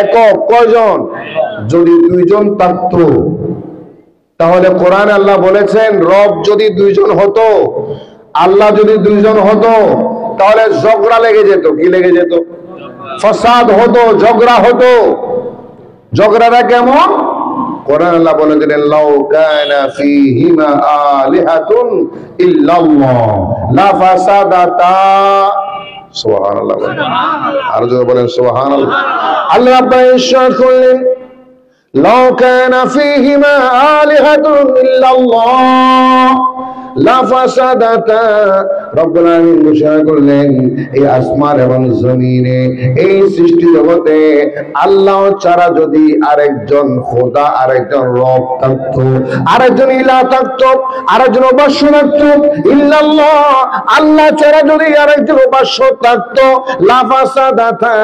একক কয়জন? যদি দুইজন থাকতো তাহলে কোরআনে আল্লাহ বলেছেন রব যদি দুইজন হতো, আল্লাহ যদি দুইজন হতো তাহলে ঝগড়া লেগে যেত। কি লেগে যেত? ফাসাদ হতো, ঝগড়া হতো। ঝগড়াটা কেমন? কোরআন আল্লাহ বলে দিলেন লাউ কানা ফীহিমা আলিহাতুন ইল্লাল্লাহ লা ফাসাদাতা। সুবহানাল্লাহ। আর জোরে বলেন সুবহানাল্লাহ। আল্লাহ রাব্বুল ইরশাদ করলেন লাউ কানা ফীহিমা আলিহাতুন ইল্লাল্লাহ লা ফাসাদাতা। রব্বুল আলামিন ঘোষণা করলেন এই আসমান এবং জমিনে, এই সৃষ্টি জগতে আল্লাহ ছাড়া যদি আরেকজন খোদা, আরেকজন রব থাকতো, আরেকজন ইলাহ থাকতো, আরেকজন উপাস্য থাকতো, ইল্লাল্লাহ আল্লাহ ছাড়া যদি আরেকজন উপাস্য থাকতো, লা ফাসাদাতা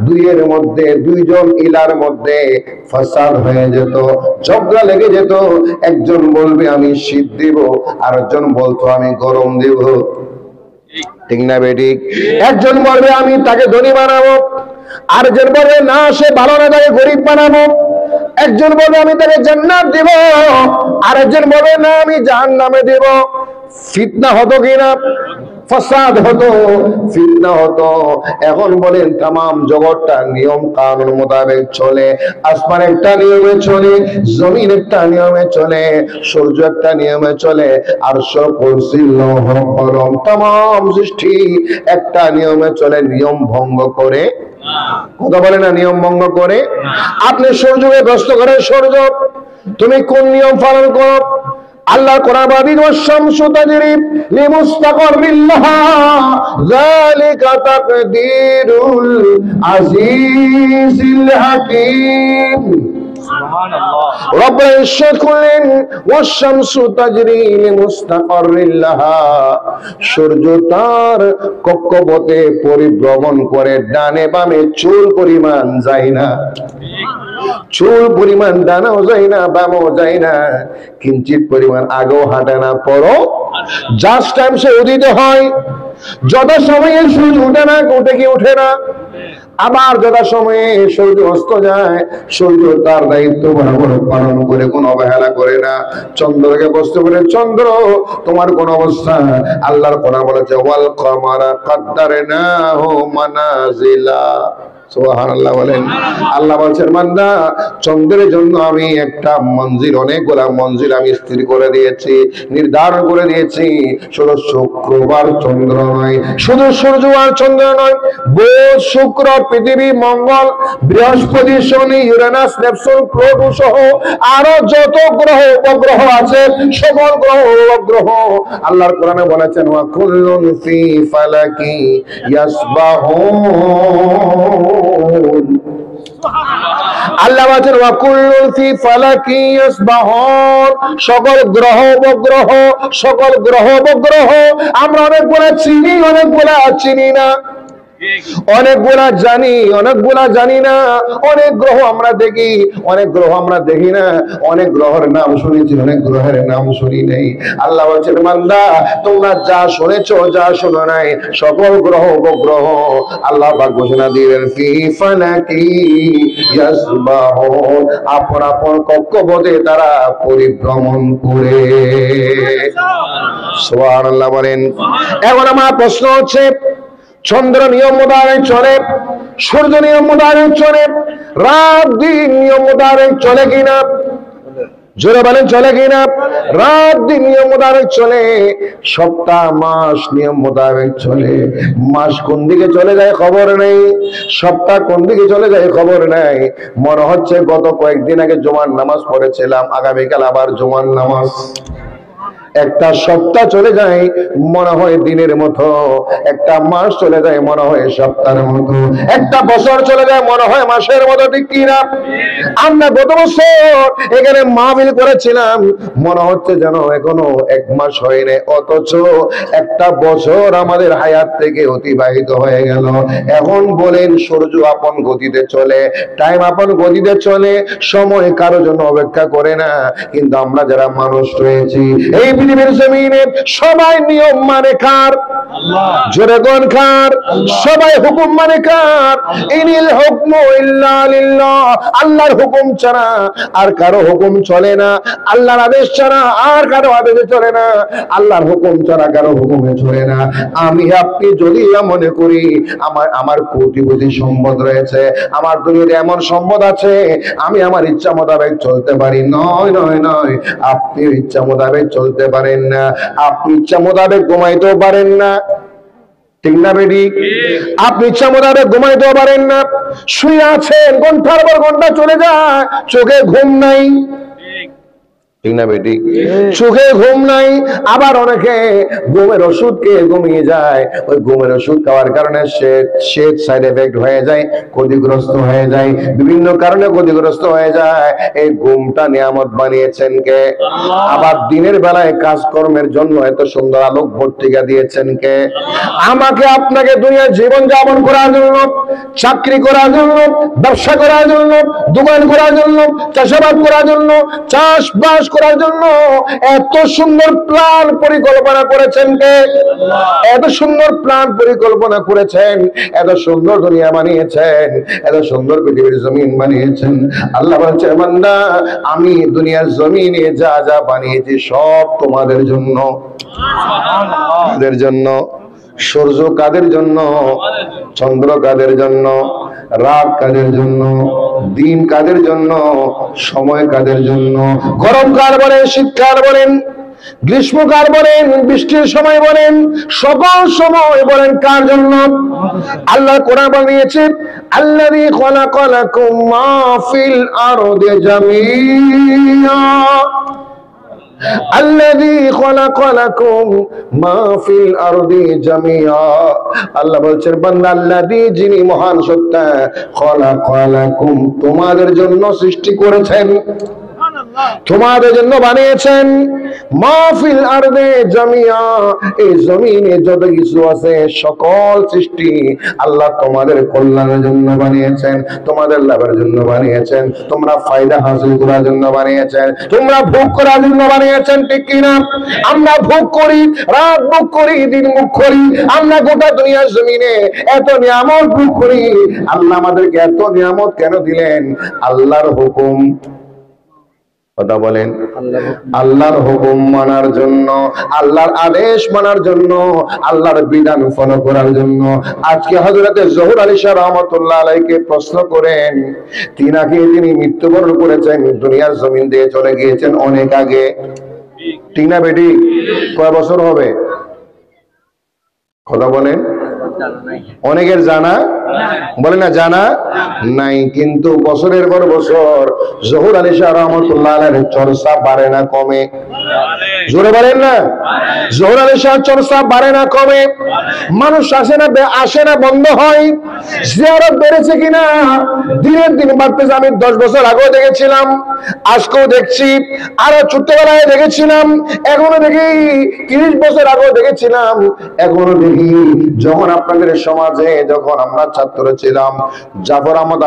দুইয়ের মধ্যে, দুইজন ইলার মধ্যে ফাসাদ হয়ে যেত, ঝগড়া লেগে যেত। একজন বলবে আমি শীত দিব, আরেকজন বলতো আমি গরম দিব। ঠিক না বেঠিক? একজন বলবে আমি তাকে ধনী বানাবো, আরেকজন বলবে না সে ভালো না, তাকে গরিব বানাবো। একজন বলবে আমি তাকে জান্নাত দিব, আরেকজন বলবে না আমি জাহান্নামে দিব। ফিতনা হতো কিনা? ফাসাদ হতো, ফিতনা হতো। এখন বলেন তামাম জগৎটা নিয়ম কানুন মোতাবেক চলে। আসমান একটা নিয়মে চলে, জমিন একটা নিয়মে চলে, সূর্য একটা নিয়মে চলে, আরশ কুরসি লৌহ কলম তামাম সৃষ্টি একটা নিয়মে চলে। নিয়ম ভঙ্গ করে কথা বলে না, নিয়ম ভঙ্গ করে। আপনি সূর্যকে প্রশ্ন করেন, সূর্য তুমি কোন নিয়ম পালন করো? আল্লাহ কোরআন বলেন ওয়াশ-শামসু তাজরি লিমুস্তাকাররিন লাহা যালিকা তাকদীরুল আজিজিল হাকীম। সুবহানাল্লাহ। রব্বুল ইরশাদ করলেন ওয়াশ-শামসু তাজরি লিমুস্তাকাররিন লাহা, সূর্য তার কক্ষপথে পরিভ্রমণ করে, ডানে বামে চুল পরিমাণ যায় না। চুল পরিমাণ ডানাও যায় না, বামও যায় না, কিঞ্চিত পরিমাণ আগেও হাঁটে না, পরও জাস্ট টাইম সে উদিত হয়। যথা সময়ে সূর্য উঠে না, উঠে কি উঠে না, আবার যথা সময়ে সূর্য অস্ত যায়। সূর্য তার দায়িত্ব বরাবর পালন করে, কোন অবহেলা করে না। চন্দ্রকে প্রশ্ন করে চন্দ্র তোমার কোন অবস্থা? আল্লাহর কোরআন বলেছে ওয়াল কামারা কাদ্দারনাহু মানাজিলা। সুবহানাল্লাহ বলেন। আল্লাহ বলছেন বান্দা চন্দ্রের জন্য আমি একটা মঞ্জিল, অনেকগুলা মঞ্জিল আমি স্থির করে দিয়েছি, নির্ধারণ করে দিয়েছি। শুধু শুক্রবার চন্দ্র নয়, শুধু সূর্য আর চন্দ্র নয়, বুধ শুক্র পৃথিবী মঙ্গল বৃহস্পতি শনি ইউরেনাস নেপচুন প্লুটো সহ আরো যত গ্রহ উপগ্রহ আছে, সকল গ্রহ উপগ্রহ আল্লাহর কোরআনে বলেছেন ওয়া কুল্লুন ফি ফালাকি ইয়াসবাহুন। আল্লাহ বলেন ওয়া কুল্লুন ফি ফালাকি ইয়াসবাহুন। সকল গ্রহ উপগ্রহ, সকল গ্রহ উপগ্রহ আমরা অনেকগুলা চিনি, অনেকগুলা চিনি না, অনেকগুলা জানি, অনেকগুলা জানি না। অনেক গ্রহ আমরা দেখি, অনেক গ্রহ আমরা দেখি না। অনেক গ্রহের নাম শুনেছি, অনেক গ্রহের নাম শুনি নাই। আল্লাহ বলছেন বান্দা তোমরা যা শুনেছো, যা শোনো নাই, সকল গ্রহ উপগ্রহ আল্লাহ পাক ঘোষণা দিলেন ফি ফালাকি ইয়াসবাহুন, আপন আপন কক্ষপথে তারা পরিভ্রমণ করে। সুবহানাল্লাহ বলেন। এখন আমার প্রশ্ন হচ্ছে চন্দ্র নিয়ম মোতাবেক চলে, সূর্য নিয়ম মোতাবেক চলে, রাত দিন নিয়ম মোতাবেক চলে কিনা? জোরে বলেন চলে কিনা? রাত দিন নিয়ম মোতাবেক চলে, সপ্তাহ মাস নিয়ম মোতাবেক চলে। মাস কোন দিকে চলে যায় খবর নেই, সপ্তাহ কোন দিকে চলে যায় খবর নেই। মনে হচ্ছে গত কয়েকদিন আগে জুমার নামাজ পড়েছিলাম, আগামীকাল আবার জুমার নামাজ। একটা সপ্তাহ চলে যায় মনে হয় দিনের মতো, একটা মাস চলে যায় মনে হয় সপ্তাহের মতো, একটা বছর চলে যায় মনে হয় মাসের মতো। ঠিক কিনা? আমরা গত বছর এখানে মাহফিল করেছিলাম, মনে হচ্ছে যেন এখনো এক মাস হয়নি, অথচ একটা বছর আমাদের হায়াত থেকে অতিবাহিত হয়ে গেল। এখন বলেন সূর্য আপন গতিতে চলে, টাইম আপন গতিতে চলে, সময় কারোর জন্য অপেক্ষা করে না। কিন্তু আমরা যারা মানুষ রয়েছি, এই পৃথিবীর জমিনে সবাই নিয়ম মানে কার? জোরে কোন কার? সবাই হুকুম মানে কার? ইনিল হুকমু ইল্লা লিল্লাহ, আল্লাহর হুকুম ছাড়া আর কারো হুকুম চলে না, আল্লাহর আদেশ ছাড়া আর কারো আদেশে চলে না, আল্লাহর হুকুম ছাড়া কারো হুকুমে চলে না। আমি আপনি যদি মনে করি আমার কোটি কোটি সম্পদ রয়েছে, আমার দুনিয়াতে এমন সম্পদ আছে, আমি আমার ইচ্ছা মোতাবেক চলতে পারি, নয় নয় নয়, আপনি ইচ্ছা মোতাবেক চলতে পারেন না, আপনি ইচ্ছা মোতাবেক ঘুমাইতেও পারেন না, ঠিক না বেডি? আপনি ইচ্ছা মোতাবেক ঘুমাইতেও পারেন না, শুয়ে আছেন, ঘন্টার পর ঘন্টা চলে যায়, চোখে ঘুম নাই, ঠিক না বেটি? চোখে ঘুম নাই। আবার অনেকে ঘুমের ওষুধ খেয়ে ঘুমিয়ে যায়, ওই ঘুমের ওষুধ খাওয়ার কারণে সে সাইড এফেক্ট হয়ে যায়, ক্ষতিগ্রস্ত হয়ে যায়, বিভিন্ন কারণে ক্ষতিগ্রস্ত হয়ে যায়। এই ঘুমটা নিয়ামত বানিয়েছেন কে? আবার দিনের বেলায় কাজকর্মের জন্য এত সুন্দর আলোক ভর্তিকা দিয়েছেন কে? আমাকে আপনাকে দুনিয়ার জীবন যাপন করার জন্য, চাকরি করার জন্য, ব্যবসা করার জন্য, দোকান করার জন্য, চাষাবাদ করার জন্য, চাষবাস করার জন্য এত সুন্দর প্ল্যান পরিকল্পনা করেছেন কে? এত সুন্দর প্ল্যান পরিকল্পনা করেছেন, এত সুন্দর দুনিয়া বানিয়েছেন, এত সুন্দর পৃথিবীর জমিন বানিয়েছেন। আল্লাহ বলছে, বান্দা আমি দুনিয়ার জমিনে যা যা বানিয়েছি সব তোমাদের জন্য। কাদের জন্য? সূর্য কাদের জন্য? চন্দ্র কাদের জন্য? রাত কাদের জন্য? দিন কাদের জন্য? সময় কাদের জন্য? গরমকাল বলেন, শীতকাল বলেন, গ্রীষ্মকাল বলেন, বৃষ্টির সময় বলেন, সকল সময় বলেন কার জন্য? আল্লাহ কোরআন বানিয়েছে, আল্লাযী খালাকালাকুম মা ফিল আরদি জামিআ, আল্লাযী খালাকালাকুম মা ফিল আরদি জামিআ। আল্লাহ বলছেন, বান্দা আল্লাযী, যিনি মহান সত্তা, খালাকালাকুম তোমাদের জন্য সৃষ্টি করেছেন, তোমাদের জন্য বানিয়েছেন, মাহফিল আরদে জামিয়া, এই জমিনে যত কিছু আছে সকল সৃষ্টি আল্লাহ তোমাদের কল্যাণের জন্য বানিয়েছেন, তোমাদের লাভের জন্য বানিয়েছেন, তোমরা ফায়দা হাসিল করার জন্য বানিয়েছেন, তোমরা ভোগ করার জন্য বানিয়েছেন, ঠিক কিনা? আমরা ভোগ করি, রাত ভোগ করি, দিন ভোগ করি, আমরা গোটা দুনিয়ার জমিনে এত নিয়ামত ভোগ করি। আল্লাহ আমাদেরকে এত নিয়ামত কেন দিলেন? আল্লাহর হুকুম, কথা বলেন, আল্লাহর হুকুম মানার জন্য, আল্লাহর আদেশ মানার জন্য, আল্লাহর বিধান ফলো করার জন্য। আজকে হযরতে জহুর আলী শাহ রহমাতুল্লাহ আলাইহিকে প্রশ্ন করেন, তিনি মৃত্যুবরণ করেছেন, দুনিয়ার জমিন দিয়ে চলে গিয়েছেন অনেক আগে, ঠিক না বেটি? কয় বছর হবে? কথা বলেন। অনেকের জানা, বলে না জানা নাই, কিন্তু বছরের পর বছর জহুর আলী শাহ রহমাতুল্লাহ আলাইহির চর্চা বাড়ে না কমে? জোরে বলেন না। জহুর আলী শাহ চর্চা বাড়ে না কমে? মানুষ আসে না বন্ধ হয়? জিয়ারত বেড়েছে কিনা? দিনের দিন বাড়তেছে। আমি 10 বছর আগেও দেখেছিলাম, আজকেও দেখছি, আরো ছোটবেলায় দেখেছিলাম, এখনো দেখি, 30 বছর আগেও দেখেছিলাম, এখনো দেখি। যখন আপনাদের সমাজে, যখন আমরা ছাত্র ছিলাম,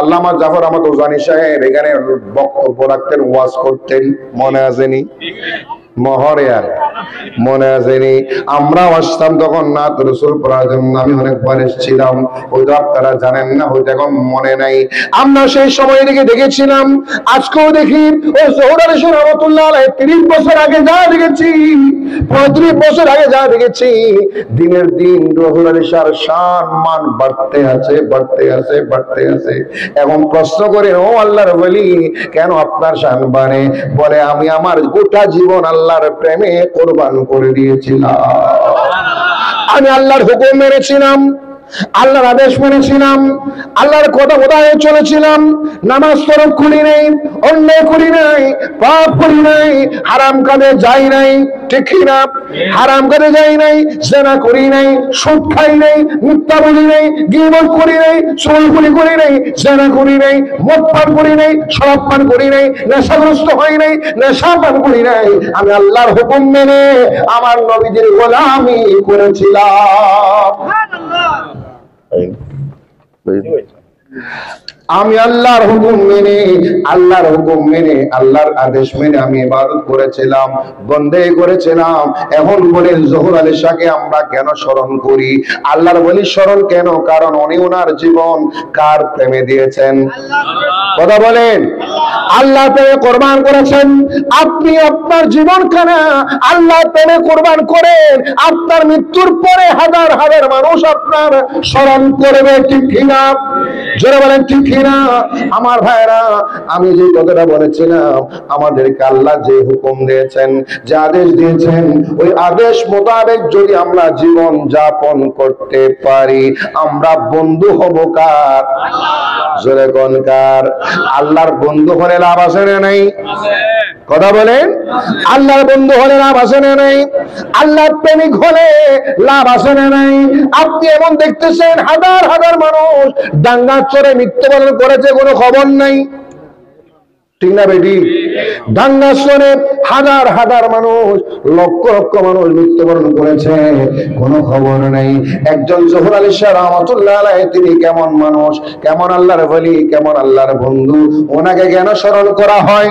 আল্লামা জাফর আহমদ উজানি সাহেব এখানে বক্তব্য রাখতেন, ওয়াজ করতেন, মনে আসেনি? মহরিয়ার মনে আসেনি? আমরাও আসতাম তখন নাত রাসূল পড়ার জন্য। আমি অনেকবার এসেছিলাম, হয়তো আপনারা জানেন না, হয়তো এখন মনে নাই। আমরা সেই সময় থেকে দেখেছিলাম, আজকেও দেখি। ও জহুর আলী শাহ রহমাতুল্লাহ আলাইহি 30 বছর আগে যা দেখেছি, 35 বছর আগে যা দেখেছি, দিনের দিন জহুর আলী শাহর শান মান বাড়তে আছে, বাড়তে আছে, বাড়তে আছে। এখন প্রশ্ন করেন, ও আল্লাহর ওলি, কেন আপনার শান বাড়ে? বলে, আমি আমার গোটা জীবন আল্লাহর প্রেমে কোরবান করে দিয়েছিলাম, আমি আল্লাহর হুকুম মেনেছিলাম, আল্লাহর আদেশ মেনেছিলাম, আল্লাহর কথা মোতাবেক চলেছিলাম, নামাজ তরক করি নাই, অন্যায় করি নাই, পাপ করি নাই, হারাম কাজে যাই নাই, ঠিক না? হারাম কাজে যাই নাই, জিনা করি নাই, সুদ খাই নাই, মিথ্যা বলি নাই, গীবত করি নাই, চুগলি করি নাই, জিনা করি নাই, মদ পান করি নাই, শরাব পান করি নাই, নেশাগ্রস্ত হই নাই, নেশা পান করি নাই। আমি আল্লাহর হুকুম মেনে আমার নবীজির গোলামি করেছিলাম। আমি আল্লাহর হুকুম মেনে আল্লাহর আদেশ মেনে আমি ইবাদত করেছিলাম, বন্দেগি করেছিলাম। এখন বলেন জহুর আলী শাহকে আমরা কেন স্মরণ করি? আল্লাহর ওলি স্মরণ কেন? কারণ উনি ওনার জীবন কার প্রেমে দিয়েছেন? কথা বলেন। আল্লাহ প্রেমে কোরবান করেছেন। আপনি আপনার জীবনখানা আল্লাহ প্রেমে কোরবান করেন, আপনার মৃত্যুর পরে হাজার হাজার মানুষ আপনার স্মরণ করবে, ঠিক কিনা? জোরে বলেন ঠিক কিনা? আমার ভাইরা, আমি যে কথাটা বলেছিলাম, আমাদেরকে আল্লাহ যে হুকুম দিয়েছেন, যে আদেশ দিয়েছেন, ওই আদেশ মোতাবেক যদি আমরা জীবন যাপন করতে পারি, আমরা বন্ধু হব কার? জোরে কোন কার? আল্লাহর বন্ধু হলে লাভ আছে না নাই? কথা বলেন। আল্লাহর বন্ধু হলে লাভ আছে না নাই? আল্লাহর প্রেমিক হলে লাভ আছে না নাই? আপনি এমন দেখতেছেন হাজার হাজার মানুষ দাঙ্গার চরে মৃত্যুবরণ করেছে, কোনো খবর নাই, ঠিক না বেটি? দাঙ্গার চরে হাজার হাজার মানুষ, লক্ষ লক্ষ মানুষ মৃত্যুবরণ করেছে, কোনো খবর নেই। একজন জহুর আলী শাহ রহমাতুল্লাহ আলাইহি, তিনি কেমন মানুষ, কেমন আল্লাহর ওলি, কেমন আল্লাহর বন্ধু, ওনাকে কেন স্মরণ করা হয়?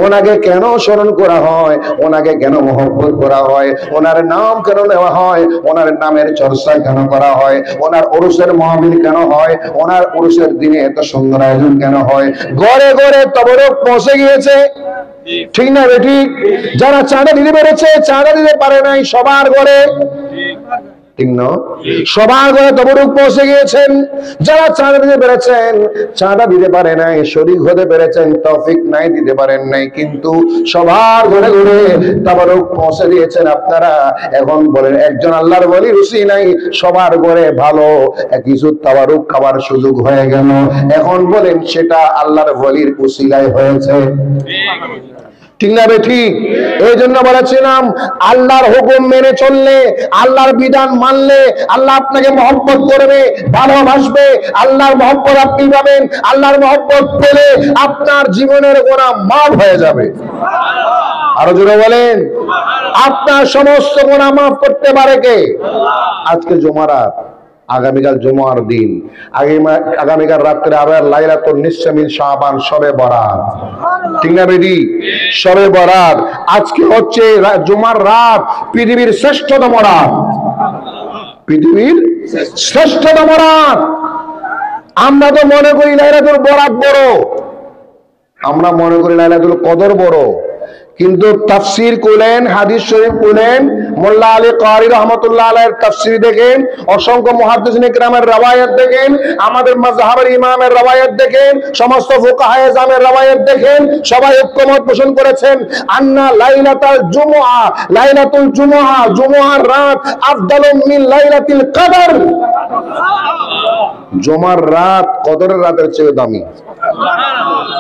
ওনাকে কেন স্মরণ করা হয়? ওনাকে কেন মহব্বত করা হয়? ওনার নাম কেন নেওয়া হয়? ওনার নামের চর্চা কেন করা হয়? ওনার উরুসের মাহফিল কেন হয়? ওনার উরুসের দিনে এত সুন্দর আয়োজন কেন হয়? ঘরে ঘরে তবরক পৌঁছে গিয়েছে, ঠিক না বেটি? যারা চাঁদা দিতে পেরেছে, চাঁদা দিতে পারে নাই, সবার ঘরে, ঠিক না? সবার ঘরে তবরক পৌঁছে গিয়েছেন। যারা চাঁদা দিতে পেরেছেন, চাঁদা দিতে পারে নাই, শরীক হতে পেরেছেন, তৌফিক নাই, দিতে পারেন নাই, কিন্তু সবার ঘরে ঘরে তবরক পৌঁছে দিয়েছেন আপনারা। এখন বলেন, একজন আল্লাহর ওলি রুচি নাই, সবার ঘরে ভালো কিছু তবরক খাবার সুযোগ হয়ে গেল। এখন বলেন, সেটা আল্লাহর ওলির উসিলায় হয়েছে, ঠিক না বেঠি? এই জন্য বলেছিলাম, আল্লাহর হুকুম মেনে চললে, আল্লাহর বিধান মানলে আল্লাহ আপনাকে মহব্বত করবে, ভালোবাসবে। আল্লাহর মহব্বত আপনি পাবেন। আল্লাহর মহব্বত পেলে আপনার জীবনের গুনাহ মাফ হয়ে যাবে। আরো জোরে বলেন, আপনার সমস্ত গুনাহ মাফ করতে পারে কে? আজকে জুমারাত, আগামীকাল জুমার দিন, আগামীকাল রাত্রে আবার লাইলাতুন নিসফে মিন শাবান, শবে বরাত, ঠিক না বেটি? শবে বরাত। আজকে হচ্ছে জুমার রাত, পৃথিবীর শ্রেষ্ঠতম রাত, পৃথিবীর শ্রেষ্ঠতম রাত। আমরা তো মনে করি লাইলাতুল বরাত বড়, আমরা মনে করি লাইলাতুল কদর বড়, কিন্তু তাফসীর খুলেন, হাদিস শরীফ খুলেন, মোল্লা আলী কারি রহমাতুল্লাহ আলাইহির তাফসীর দেখেন, অসংখ্য মুহাদ্দিসিন ইকরামের রওয়ায়াত দেখেন, আমাদের মাযহাবের ইমামের রওয়ায়াত দেখেন, সমস্ত ফুকাহায়ে জামের রওয়ায়াত দেখেন, সবাই ঐক্যমত পোষণ করেছেন, আন্না লাইলাতুল জুমআ, লাইলাতুল জুমআ, জুমআর রাত আফদালু মিন লাইলাতিল কদর, জুমার রাত কদরের রাতের চেয়ে দামি।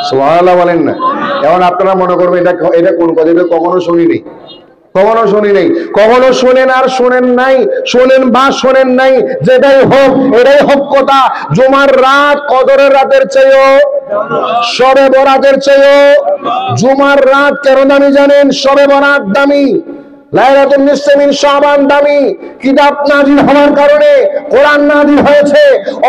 সুবহানাল্লাহ বলেন না? এখন আপনারা মনে করবেন এটা কোন কথা? এটা কখনো শুনি নেই, কখনো শুনি নেই, কখনো শোনেন আর শোনেন নাই, শোনেন বা শোনেন নাই, যেটাই হোক এটাই হোক কথা। জুমার রাত কদরের রাতের চেয়েও, শবে বরাতের চেয়েও জুমার রাত কেন দামি জানেন? শবে বরাত দামি, লাইলাতুন নিসফে মিন শাবান দামি। কিতাব নাজিল হওয়ার কারণে, কোরআন নাজিল হয়েছে,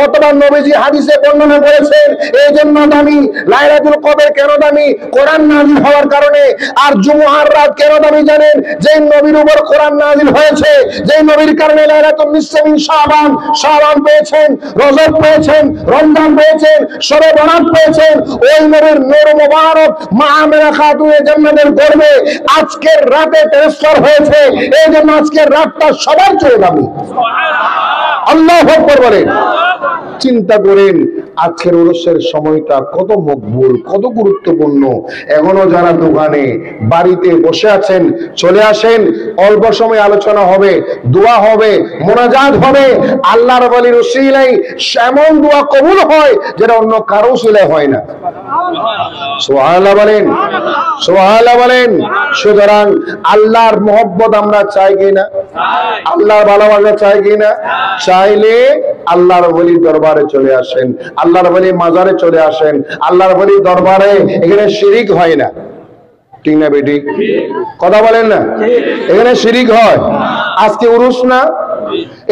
অথবা নবীজি হাদিসে বর্ণনা করেছেন, এই জন্য দামি। লাইলাতুল কদর কেন দামি? কোরআন নাজিল হওয়ার কারণে। আর জুমআর রাত কেন দামি জানেন? যেই নবীর উপর কোরআন নাজিল হয়েছে, যেই নবীর কারণে লাইলাতুন নিসফে মিন শাবান, শাবান পেয়েছেন, রজব পেয়েছেন, রমজান পেয়েছেন, শবে বরাত পেয়েছেন, ওই নবীর নূর মুবারক মা আমেনা খাতুনে জান্নাতের গর্ভে আজকের রাতে ট্রান্সফার হয়েছে। এই জন্য আজকের রাতটা সবার চেয়ে দামি। আল্লাহু আকবার বলেন। চিন্তা করেন আজকের উরুসের সময়টা কত মকবুল, কত গুরুত্বপূর্ণ। এখনো যারা দোকানে, বাড়িতে বসে আছেন, চলে আসেন, অল্প সময় আলোচনা হবে, দোয়া হবে, মোনাজাত হবে। আল্লাহর ওলির উসিলায় এমন দোয়া কবুল হয় যেটা অন্য কারো উসিলায় হয় না। সুবহানাল্লাহ বলেন, সুবহানাল্লাহ বলেন। সুতরাং আল্লাহর মহব্বত আমরা চাই কিনা? আল্লাহর ভালোবাসা চাই কিনা? চাইলে আল্লাহর ওলির দরবারে চলে আসেন, আল্লাহর ওলির মাজারে চলে আসেন। আল্লাহর ওলির দরবারে এখানে শিরিক হয় না, ঠিক না বেটি? কথা বলেন না? এখানে শিরিক হয়। আজকে উরুস না,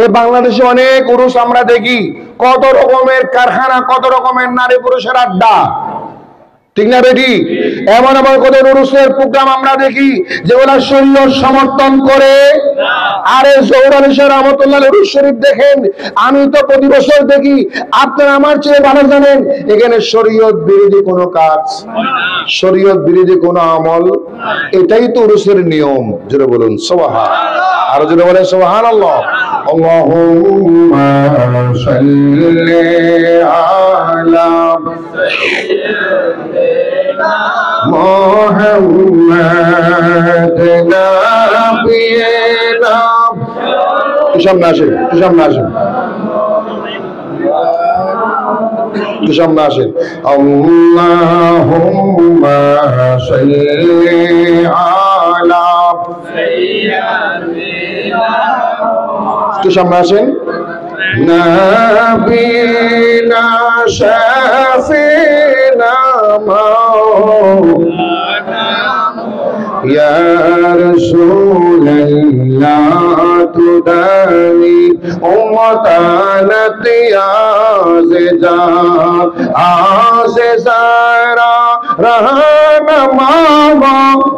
এই বাংলাদেশে অনেক উরুস আমরা দেখি, কত রকমের কারখানা, কত রকমের নারী পুরুষের আড্ডা, ঠিক না বেটি? এমন এমন কত উরুসের প্রোগ্রাম আমরা দেখি যেগুলো শরীয়ত সমর্থন করে। আরে জহুর আলী শাহ রহমাতুল্লাহ উরুস শরীফ দেখেন, আমি তো প্রতি বছর দেখি, আপনারা আমার চেয়ে ভালো জানেন এখানে শরীয়ত বিরোধী কোনো কাজ, শরীয়ত বিরোধী কোনো আমল, এটাই তো উরুসের নিয়ম। জোরে বলুন সুবহান, আরো জোরে বলেন সুবহানাল্লাহ। আল্লাহুম্মা সাল্লি আলা মুহাম্মাদ নাবিয়িনা, সামনে আসেন, সামনে আসেন, সামনে আসেন। আল্লাহুম্মা সাল্লি আলা সাইয়্যিদিনা, সামনে আসেন। নাবিয়িনা শাফিনা ইয়া রাসূলাল্লাহ তুদানি উম্মাতানা আযে যারা রহনামা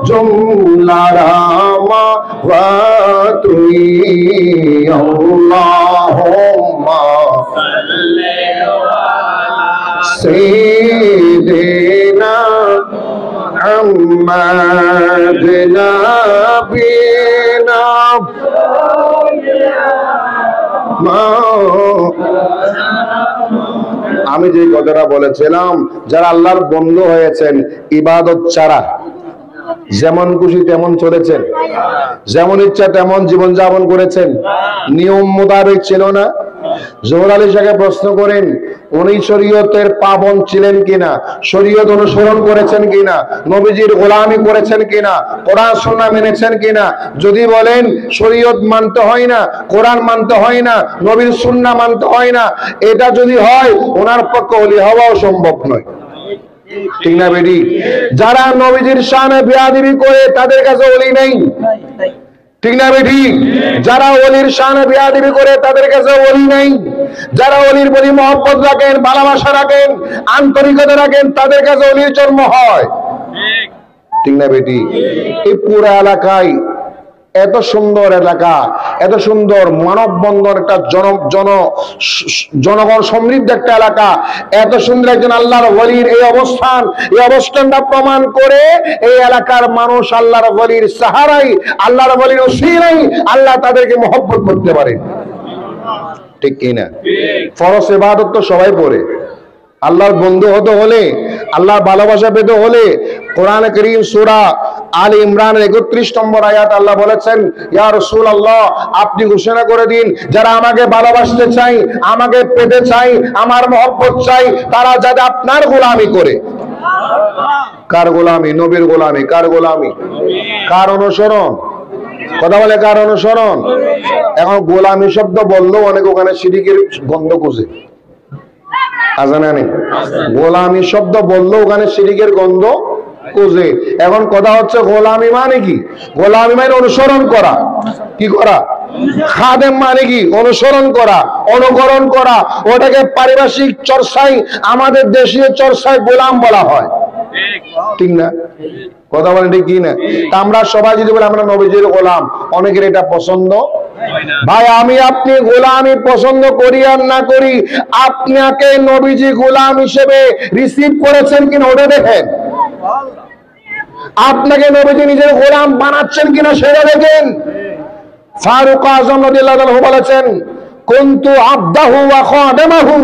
জুমলা রামা ওয়া তুই আল্লাহুম্মা সাল্লি আলা সাইয়্যিদিনা মুহাম্মাদ নাবিয়িনা। আমি যে কথাটা বলেছিলাম, যারা আল্লাহর বন্ধু হয়েছেন ইবাদত ছাড়া যেমন খুশি তেমন চলেছেন, যেমন ইচ্ছা তেমন জীবন যাপন করেছেন, নিয়ম মোতাবেক ছিল না। জহুর আলী শাহকে প্রশ্ন করেন, উনি শরীয়তের পাবন ছিলেন কিনা, শরীয়ত অনুসরণ করেছেন কিনা, নবীজির গোলামি করেছেন কিনা, কোরআন সুন্নাহ মেনেছেন কিনা? যদি বলেন শরীয়ত মানতে হয় না, কোরআন মানতে হয় না, নবীর সুন্নাহ মানতে হয় না, এটা যদি হয় ওনার পক্ষে ওলি হওয়াও সম্ভব নয়, ঠিক না বেটি? যারা নবীজির শানে বেয়াদবি করে তাদের কাছে ওলি নেই, ঠিক না বেটি? যারা ওলির শানে বেয়াদবি করে তাদের কাছে ওলি নেই। যারা ওলির প্রতি মহব্বত রাখেন, ভালোবাসা রাখেন, আন্তরিকতা রাখেন, তাদের কাছে ওলির জন্ম হয়, ঠিক না বেটি? এই পুরো এলাকায় এত সুন্দর এলাকা, এত সুন্দর মানববন্ধন, একটা জনগণ সমৃদ্ধ একটা এলাকা, এত সুন্দর একজন আল্লাহর ওলির এই অবস্থানটা প্রমাণ করে এই এলাকার মানুষ আল্লাহর ওলির সাহারাই, আল্লাহর ওলির ওসিলাই আল্লাহ তাদেরকে মহব্বত করতে পারে, ঠিক কি না? ফরজ ইবাদত তো সবাই পড়ে, আল্লাহর বন্ধু হতে হলে, আল্লাহর ভালোবাসা পেতে হলে কোরআন কারীম সূরা আলে ইমরানের 31 নম্বর আয়াত আল্লাহ বলেছেন, ইয়া রাসূলুল্লাহ আপনি ঘোষণা করে দিন, যারা আমাকে ভালোবাসতে চাই, আমাকে পেতে চাই, আমার মহব্বত চাই, তারা যাতে আপনার গোলামি করে। কার গোলামি? নবীর গোলামি। কার গোলামি? কার অনুসরণ? কথা বলে কার অনুসরণ? এখন গোলামি শব্দ বললেও অনেক ওখানে শিরকের গন্ধ খুঁজে, আজানা নেই। গোলামি শব্দ বললেও ওখানে শিরকের গন্ধ খুঁজে। এখন কথা হচ্ছে গোলামি মানে কি? গোলামি মানে অনুসরণ করা। কি করা? খাদেম মানে কি? অনুসরণ করা, অনুকরণ করা। ওটাকে পারিভাষিক চর্চায়, আমাদের দেশীয় চর্চায় গোলাম বলা হয়, ঠিক না? কথা বলেন ঠিক কি না? তা আমরা সবাই যদি বলি আমরা নবীজির গোলাম, অনেকের এটা পছন্দ। ভাই আমি আপনি গোলামি পছন্দ করি আর না করি, আপনাকে নবীজি গোলাম হিসেবে রিসিভ করেছেন কিনা ওটা দেখেন। আপনাকে নবীজি নিজের গোলাম বানাচ্ছেন কিনা সেটা দেখেন। ফারুক আযম রাদিয়াল্লাহু আনহু বলেছেন, কুনতু আবদাহু ওয়া খাদামাহু।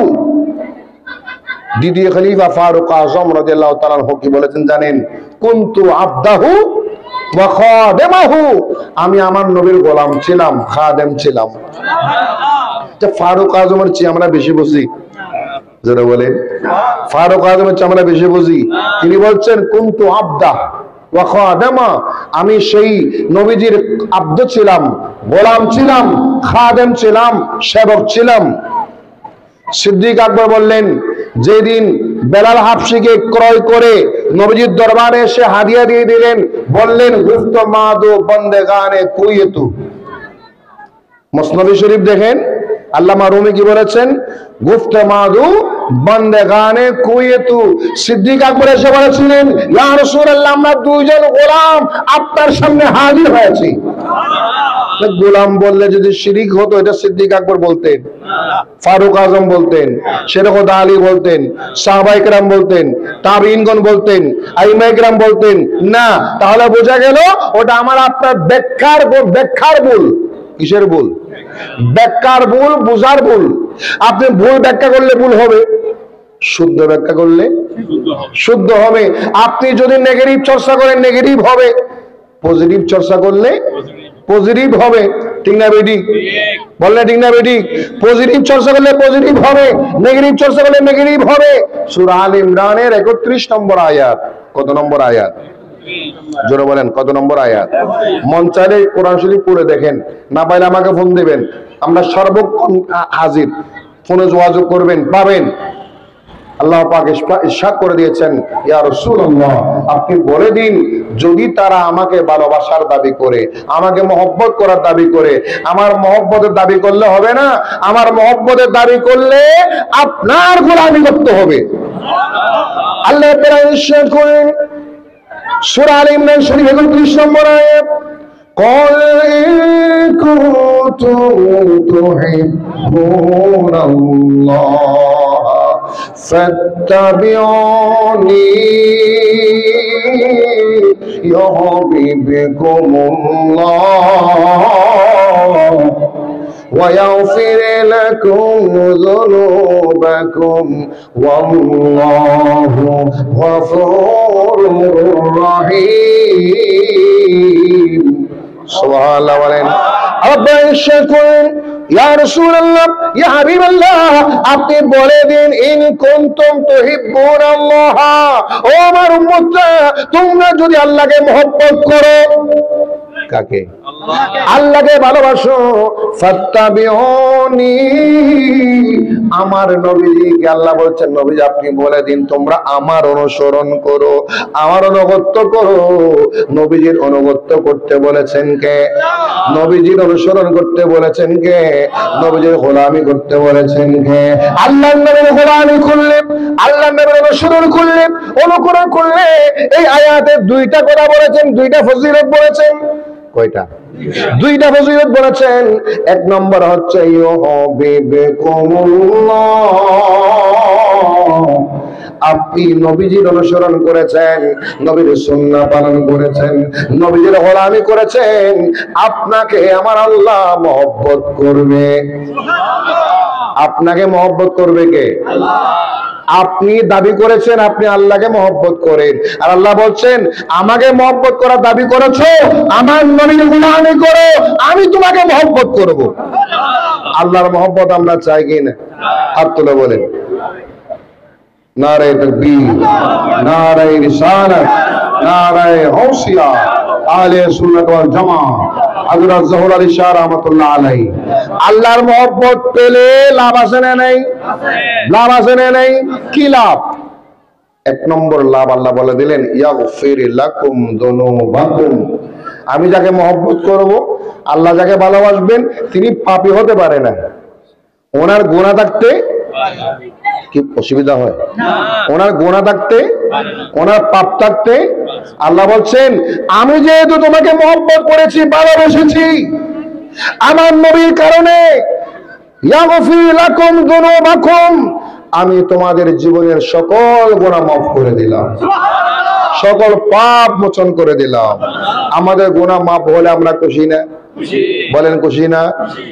দ্বিতীয় খলিফা ফারুক আযম রাদিয়াল্লাহু তাআলা আনহু কি বলেছেন জানেন? কুনতু আবদাহু ওয়া খাদামাহু, আমি আমার নবীর গোলাম ছিলাম, খাদেম ছিলাম। যে ফারুক আযমের চেয়ে আমরা বেশি বুঝি, যারা বলে ফারুক আযমের চেয়ে আমরা বেশি বুঝি। তিনি বলছেন কুনতু আবদা ওয়া খাদামা, আমি সেই নবীজির আব্দ ছিলাম, গোলাম ছিলাম, খাদেম ছিলাম, সেবক ছিলাম। সিদ্দিক আকবর বললেন, যেদিন বেলাল হাবশিকে ক্রয় করে নবীজির দরবারে এসে হাদিয়া দিয়ে দিলেন, বললেন গুফত মাদু বন্দেগানে কুইতু, মুসনাদ শরীফ দেখেন, আল্লামা রুমি কি বলেছেন, গুফতে মাদু বান্দেগানে কুয়েতু, সিদ্দিক আকবর এসে বলেছিলেন, ইয়া রাসূলুল্লাহ, আমরা দুইজন গোলাম আপনার সামনে হাজির হয়েছি। গোলাম বললে যদি শিরিক হতো, এটা সিদ্দিক আকবর বলতেন, ফারুক আজম বলতেন, শেরখুদা আলী বলতেন, সাহাবায়ে কেরাম বলতেন, তাবিঈনগণ বলতেন, আইমায়ে কেরাম বলতেন না। তাহলে বোঝা গেল ওটা আমার আপনার ব্যাখ্যার ভুল। কিসের ভুল? ব্যাখ্যার ভুল, বুঝার ভুল। আপনি ভুল ব্যাখ্যা করলে ভুল হবে, শুদ্ধ ব্যাখ্যা করলে শুদ্ধ হবে। আপনি যদি নেগেটিভ চর্চা করেন নেগেটিভ হবে, পজিটিভ চর্চা করলে পজিটিভ হবে। ঠিক না বেটি? বললে ঠিক না বেটি? পজিটিভ চর্চা করলে পজিটিভ হবে, নেগেটিভ চর্চা করলে নেগেটিভ হবে। সূরা আল ইমরানের 31 নম্বর আয়াত। কত নম্বর আয়াত? জোরে বলেন, কত নম্বর আয়াত? মন চাইলে কোরআন শরীফ পড়ে দেখেন, না পাইলে আমাকে ফোন দিবেন, আমরা সর্বক্ষণ হাজির। ফোনে যোগাযোগ করবেন, পাবেন। আল্লাহ পাক ইরশাদ করে দিয়েছেন, ইয়া রাসূলুল্লাহ, আপনি বলে দিন, যদি তারা আমাকে ভালোবাসার দাবি করে, আমাকে মহব্বত করার দাবি করে, আমার মহব্বতের দাবি করলে হবে না, আমার মহব্বতের দাবি করলে আপনার গোলামি করতে হবে। আল্লাহ তাআলা ইরশাদ করেন সূরা আল ইমরান শরীফ 31 নম্বর আয়াত, قل إن كنتم تحبون الله فاتبعوني يحببكم الله ويغفر لكم ذنوبكم والله غفور رحيم। সুবহানাল্লাহ বলেন। আল্লাহ ইরশাদ করেন, ইয়া রাসূলুল্লাহ, ইয়া হাবিবাল্লাহ, আপনি বলে দিন, ইন কুনতুম তুহিব্বুনাল্লাহ, ও আমার উম্মতরা, তোমরা যদি আল্লাহকে মহব্বত করো, কাকে? আল্লাহকে ভালোবাসো, ফাত্তাবিউনি, আমার নবীকে আল্লাহ বলছেন, নবী আপনি বলে দিন তোমরা আমার অনুসরণ করো, আমার অনুগত্য করো। নবীজির অনুগত্য করতে বলেছেন কে? নবীজির অনুসরণ করতে বলেছেন কে? নবীজির গোলামি করতে বলেছেন কে? আল্লাহর নবীর গোলামি করলে, আল্লাহর নবীর অনুসরণ করলে, অনুকরণ করলে, এই আয়াতে দুইটা কথা বলেছেন, দুইটা ফজিলত বলেছেন। কয়টা? দুইটা ফজিলত বলেছেন। এক নম্বর হচ্ছে আপনি নবীজির অনুসরণ করেছেন, নবীর সুন্নাহ পালন করেছেন, নবীজির গোলামি করেছেন, আপনাকে আমার আল্লাহ মহব্বত করবে। আপনাকে মহব্বত করবে কে? আল্লাহ। আপনি দাবি করেছেন আপনি আল্লাহকে মহব্বত করেন, আর আল্লাহ বলছেন আমাকে মহব্বত করার দাবি করেছো, আমার নবীর গোলামি করো, আমি তোমাকে মহব্বত করব। আল্লাহর মহব্বত আমরা চাই কি না? হাত তুলে বলেন। নারে তাকবীর, নারে রিসালাত, নারে গাউসিয়া, আহলে সুন্নাত ওয়াল জামাত, হযরত জহুর আলী শাহ রাহমাতুল্লাহ আলাইহি। আল্লাহর মহব্বত পেলে লাভ আছে না নাই? লাভ আছে না নাই? কি লাভ? এক নম্বর লাভ আল্লাহ বলে দিলেন, ইয়াগফির লাকুম যুনুবাকুম, আমি যাকে মহব্বত করব, আল্লাহ যাকে ভালোবাসবেন, তিনি পাপী হতে পারে না। ওনার গুনাহ থাকতে কি অসুবিধা হয়? ওনার গুনাহ থাকতে, ওনার পাপ থাকতে, আল্লাহ বলছেন আমি যেহেতু তোমাকে মহব্বত করেছি, ভালোবেসেছি, আমার নবীর কারণে, ইয়াগফির লাকুম যুনুবাকুম, আমি তোমাদের জীবনের সকল গুনাহ মাফ করে দিলাম, সকল পাপ মোচন করে দিলাম। আমাদের গুনাহ মাফ হলে আমরা খুশি না? বলেন খুশি না?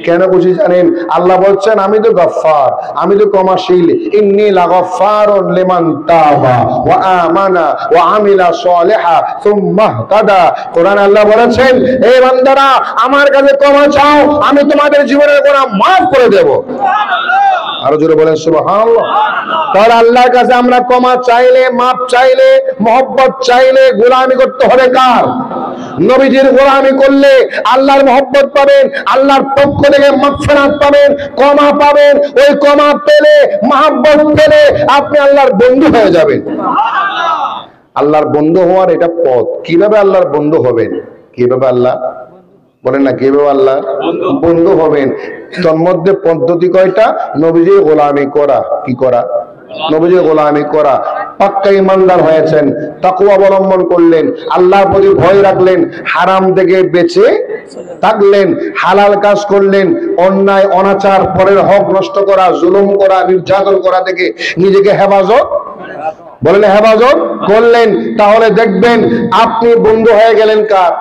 কেন খুশি জানেন? আল্লাহ বলছেন আমি তো গফফার, আমি তো ক্ষমাশীল, ইন্নী লাগাফফারুন লিমান তাবা ওয়া আমানা ওয়া আমিলা সালিহা সুম্মা ইহতাদা। কোরআন আল্লাহ বলেছেন, হে বান্দারা আমার কাছে ক্ষমা চাও, আমি তোমাদের জীবনের গুনাহ মাফ করে দেব। আরো জোরে বলেন সুবহানাল্লাহ। তাহলে আল্লাহর কাছে আমরা ক্ষমা চাইলে, মাফ চাইলে, মহব্বত চাইলে গোলামি করতে হবে কার? নবীজির গোলামি করলে আল্লাহর মহব্বত পাবেন, আল্লাহর পক্ষ থেকে মাগফিরাত পাবেন, ক্ষমা পাবেন। ওই ক্ষমা পেলে, মহব্বত পেলে আপনি আল্লাহর বন্ধু হয়ে যাবেন। আল্লাহর বন্ধু হওয়ার এটা পথ। কিভাবে আল্লাহর বন্ধু হবেন? কিভাবে আল্লাহ বলেন না, কিভাবে আল্লাহ বন্ধু হবেন? তোর মধ্যে পদ্ধতি কয়টা? নবীজির গোলামি করা। কি করা? নবীজির গোলামি করা। পাক্কা ইমানদার হয়েছেন, তাকওয়া অবলম্বন করলেন, আল্লাহর প্রতি ভয় রাখলেন, হারাম থেকে বেঁচে থাকলেন, হালাল কাজ করলেন, অন্যায় অনাচার পরের হক নষ্ট করা, জুলুম করা, নির্যাতন করা থেকে নিজেকে হেফাজত, বলেন হেফাজত করলেন। তাহলে দেখবেন আপনি বন্ধু হয়ে গেলেন কার?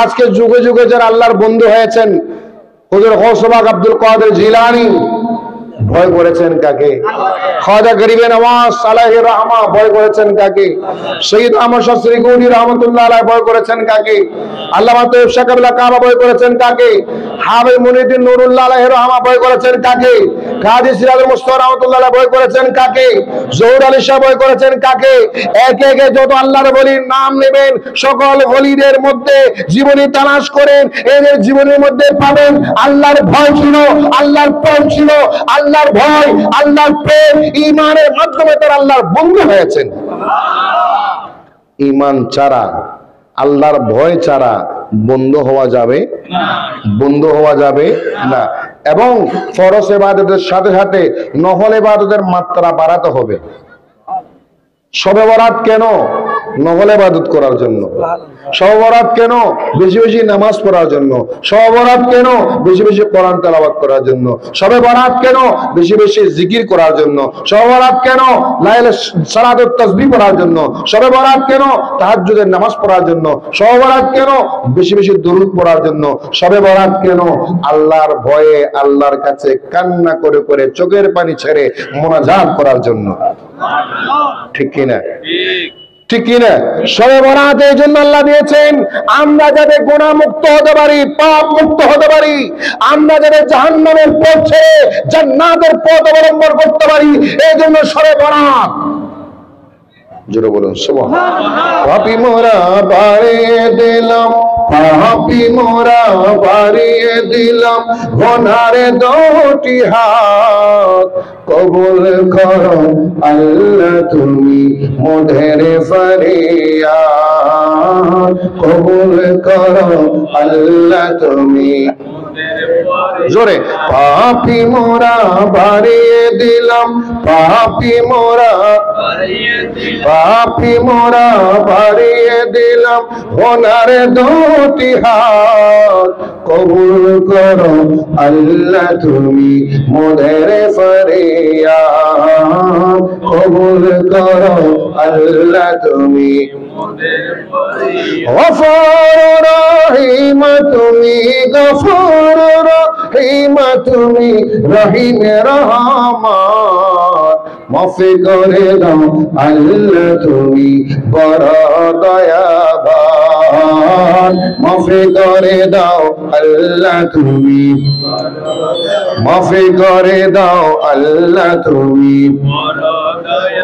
আজকে যুগে যুগে যারা আল্লাহর বন্ধু হয়েছেন, হুজুর গৌস পাক আব্দুল কাদের জিলানী ভয় করেছেন কাকে? খাজা গরিবে নওয়াজ আলাইহির রাহমা ভয় করেছেন কাকে? শহীদ আহমদ শাহ শ্রীগৌরী রাহমাতুল্লাহ আলাইহি ভয় করেছেন কাকে? আল্লামা তৈয়ব শাহ কাবলা কাবা ভয় করেছেন কাকে? হাফেজ মুনিউদ্দিন নুরুল্লাহ আলাইহি রাহমা ভয় করেছেন কাকে? কাজী সিরাজুল মুস্তাফা রাহমাতুল্লাহ আলাইহি ভয় করেছেন কাকে? জহুর আলী শাহ ভয় করেছেন কাকে? একে একে যত আল্লাহর ওলির নাম নেবেন, সকল ওলিদের মধ্যে জীবনী তালাশ করেন, এদের জীবনের মধ্যে পাবেন আল্লাহর ভয় ছিল, আল্লাহর প্রেম ছিল, আল্লাহর ভয়, আল্লাহর প্রেম, ঈমানের মাধ্যমে তারা আল্লাহর বন্ধু হয়েছেন। ঈমান ছাড়া, আল্লাহর ভয় ছাড়া বন্ধু হওয়া যাবে না, বন্ধু হওয়া যাবে না। এবং ফরজ ইবাদতের সাথে সাথে নফল ইবাদতের মাত্রা বাড়াতে হবে। শবে বরাত কেন? নফল ইবাদত করার জন্য। শবে বরাত কেন? বেশি বেশি নামাজ পড়ার জন্য। শবে বরাত কেন? বেশি বেশি কোরআন তেলাওয়াত করার জন্য। শবে বরাত কেন? বেশি বেশি জিকির করার জন্য। শবে বরাত কেন? লাইলে সালাত ও তাসবিহ পড়ার জন্য। শবে বরাত কেন? তাহাজ্জুদের নামাজ পড়ার জন্য। শবে বরাত কেন? বেশি বেশি দরুদ পড়ার জন্য। শবে বরাত কেন? আল্লাহর ভয়ে আল্লাহর কাছে কান্না করে করে চোখের পানি ছেড়ে মুনাজাত করার জন্য। ঠিক কিনা? ঠিক কিনা? শবে বরাত এই জন্য আল্লাহ দিয়েছেন আমরা যাতে গুনাহ মুক্ত হতে পারি, পাপ মুক্ত হতে পারি, আমরা যাতে জাহান্নামের পথ ছেড়ে জান্নাতের পথ অবলম্বন করতে পারি, এই জন্য শবে বরাত। জোরে বলুন সুবহানাল্লাহ। পাপী মোরা বাড়িয়ে দিলাম, পাপী মোরা বাড়িয়ে দিলাম, গুনারে দুটি হাত, কবুল করো আল্লাহ তুমি মোদের ফরিয়াদ, কবুল করো আল্লাহ তুমি। জোরে, পাপী মোরা বাড়িয়ে দিলাম, পাপী মোরা, পাপী মোরা বাড়িয়ে দিলাম, গুনারে দুটি হাত, কবুল করো আল্লাহ তুমি মোদের ফরিয়াদ, কবুল করো আল্লাহ তুমি গফুর রহিম তুমি, গফুর রহিম তুমি, রহিম রহমান, মাফ করে দাও আল্লাহ তুমি বড় দয়াবান, মাফ করে দাও আল্লাহ তুমি, মাফ করে দাও আল্লাহ তুমি।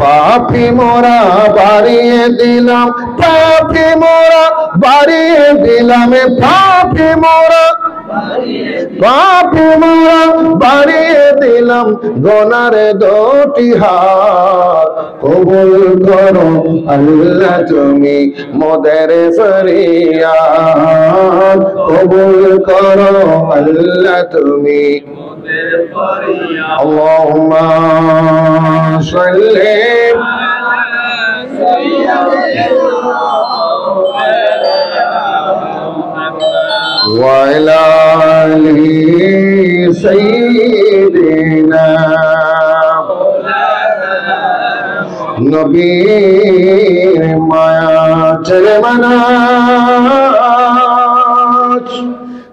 পাপী মোরা বাড়িয়ে দিলাম, পাপী মোরা বাড়িয়ে দিলাম, পাপী মোরা, পাপী মোরা বাড়িয়ে দিলাম, গুনারে দুটি হাত, কবুল করো আল্লাহ তুমি মোদের ফরিয়াদ, কবুল করো আল্লাহ তুমি। আল্লাহুম্মা সাল্লি ওয়া আলা আলি সাইয়্যিদিনা নবীর মায়া ছেড়ে মানাজ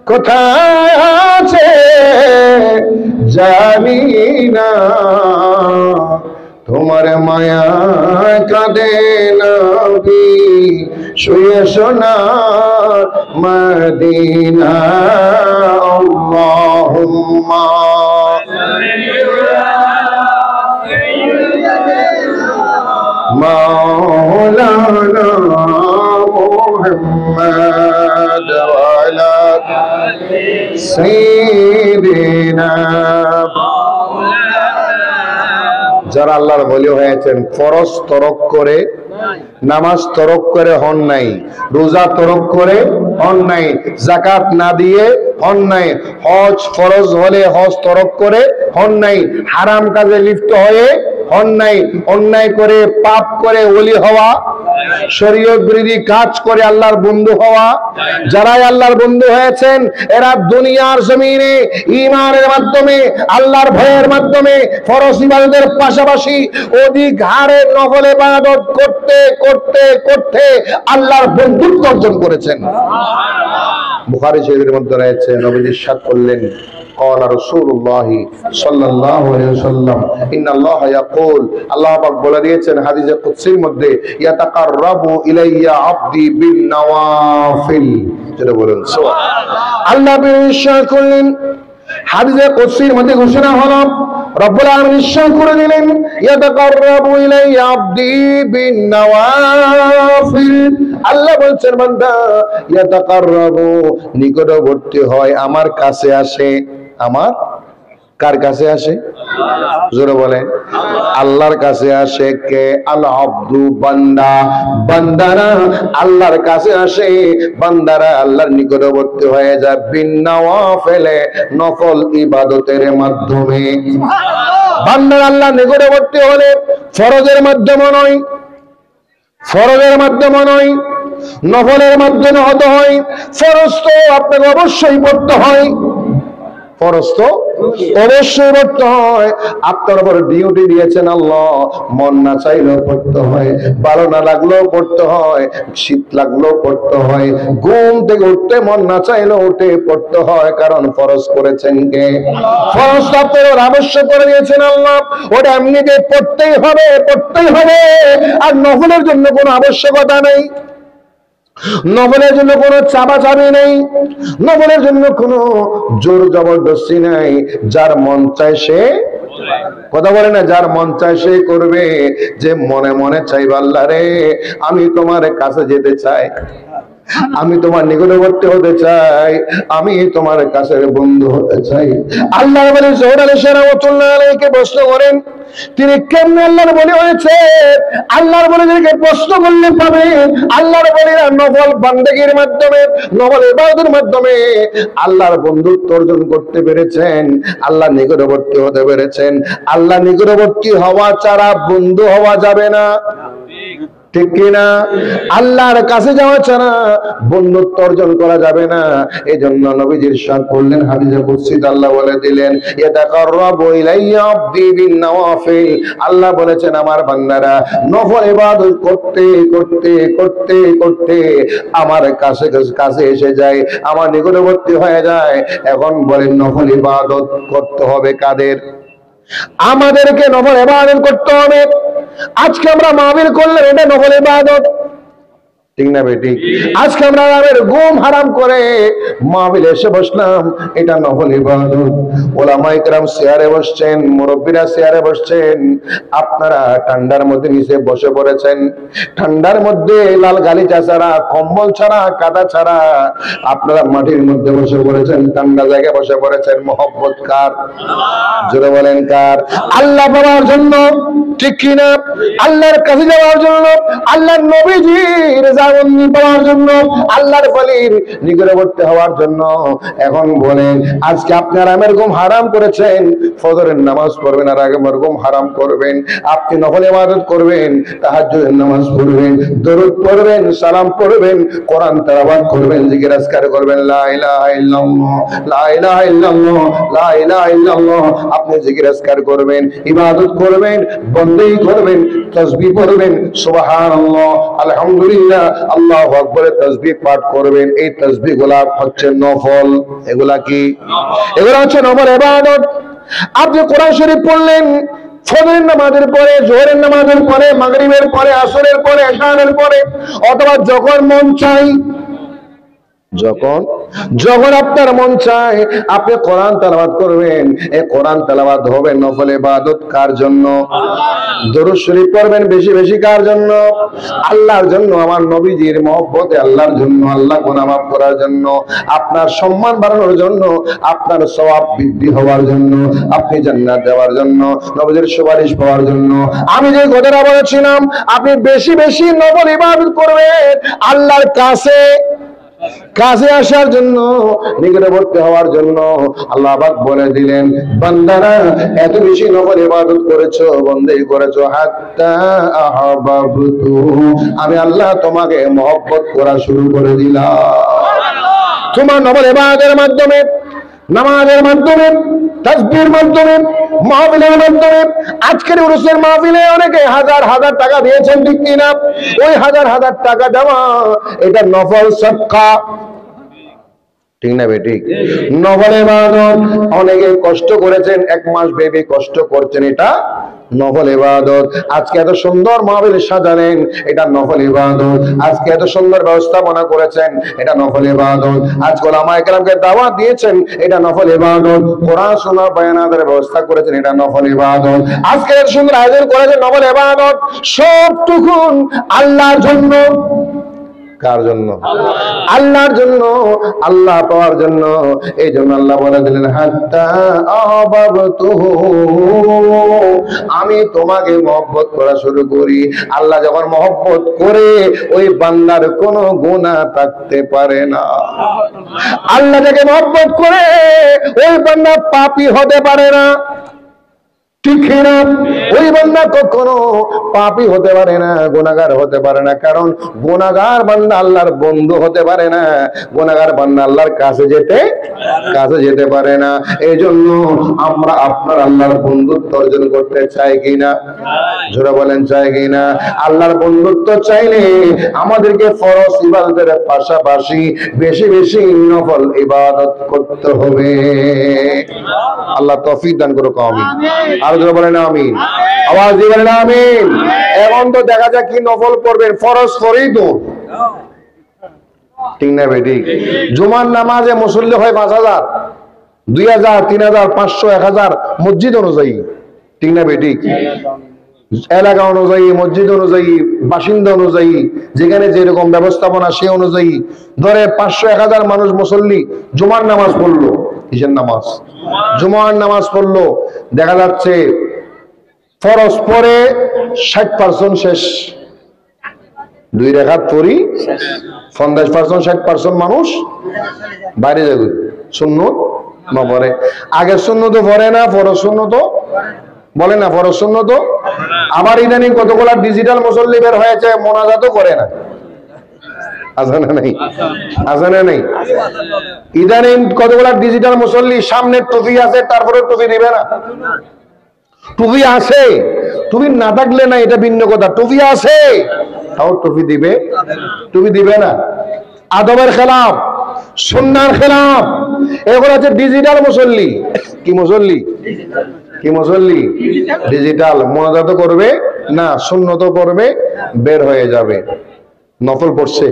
কোথায় আছে জানি না, তোমার মায়া কাঁদে নবী শুয়ে সোনার মদিনা। আল্লাহুম্মা মাওলানা মুহাম্মদ ওয়া আলা সাইয়্যিদিনা। যারা আল্লাহর ওলি হয়েছেন ফরজ তরক করে নামাজ তরক করে হন নাই, রোজা তরক করে হন নাই, যাকাত না দিয়ে হন নাই, হজ ফরজ হলে হজ তরক করে হন নাই, হারাম কাজে লিপ্ত হয়ে হন নাই, অন্যায় করে পাপ করে ওলি হওয়া, শরীয়ত বিরোধী কাজ করে আল্লাহর বন্ধু হওয়া। যারাই আল্লাহর বন্ধু হয়েছেন এরা দুনিয়ার জমিনে ঈমানের মাধ্যমে, আল্লাহর ভয়ের মাধ্যমে ফরজ ইবাদতের পাশাপাশি অধিক হারে নফল ইবাদত করতে করতে করতে আল্লাহর বন্ধুত্ব অর্জন করেছেন। বুখারী শরীফের মধ্যে রয়েছে, নবীজি ইরশাদ করলেন, قال رسول الله صلى الله عليه وسلم ان الله يقول, আল্লাহ পাক বলে দিয়েছেন হাদিসে কুদসির মধ্যে, ইয়াতাকাররাবু ইলাইয়া আবদি বিন নওয়াফিল। যেটা বলেন সুবহানাল্লাহ। আল্লাহ ইরশাদ করলেন, হাদিসে কুদসির মধ্যে ঘোষণা হলো, রব্বুল আলামিন ইরশাদ করে দিলেন, ইয়াতাকাররাবু ইলাইয়া আবদি বিন নওয়াফিল। আল্লাহ বলছেন বান্দা ইয়াতাকাররাবু, নিকটবর্তী হয়, আমার কাছে আসে। আমার কার কাছে আসে? জোরে বলেন। আল্লাহর কাছে আসে কে? আল আব্দু, বান্দা। বান্দারা আল্লাহর কাছে আসে, বান্দারা আল্লাহর নিকটবর্তী হয়ে যায় বিন নওয়াফিলে, নফল ইবাদতের মাধ্যমে। বান্দারা আল্লাহর নিকটবর্তী হলে ফরজের মাধ্যমে নয়, ফরজের মাধ্যমে নয়, নফলের মাধ্যমে হতে হয়। ফরজ তো আপনাকে অবশ্যই পড়তে হয়, ফরজ তো অবশ্যই পড়তে হয়। আপনার উপর ডিউটি দিয়েছেন আল্লাহ, মন না চাইলেও পড়তে হয়, ভালো না লাগলেও পড়তে হয়, শীত লাগলেও পড়তে হয়, ঘুম থেকে উঠতে মন না চাইলেও উঠে পড়তে হয়, কারণ ফরজ করেছেন কে? ফরজ আপনার আবশ্যক করে দিয়েছেন আল্লাহ, ওটা এমনিতে পড়তেই হবে, পড়তেই হবে। আর নফলের জন্য কোনো আবশ্যকতা নেই, নফলের জন্য কোনো চাপাচাপি নেই, নফলের জন্য কোনো জোর জবরদস্তি নাই। যার মন চায় সে কথা বলে না, যার মন চায় সে করবে। যে মনে মনে চাইবে আল্লাহ রে আমি তোমার কাছে যেতে চাই, আমি তোমার নিকটবর্তী হতে চাই, আমি তোমার কাছের বন্ধু হতে চাই। আল্লাহ বলে জোহর আলাইহিস সালাতুল্লাহ আলাইহিকে প্রশ্ন করেন, তিনি কেমনে আল্লাহর বলি হয়েছে? আল্লাহর বলিদেরকে প্রশ্ন করলে পাবে, আল্লাহর বলিরা নফল বান্দেগীর মাধ্যমে, নফল ইবাদতের মাধ্যমে আল্লাহর বন্ধুত্ব অর্জন করতে পেরেছেন, আল্লাহর নিকটবর্তী হতে পেরেছেন। আল্লাহর নিকটবর্তী হওয়া ছাড়া বন্ধু হওয়া যাবে না, ঠিক কিনা? আল্লাহর কাছে যাওয়া ছাড়া বন্ধুত্ব অর্জন করা যাবে না। এই জন্য নবীজি ইরশাদ করলেন হাদিসে কুদসিতে, আল্লাহ বলে দিলেন, ইয়াতাকাররাবু ইলাইয়া আবদি বিন নওয়াফিল। আল্লাহ বলেছেন আমার বান্দারা নফল ইবাদত করতে করতে করতে করতে আমার কাছে কাছে এসে যায়, আমার নিকটবর্তী হয়ে যায়। এখন বলেন নফল ইবাদত করতে হবে কাদের? আমাদেরকে নফল ইবাদত করতে হবে। আজকে আমরা মাহফিল করলে এটা নফল ইবাদত, ঠিক না বেটি? আজকে আমরা আমাদের ঘুম হারাম করে মাহফিলে এসে বসলাম, এটা নফল ইবাদত। ওলামায়ে কেরাম চেয়ারে বসছেন, মুরব্বিরা চেয়ারে বসছেন, আপনারা ঠান্ডার মধ্যে নিচে বসে পড়েছেন। ঠান্ডার মধ্যে লাল গালিচা ছাড়া, কম্বল ছাড়া, কাদা ছাড়া আপনারা মাটির মধ্যে বসে পড়েছেন, ঠান্ডা জায়গায় বসে পড়েছেন। মহব্বত কার? জোরে বলেন কার? আল্লাহ পাওয়ার জন্য, ঠিক কিনা? আল্লাহর কাছে যাওয়ার জন্য, আল্লাহর নবীজির জাওয়ানি পাওয়ার জন্য, আল্লাহর ওলির নিকটবর্তী হওয়ার জন্য। এখন বলেন আজকে আপনারা আমের ঘুম হারাম করেছেন, ফজরের নামাজ পড়বেন আর আগে ঘুম হারাম করবেন। আপনি নফল ইবাদত করবেন, তাহাজ্জুদের নামাজ পড়বেন, দরুদ পড়বেন, সালাম পড়বেন, কোরআন তেলাওয়াত করবেন, জিকির আজকার করবেন, লা ইলাহা ইল্লাল্লাহ, লা ইলাহা ইল্লাল্লাহ, লা ইলাহা ইল্লাল্লাহ। আপনি জিকির আজকার করবেন, ইবাদত করবেন, বন্দেগী করবেন, তাসবিহ পড়বেন, সুবহানাল্লাহ, আলহামদুলিল্লাহ, আল্লাহু আকবার তাসবিহ পাঠ করবেন। এই তাসবিহগুলো হচ্ছে নফল। এগুলা কি? এগুলা হচ্ছে নফল ইবাদত। আপনি কোরআন শরীফ পড়লেন ফজরের নামাজের পরে, জোহরের নামাজের পরে, মাগরিবের পরে, আসরের পরে, এশারের পরে, অথবা যখন মন চাই, যখন যখন আপনার মন চায় আপনি কোরআন তেলাওয়াত করবেন। এই কোরআন তেলাওয়াত হবে নফল ইবাদত কার জন্য? দরুদ শরীফ পড়বেন বেশি বেশি কার জন্য? আল্লাহর জন্য, আমার নবীজির মহব্বতে আল্লাহর জন্য, আল্লাহ গুনাহ মাফ করার জন্য, আপনার সম্মান বাড়ানোর জন্য, আপনার সওয়াব বৃদ্ধি হওয়ার জন্য, আপনি জান্নাত দেওয়ার জন্য, নবীজির সুপারিশ পাওয়ার জন্য। আমি যে কথাটা বলেছিলাম আপনি বেশি বেশি নফল ইবাদত করবেন আল্লাহর কাছে আসার জন্য, নিকটবর্তী হওয়ার জন্য। আল্লাহ পাক বলে দিলেন, বান্দারা এত বেশি নফল ইবাদত করেছো, বন্দেগি করেছো, হাত্তা আহাবাবতু, আমি আল্লাহ তোমাকে মহব্বত করা শুরু করে দিলাম। তোমার নফল ইবাদতের মাধ্যমে, নামাজের মাধ্যমে, তাসবিহের মাধ্যমে, মাহফিলের মাধ্যমে। আজকের উরুসের মাহফিলে অনেকে হাজার হাজার টাকা দিয়েছেন, ঠিক কিনা? ওই হাজার হাজার টাকা দেওয়া এটা নফল সদকা, ঠিক না বেঠিক? নফল ইবাদত। অনেকে কষ্ট করেছেন, এক মাস ব্যাপী কষ্ট করছেন, এটা নফল ইবাদত। আজকে এত সুন্দর মাহফিল সাজালেন, এটা নফল ইবাদত। আজকে এত সুন্দর ব্যবস্থাপনা করেছেন, এটা নফল ইবাদত। আজকে উলামায়ে কেরামকে দাওয়াত দিয়েছেন, এটা নফল ইবাদত। কোরআন শোনা বয়ানের ব্যবস্থা করেছেন, এটা নফল ইবাদত। আজকে এত সুন্দর আয়োজন করেছেন, নফল ইবাদত। সবটুকু আল্লাহর জন্য। কার জন্য? আল্লাহর জন্য, আল্লাহ পাওয়ার জন্য। এই জন্য আল্লাহ বলে দিলেন, হাত্তা আহবাবতুহু, আমি তোমাকে মহব্বত করা শুরু করি। আল্লাহ যখন মহব্বত করে ওই বান্দার কোনো গুনাহ থাকতে পারে না। আল্লাহ যাকে মহব্বত করে ওই বান্দা পাপী হতে পারে না, ঠিক না? ওই বান্দা কখনো পাপী হতে পারে না, গুনাহগার হতে পারে না। কারণ গুনাহগার বান্দা আল্লাহর বন্ধু হতে পারে না, গুনাহগার বান্দা আল্লাহর কাছে যেতে পারে না। এই জন্য আমরা আপনার আল্লাহর বন্ধুত্ব অর্জন করতে চাই কিনা? জোরে বলেন, চাই কিনা? আল্লাহর বন্ধুত্ব চাইলে আমাদেরকে ফরজ ইবাদতের পাশাপাশি বেশি বেশি নফল ইবাদত করতে হবে। আল্লাহ তৌফিক দান করুক, আমিন। আর জোরে বলেন আমিন, আওয়াজ দিয়ে বলেন আমিন। এখন তো দেখা যায় কি নফল করবেন, ফরজ করেই তো, ঠিক না বেঠিক? জুমার নামাজে মুসল্লি হয় 5000, 2000, 3000, 500, 1000 মসজিদ অনুযায়ী, ঠিক না বেঠিক? এলাকা অনুযায়ী, মসজিদ অনুযায়ী, বাসিন্দা অনুযায়ী, যেখানে যেরকম ব্যবস্থাপনা সে অনুযায়ী। ধরে 500-1000 মানুষ মুসল্লি জুমার নামাজ পড়লো, কিসের নামাজ? জুমার নামাজ পড়লো। দেখা যাচ্ছে ফরজ পড়ে 60% শেষ, 2 রাকাত পড়ি 50%, 60% মানুষ বাইরে যাবে, সুন্নত না পড়ে। আগে সুন্নত পড়ে না, ফরজ সুন্নত বলে না, ফরজ সুন্নত। আবার ইদানিং কতগুলা ডিজিটাল মুসল্লি বের হয়েছে, মোনাজাতও করে না। আছে না নাই? আছে না নাই? ইদানিং কতগুলা ডিজিটাল মুসল্লি সামনে টুপি আছে, তারপরে টুপি দিবে না। টুপি আছে, টুপি না থাকলে না, এটা ভিন্ন কথা। টুপি আছে তাও টুপি দিবে না। আদবের খেলাফ, সুন্নাহর খেলাফ। এগুলো আছে ডিজিটাল মুসল্লি। কি মুসল্লি? কি মুসল্লি? ডিজিটাল। মোনাজাত করবে না, সুন্নত করবে, বের হয়ে যাবে। নফল পড়ছে?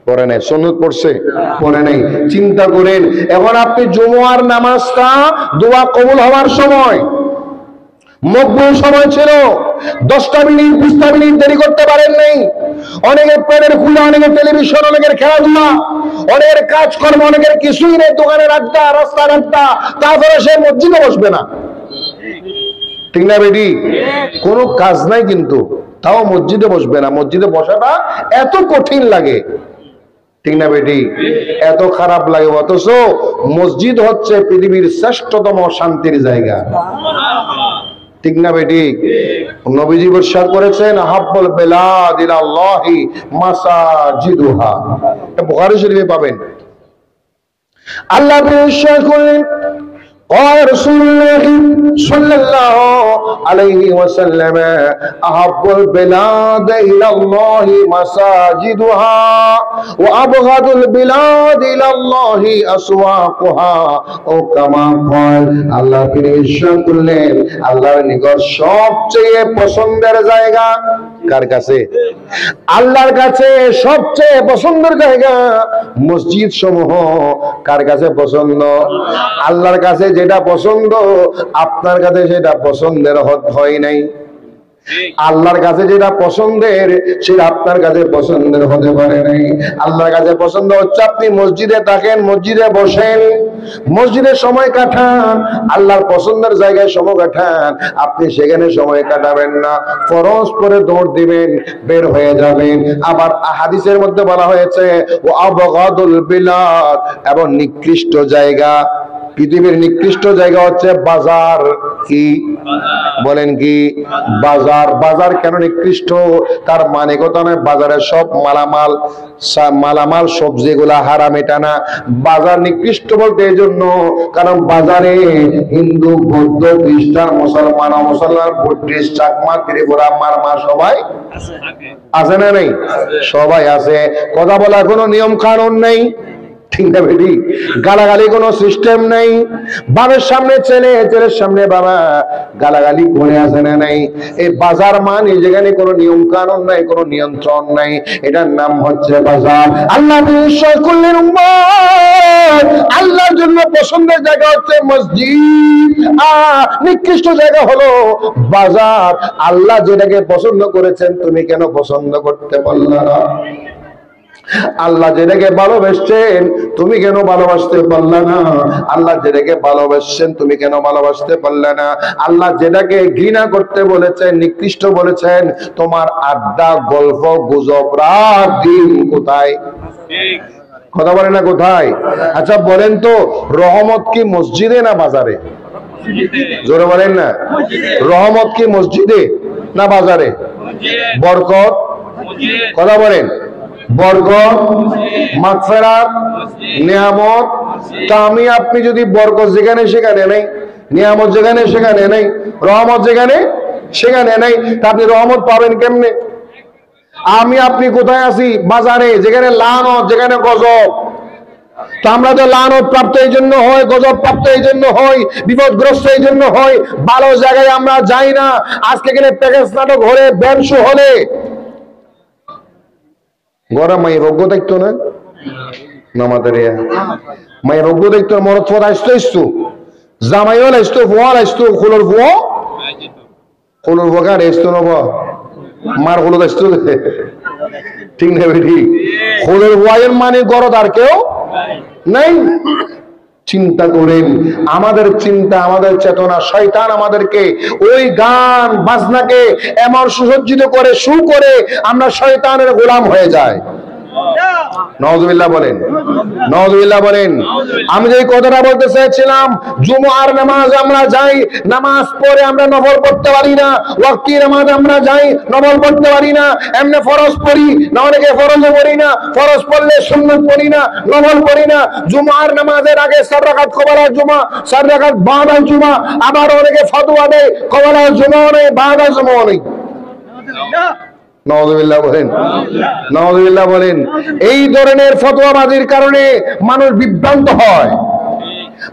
পড়ে নাই। সুন্নত পড়ছে? পড়ে নাই। চিন্তা করেন, এখন আপনি জুমার নামাজটা দোয়া কবুল হওয়ার সময়, মকবুল সময় ছিল, 10টা মিনিট 20টা মিনিট দেরি করতে পারেন নাই। অনেকের পেটের খুলে, অনেকের টেলিভিশন, অনেকের খেলাধুলা, অনেকের কাজকর্ম, অনেকের কিছুই নেই, দোকানের আড্ডা, রাস্তার আড্ডা, তারপরে সে মসজিদে বসবে না, ঠিক না বেটি? কোনো কাজ নাই কিন্তু তাও মসজিদে বসবে না। মসজিদে বসাটা এত কঠিন লাগে, ঠিক না বেটি? এত খারাপ লাগে। অথচ মসজিদ হচ্ছে পৃথিবীর শ্রেষ্ঠতম শান্তির জায়গা, ঠিক না বেটি? নবীজি ইরশাদ করেছেন, আহাব্বুল বিলাদ ইলাল্লাহি মাসাজিদুহা। এটা বুখারী শরীফে পাবেন। আল্লাহ ইরশাদ করেন, قال رسول الله صلى الله عليه وسلم أحب البلاد إلى الله مساجدها وأبغض البلاد إلى الله أسواقها ও কামা قال। আল্লাহ তিনি ইরশাদ করলেন, আল্লাহর নিকট সবচেয়ে পছন্দের জায়গা কার কাছে? আল্লাহর কাছে সবচেয়ে পছন্দের জায়গা মসজিদ সমূহ কার কাছে পছন্দ? আল্লাহর কাছে যেটা পছন্দ আপনার কাছে সেটা পছন্দের হয় নাই। আল্লাহর কাছে যেটা পছন্দের সেটা আপনার কাছে পছন্দের হতে পারে নাই। আল্লাহর কাছে পছন্দ হচ্ছে আপনি মসজিদে থাকেন, মসজিদে বসেন, মসজিদে সময় কাটান, আল্লাহর পছন্দের জায়গায় সময় কাটান। আপনি সেখানে সময় কাটাবেন না, ফরজ করে দৌড় দিবেন, বের হয়ে যাবেন। আবার হাদিসের মধ্যে বলা হয়েছে ও আবগাদুল বিলাদ, এবং নিকৃষ্ট জায়গা, পৃথিবীর নিকৃষ্ট জায়গা হচ্ছে বাজার। কি বলেন? কি বাজার? বাজার কেন নিকৃষ্ট? তার মানে কথা নয় বাজারে সব মালামাল সবজিগুলা হারাম, এটা না। বাজার নিকৃষ্ট বলতে এই জন্য কারণ বাজারে হিন্দু, বৌদ্ধ, খ্রিস্টান, মুসলমান, বুদ্ধিস্ট, চাকমা, ত্রিপুরা, মারমা সবাই আছে না নেই? সবাই আছে। কথা বলা কোনো নিয়ম কানুন নেই, ঠিক না বেটি? গালাগালি কোনো সিস্টেম নেই। বাবার সামনে ছেলে, ছেলের সামনে বাবা, গালাগালি করে আসে না নাই। এই বাজার মানে যেখানে কোনো নিয়ম কানুন নাই, কোনো নিয়ন্ত্রণ নাই, এটার নাম হচ্ছে বাজার। আল্লাহ বিশ্বাস করলেন আল্লাহর জন্য পছন্দের জায়গা হচ্ছে মসজিদ, নিকৃষ্ট জায়গা হলো বাজার। আল্লাহ যেটাকে পছন্দ করেছেন তুমি কেন পছন্দ করতে পারলে না? আল্লাহ যেটাকে ভালোবাসছেন তুমি কেন ভালোবাসতে পারলে না? আল্লাহ যেটাকে ভালোবাসছেন তুমি কেন ভালোবাসতে পারলে না? আল্লাহ যেটাকে ঘৃণা করতে বলেছেন, নিকৃষ্ট বলেছেন, তোমার আড্ডা, গল্প, গুজব, রাত দিন কোথায়? কথা বলে না কোথায়? আচ্ছা বলেন তো, রহমত কি মসজিদে না বাজারে? জোরে বলেন না। রহমত কি মসজিদে না বাজারে? বরকত, কথা বলেন, বরকত, মাগফিরাত, নিয়ামত। তা আমি আপনি যদি বরকত যেখানে সেখানে নেই, নিয়ামত যেখানে সেখানে নেই, রহমত যেখানে সেখানে নেই, তা আপনি রহমত পাবেন কেমনে? আমি আপনি কোথায় আছি? বাজারে, যেখানে লানত, যেখানে গজব। তো আমরা তো লানত প্রাপ্ত এই জন্য হয়, গজব প্রাপ্ত এই জন্য হয়, বিপদগ্রস্ত এই জন্য হয়, ভালো জায়গায় আমরা যাই না। আজকে গেলে প্যাকেজ নাটক হলে, ব্যান্ড শো হলে গরম মাই রোগ্য দেখতো না নামাদের মাই রোগ্য দেখতো, মরত ফত আসতো আসতো, জামাইও আসতো, ফোয়াল আসতো, খোলর ফুয়ো, খোলর ফোকার আসতো নব, মার খোলত আসতো, ঠিক না বেটি? খোলর ফুয়াইয়ের মানে গরদ আর কেউ নাই। চিন্তা করেন, আমাদের চিন্তা, আমাদের চেতনা, শয়তান আমাদেরকে ওই গান বাজনাকে এমন সুসজ্জিত করে, সু করে আমরা শয়তানের গোলাম হয়ে যায়। নাউযুবিল্লাহ বলেন, নাউযুবিল্লাহ বলেন। আমি যে কথাটা বলতে চাইছিলাম, জুমার নামাজ আমরা যাই, নামাজ পড়ে আমরা নফল পড়তে পারি না, ওয়াক্তি নামাজ আমরা যাই, নফল পড়তে পারি না, এমনি ফরজ পড়ি না, অনেকে ফরজও পড়ি না, ফরজ পড়লে সুন্নাত পড়ি না, নফল পড়ি না। জুমার নামাজের আগে 4 রাকাত কবলার জুমা, 4 রাকাত বাদাল জুমা, আবার অনেকে ফতোয়া দেয় কবলার জুমাও নেই, বাদাল জুমাও নেই। নাউযুবিল্লাহ বলেন, নাউযুবিল্লাহ বলেন। এই ধরনের ফতোয়াবাজির কারণে মানুষ বিভ্রান্ত হয়,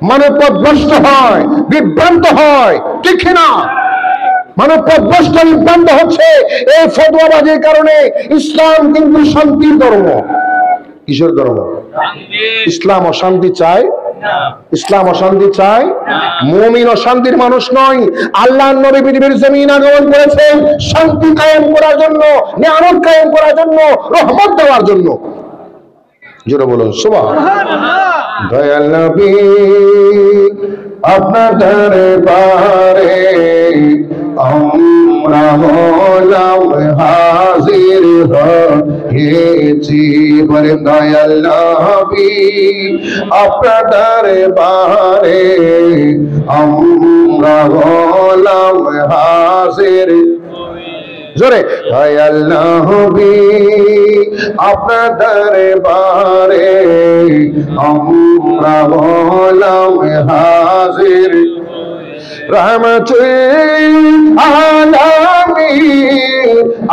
মানুষ পথভ্রষ্ট হয়, বিভ্রান্ত হয়, ঠিক না? মানুষ পথভ্রষ্ট, বিভ্রান্ত হচ্ছে এই ফতোয়াবাজির কারণে। ইসলাম কিন্তু শান্তির ধর্ম। কিসের ধর্ম? ইসলাম অশান্তি চায়? ইসলাম অশান্তি চায়? মুমিন অশান্তির মানুষ নয়। আল্লাহর নবী পৃথিবীর জমিন আগমন করেছেন শান্তি কায়েম করার জন্য, নিয়ামত কায়েম করার জন্য, রহমত দেওয়ার জন্য। জোরে বলুন সুবহানাল্লাহ। দয়াল নবী আপনার দরবারে আমরা হলাম হাজির হয়েছি, বলে দয়াল নবী আপনার দরবারে আমরা হলাম হাজির। জোরে, দয়াল নবী আপনার দরবারে আমরা হলাম হাজির। रहमतुल आलमीन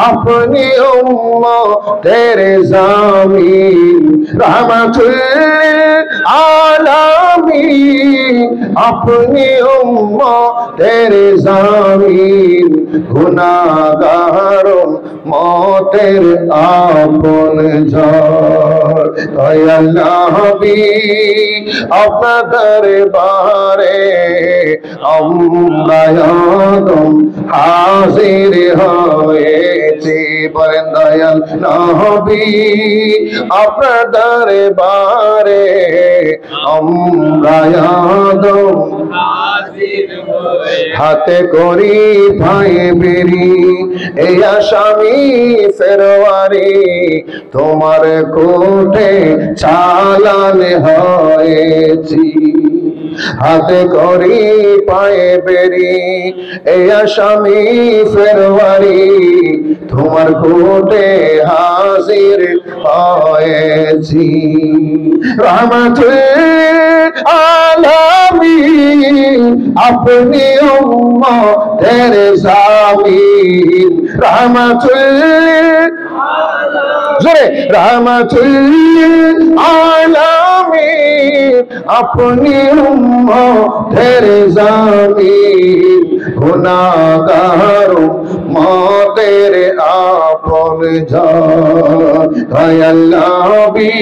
अपनी उम्मतेर ज़मीन रहमतुल आलमीन আলামিন আপনি উম্মতের জামিন গুনাহগার উম্মতের আপন জন দয়াল নবী আপনার দরবারে আমরা আদম হাজির হয়েছি বলেন দয়াল নবী আপনার দরবারে আমরা আদম হাতে করি ভাই বেরি এই আসামি ফেরওয়ারি তোমার কোর্টে চালান হয়েছি হাতে করি পায়ে বেরি এই আসামি ফেরওয়ারি তোমার কোর্টে হাজির হয়েছি রহমতুল আলামিন আপনি উম্মতের জামিন রহমতুল জোরে রহমতুল আলামিন আপনি উম্মতের জামিন গুনাহগার উম্মতের আপন জন দয়াল নবী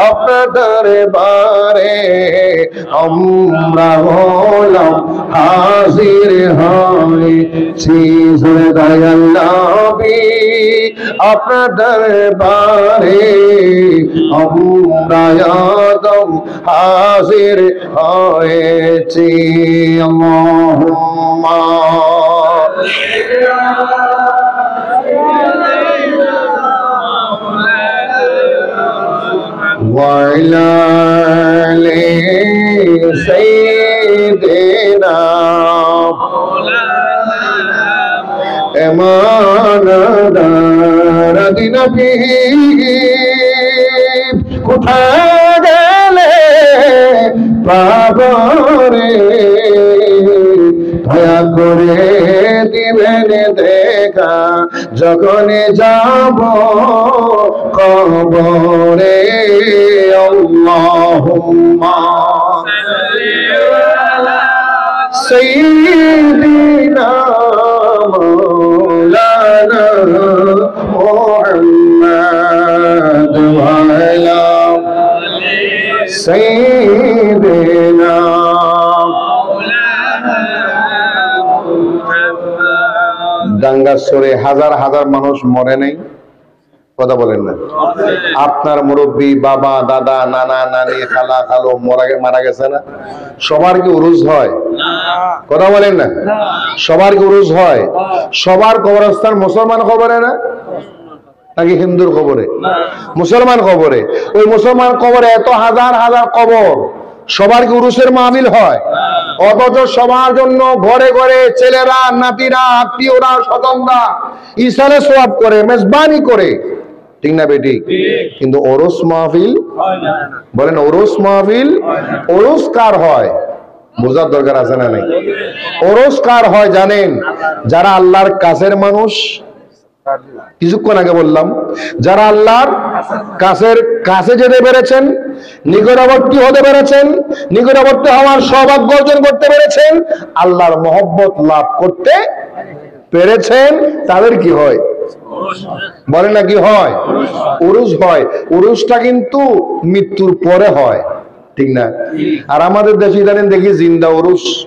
আপনার দরবারে আমরা হলাম হাজির হয়েছি দয়াল নবী আপনার দরবারে আমরা আদম হাজির হয়েছি আল্লাহুম্মা وعلى آل سيدنا এমানদার নবী কোথায় গেলে বাবারে দয়া করে দিবেন দেখা যখন যাব কবরে আল্লাহুম্মা সাইয়্যিদিনা মাওলানা মুহাম্মদ ওয়া আলা সাইয়্যিদিনা দাঙ্গা সরে হাজার হাজার মানুষ মরে নাই কথা বলেন না আপনার মুরব্বী বাবা দাদা নানা নানি খালা খালো মারা গেছে না সবার কি উরুজ হয় কথা বলেন না সবার কি উরুজ হয় সবার কবরস্থান মুসলমান কবরে না নাকি হিন্দুর কবরে মুসলমান কবরে ওই মুসলমান কবরে এত হাজার হাজার কবর সবার কি উরুসের মাহফিল হয় অথচ সবার জন্য ঘরে ঘরে ছেলেরা নাতিরা আত্মীয়রা স্বজনরা ইসালে সোয়াব করে মেজবানি করে ঠিক না বেটি কিন্তু ওরস মাহফিল বলেন ওরস মাহফিল ওরস কার হয় বোঝার দরকার আছে না নাই ওরস কার হয় জানেন যারা আল্লাহর কাছের মানুষ কিছুক্ষণ আগে বললাম যারা আল্লাহর কাছে যেতে পেরেছেন নিকটবর্তী হতে পেরেছেন নিকটবর্তী হওয়ার সৌভাগ্য অর্জন করতে পেরেছেন আল্লাহর মহব্বত লাভ করতে পেরেছেন তাদের কি হয় বলে না কি হয় উরুস হয় উরুসটা কিন্তু মৃত্যুর পরে হয় ঠিক না আর আমাদের দেশে ইদানিং দেখি জিন্দা উরুস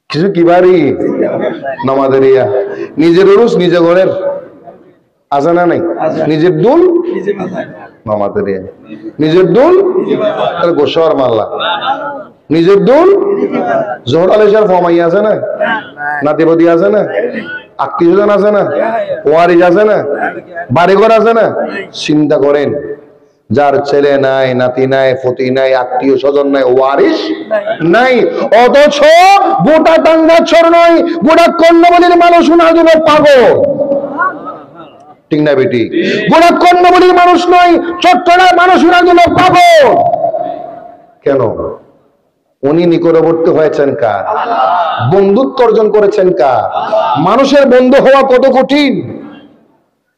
কিছু কিবারি নামাজের ইয়া নিজের উরুস নিজে ঘরের আছে না নাই নিজের দুল নামাজের ইয়া নিজের দুল গোসর মাল্লা নিজের দুল জোহর আলেশার ফমাই আছে না নাতিপতি আছে না আত্মীয়জন আছে না ওয়ারিস আছে না বাড়িঘর আছে না চিন্তা করেন যার ছেলে নাই নাতি নাই ফতি নাই আত্মীয় স্বজন নাই ওয়ারিস নাই অথচ গোটা টাঙ্গাছড় নয় গোটা কর্ণবলীর মানুষ ওনার জন্য পাগল ঠিক না বেটি গোটা কর্ণবলীর মানুষ নয় চট্টগ্রামের মানুষ ওনার জন্য পাগল কেন উনি নিকটবর্তী হয়েছেন কার বন্ধুত্ব অর্জন করেছেন কার মানুষের বন্ধু হওয়া কত কঠিন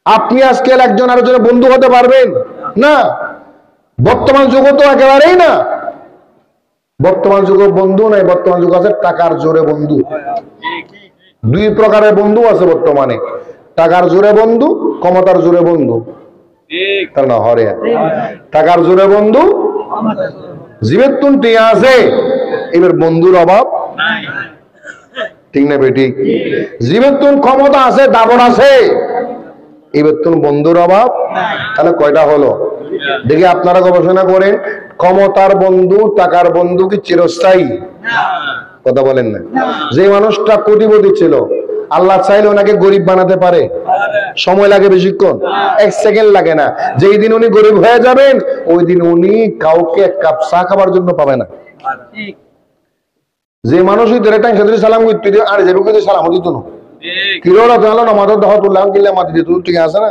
আপনি আজকাল একজন আরেকজনের বন্ধু হতে পারবেন না বর্তমান যুগ তো একেবারেই না বর্তমান যুগে বন্ধু নাই, বর্তমান যুগ আছে টাকার জোরে বন্ধু। দুই প্রকারের বন্ধু আছে বর্তমানে, টাকার জোরে বন্ধু, ক্ষমতার জোরে বন্ধু। না হরে টাকার জোরে বন্ধু, জীবের তুন টিয়া আছে, এবার বন্ধুর অভাব ঠিক না বেটি? জীবের তুন ক্ষমতা আছে, দাবন আছে, এবার তুন বন্ধুর অভাব। তাহলে কয়টা হলো দেখি আপনারা গবেষণা করেন। ক্ষমতার বন্ধু, টাকার বন্ধু কি চিরস্থায়ী? কথা বলেন না। যে মানুষটা কোটিপতি ছিল, আল্লাহ চাইলে ওনাকে গরিব বানাতে পারে। সময় লাগে বেশিক্ষণ, 1 সেকেন্ড লাগে না। যেই দিন উনি গরিব হয়ে যাবেন, ওই দিন উনি কাউকে 1 কাপ চা খাবার জন্য পাবে না। যে মানুষই সালাম করতে আর যে সালাম দিত না, কিরোরা তাহলে আমাদের দহ তুললাম কিনলে মাটি দিত, ঠিক আছে না?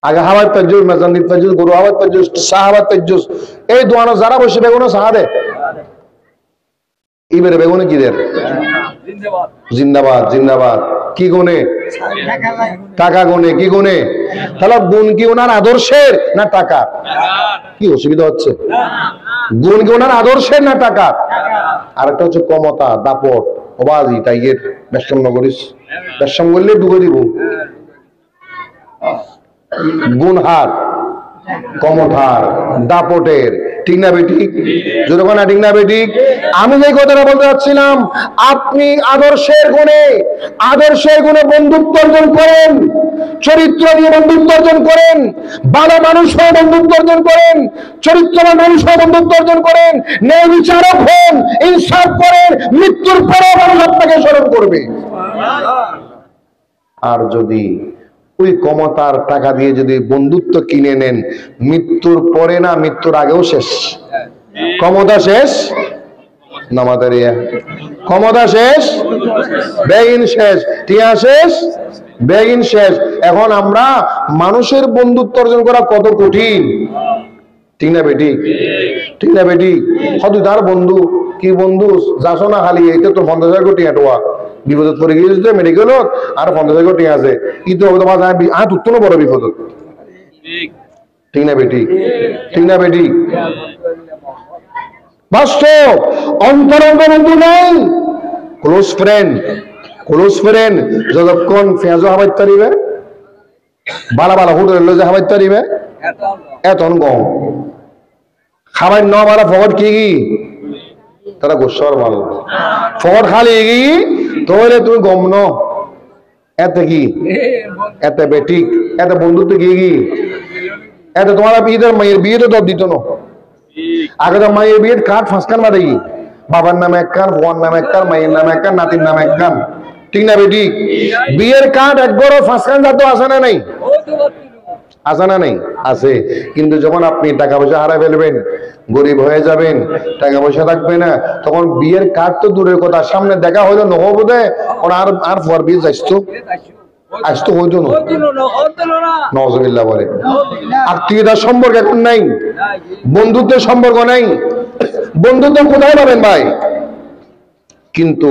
আগে হাওয়ার তাজ্জুস, মেজান্দির তাজ্জুস, গরু হাওয়ার তাজ্জুস, সাহাবার তাজ্জুস, এই দোয়ানো যারা বসে বেগুনো সাহা দে, এবারে বেগুনে কি দেন? জিন্দাবাদ জিন্দাবাদ। কি গুণে? টাকা গুণে। কি গুণে? তাহলে গুণ কি ওনার আদর্শের না টাকা? কি অসুবিধা হচ্ছে? গুণ কি ওনার আদর্শের না টাকা? আর একটা হচ্ছে ক্ষমতা, দাপট, অবাজি, টাইগের ব্যবসা করিস, ব্যবসা করলে ডুবে দিব। গুণ হার, ক্ষমতার, দাপটের, ঠিক না বেঠিক? যতক্ষণ না ঠিক না বেঠিক? আমি যে কথাটা বলতে চাচ্ছিলাম, আপনি আদর্শের গুণে বন্ধুত্ব অর্জন করেন, চরিত্র নিয়ে বন্ধুত্ব অর্জন করেন, ভালো মানুষ হয়ে বন্ধুত্ব অর্জন করেন, চরিত্রবান মানুষ হয়ে বন্ধুত্ব অর্জন করেন, ন্যায় বিচারক হন, ইনসাফ করেন, মৃত্যুর পরে মানুষ আপনাকে স্মরণ করবে। আর যদি ওই ক্ষমতার টাকা দিয়ে যদি বন্ধুত্ব কিনে নেন, মৃত্যুর পরে না, মৃত্যুর আগেও শেষ। ক্ষমতা শেষ, নামাদারিয়া ক্ষমতা শেষ, বেগিন শেষ, টিয়া শেষ, বেগিন শেষ। এখন আমরা মানুষের বন্ধুত্ব অর্জন করা কত কঠিন, ঠিক না বেটি? ঠিক না বেটি? হয়তো তার বন্ধু কি বন্ধু যাস না খালি এইটা তো 50,000 কোটি টোয়া বিপদত পড়ে গিয়েছে মেডিকেলত, আর 50,000 কোটি আছে, কিন্তু আর তুত্ত না বড় বিপদ, ঠিক না বেটি? ঠিক না বেটি? বাস্তব অন্তরঙ্গ বন্ধু নেই, ক্লোজ ফ্রেন্ড যতক্ষণ পেঁয়াজও হাবাইতে পারিবে, বালা বালা হোটেল যে হাবাইতে পারিবে, এতন গম খাবার ন বালা ফকট কি তারা গোস্বর ভালো ফকট খালি এগি তাহলে তুমি গম ন এতে কি এতে বেটিক এতে বন্ধুত্ব কি এতে তোমার ঈদের মায়ের বিয়ে তো দর দিত না। আগে তো মায়ের বিয়ের কার্ড 5 কান বাদে কি বাবার নামে 1 কান, ফোয়ার নামে 1 কান, মায়ের নামে 1 কান, নাতির নামে 1 কান, ঠিক না বেটি? বিয়ের কার্ড একবারও 5 কান যাতো আসে না নাই? আছে না নাই? আছে। কিন্তু যখন আপনি টাকা পয়সা হারাই ফেলবেন, গরিব হয়ে যাবেন, টাকা পয়সা থাকবে না, তখন বিয়ের কার্ড তো দূরের কথা, সামনে দেখা হইলো নহবদে আর পর বিয়ে যাইতো আসতো হইতো না, নওয়াজুবিল্লাহ বলে। আত্মীয়তার সম্পর্ক এখন নাই, বন্ধুত্বের সম্পর্ক নাই। বন্ধুত্ব কোথায় পাবেন ভাই? কিন্তু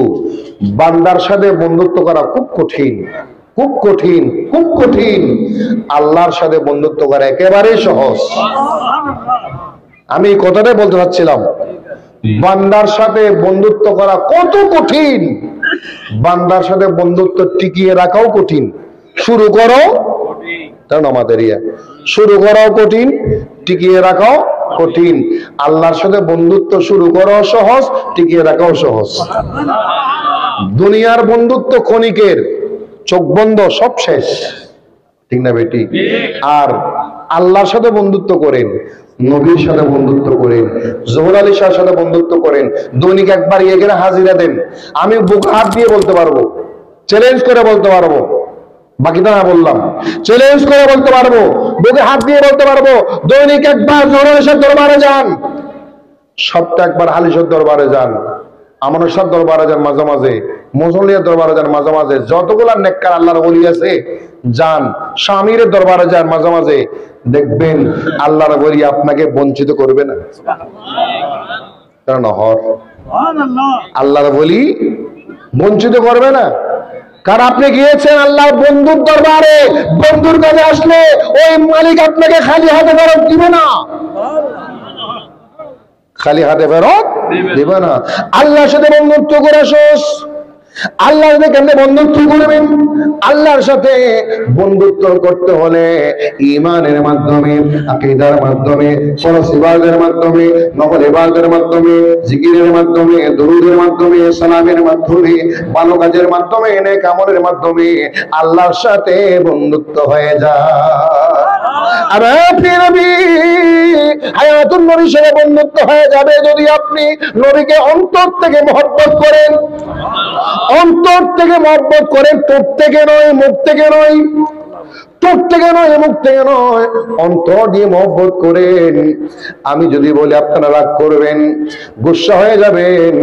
বান্দার সাথে বন্ধুত্ব করা খুব কঠিন, খুব কঠিন, খুব কঠিন। আল্লাহর সাথে বন্ধুত্ব করা একেবারে সহজ। আমি কথাটাই বলতে চাচ্ছিলাম, বান্দার সাথে বন্ধুত্ব করা কত কঠিন, বান্দার সাথে বন্ধুত্ব টিকিয়ে রাখাও কঠিন। শুরু করো কারণ আমাদের শুরু করাও কঠিন, টিকিয়ে রাখাও কঠিন। আল্লাহর সাথে বন্ধুত্ব শুরু করাও সহজ, টিকিয়ে রাখাও সহজ। দুনিয়ার বন্ধুত্ব ক্ষণিকের, চোখ বন্ধ সব শেষ, ঠিক না বেটি? আর আল্লাহর সাথে বন্ধুত্ব করেন, নবীর সাথে বন্ধুত্ব করেন, জোহর আলী শাহর সাথে বন্ধুত্ব করেন, দৈনিক একবার এখানে হাজিরা দেন। আমি বুক হাত দিয়ে বলতে পারবো, চ্যালেঞ্জ করে বলতে পারবো, বাকিটা না বললাম, চ্যালেঞ্জ করে বলতে পারবো, বুকে হাত দিয়ে বলতে পারবো, দৈনিক একবার জোহর আলী শাহর দরবারে যান, সপ্তাহে একবার হালিশার দরবারে যান, আমার সব দরবারে যান মাঝে মাঝে, মুসল্লিয়ার দরবারে যান মাঝে মাঝে, যতগুলা নেককার আল্লাহর ওলি আছে যান, স্বামীর দরবারে যান মাঝে মাঝে, দেখবেন আল্লাহর ওলি আপনাকে বঞ্চিত করবে না। কারণ আল্লাহর ওলি বঞ্চিত করবে না, কারণ আপনি গিয়েছেন আল্লাহর বন্ধুর দরবারে, বন্ধুর কাছে আসলে ওই মালিক আপনাকে খালি হাতে ফেরত দিবে না। খালি হাতে ফেরত দিবে না। আল্লাহর সাথে বন্ধুত্ব করে আসোস। আল্লাহর সাথে কেমনে বন্ধুত্ব করবেন? আল্লাহর সাথে বন্ধুত্ব করতে হলে ঈমানের মাধ্যমে, আকীদার মাধ্যমে, ফরজ ইবাদতের মাধ্যমে, নফল ইবাদতের মাধ্যমে, জিকিরের মাধ্যমে, দুরূদের মাধ্যমে, সালামের মাধ্যমে, ভালো কাজের মাধ্যমে, নেক আমলের মাধ্যমে আল্লাহর সাথে বন্ধুত্ব হয়ে যায়। আর নবী হায়াতুন নবীর সাথে বন্ধুত্ব হয়ে যাবে যদি আপনি নবীকে অন্তর থেকে মহব্বত করেন। অন্তর থেকে মহব্বত করেন, ঠোঁট থেকে নয়, মুখ থেকে নয়, ঠোঁট থেকে নয়, মুখ থেকে নয়, অন্তর দিয়ে মহব্বত করেন। আমি যদি বলি আপনারা রাগ করবেন, গুসা হয়ে যাবেন।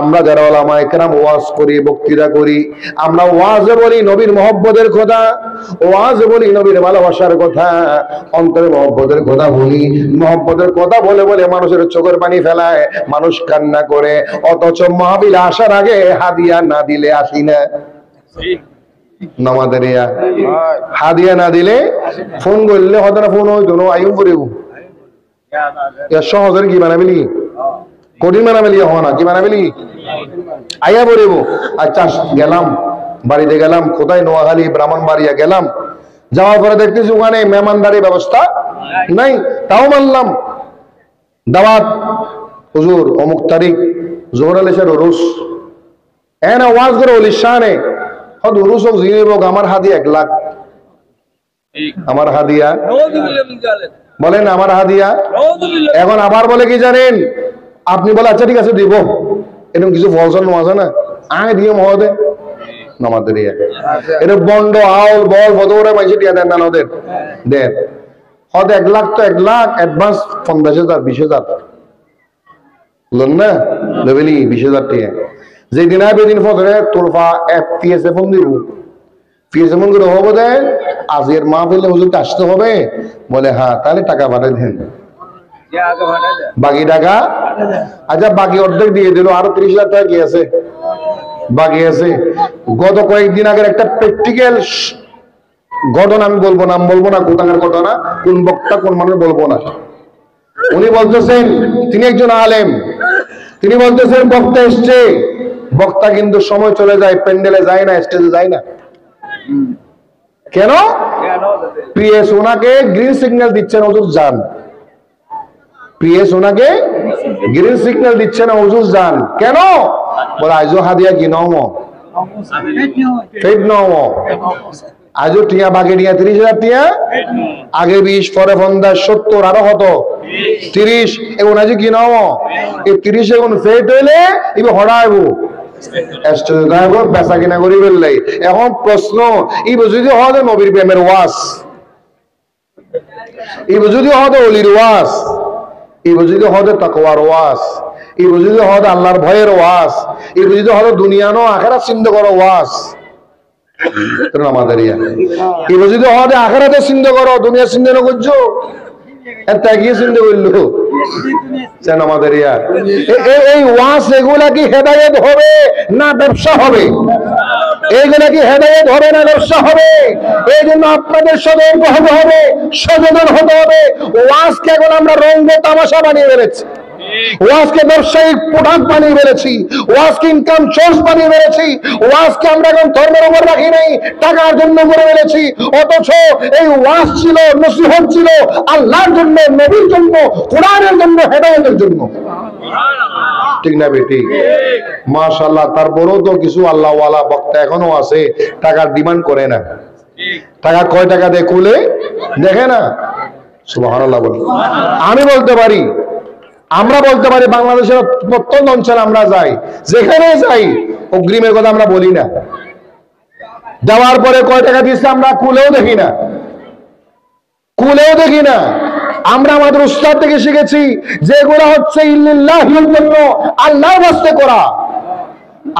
আমরা যারা উলামায়ে কেরাম ওয়াজ করি, বক্তৃতা করি, আমরা ওয়াজে বলি নবীর মহব্বতের কথা, ওয়াজে বলি নবীর ভালোবাসার কথা, অন্তরে মহব্বতের কথা বলি। মহব্বতের কথা বলে বলে মানুষের চোখের পানি ফেলায়, মানুষ কান্না করে, অথচ মাহফিলে আসার আগে হাদিয়া না দিলে আসি না। নামাদেরিয়া হাদিয়া না দিলে ফোন করলে হয়তো না, ফোন হইতো না, আইও করিব সহজের কি বানাবিলি, কঠিন বানাবিলি, হওয়া না কি বানাবিলি, আইয়া পড়িব। আচ্ছা গেলাম, বাড়িতে গেলাম, কোথায়, নোয়াখালী ব্রাহ্মণবাড়িয়া গেলাম, যাওয়ার পরে দেখতেছি ওখানে মেহমানদারির ব্যবস্থা নাই। তাও মানলাম, দাওয়াত, হুজুর অমুক তারিখ জোহর আলেসের রুস এনা ওয়াজ করে ওলিশানে হদ রুস হোক জিনিব হোক, আমার হাদিয়া 1 লাখ, আমার হাদিয়া বলেন, আমার হাদিয়া। এখন আবার বলে কি জানেন, আপনি বলে আচ্ছা ঠিক আছে দিব, এরকম কিছু ফলসন আছে না, আয় দিয়ে মহদে নামাদের এটা বন্ড আউল বল বদরে মাইসে দিয়া দেন না ওদের দেন হদ 1 লাখ তো 1 লাখ অ্যাডভান্স 50,000 20,000 বলুন না লেভেলি 20,000 টাকা যেদিন আয় বেদিন ফদরে তোলফা এফটিএস ফোন দিব পিএসএ ফোন করে হবো দেন আজের মাহফিলে হুজুরকে আসতে হবে বলে হ্যাঁ তাহলে টাকা পাঠাই দেন বাকি টাকা আচ্ছা বাকি অর্ধেক দিয়ে দিল আরো 30,000 টাকা কি আছে বাকি আছে। গত কয়েকদিন আগের একটা প্র্যাকটিক্যাল ঘটনা আমি বলবো নাম বলবো না কোথাকার ঘটনা কোন বক্তা কোন মানুষ বলবো না উনি বলতেছেন তিনি একজন আলেম তিনি বলতেছেন বক্তা এসছে বক্তা কিন্তু সময় চলে যায় প্যান্ডেলে যায় না স্টেজে যায় না কেন পিএস ওনাকে গ্রিন সিগন্যাল দিচ্ছেন হুজুর যান পিএস ওনাকে গ্রিন সিগন্যাল দিচ্ছেন হুজুর যান কেন বলে আজও হাদিয়া কি নম ফেড নম আজও টিয়া বাকি টিয়া 30,000 টিয়া আগে 20 পরে 50 70 আরো কত 30 এখন আজ কি নম এই 30 এখন ফেড হইলে এবার হড়াইব বেচা কিনা করি ফেললাই এখন প্রশ্ন এই যদি হয় নবীর প্রেমের ওয়াজ এই যদি হয় অলির ওয়াজ এই যদি হয় তাকওয়ার ওয়াজ এই যদি হয় আল্লাহর ভয়ের ওয়াজ এই যদি হয় দুনিয়ানো আখিরাত চিন্তা করো ওয়াজ আমাদের এই যদি হয় আখিরাতে চিন্তা করো দুনিয়া চিন্তা না করছো ত্যাগিয়ে চিন্তা করলো আমাদের এই ওয়াজ এগুলা কি হেদায়েত হবে না ব্যবসা হবে এইগুলা কি হেদায়েত হবে না ব্যবসা হবে এই জন্য আপনাদের সতর্ক হতে হবে সচেতন হতে হবে ওয়াজকে এখন আমরা রঙ্গ তামাশা বানিয়ে ফেলেছি ওয়াজকে ব্যবসায়িক প্রোডাক্ট বানিয়ে ফেলেছি ওয়াজকে ইনকাম সোর্স বানিয়ে ফেলেছি ওয়াজকে আমরা এখন ধর্মের উপর রাখি নাই টাকার জন্য করে ফেলেছি অথচ এই ওয়াজ ছিল নসিহত ছিল আল্লাহর জন্য নবীর জন্য কোরআনের জন্য হেদায়েতের জন্য ঠিক না বেটি মাশাআল্লাহ তারপরেও তো কিছু আল্লাহ ওয়ালা বক্তা এখনো আছে টাকার ডিমান্ড করে না টাকা কয় টাকা দেয় কুলে দেখে না সুবহানাল্লাহ বলি আমি বলতে পারি আমরা বলতে পারি বাংলাদেশের প্রত্যন্ত অঞ্চলে আমরা যাই যেখানে যাই অগ্রিমের কথা আমরা বলি না যাওয়ার পরে কয় টাকা দিচ্ছে আমরা কুলেও দেখি না আমরা আমাদের উস্তাদ থেকে শিখেছি যেগুলো হচ্ছে ইল্লাল্লাহির জন্য আল্লাহর ওয়াস্তে করা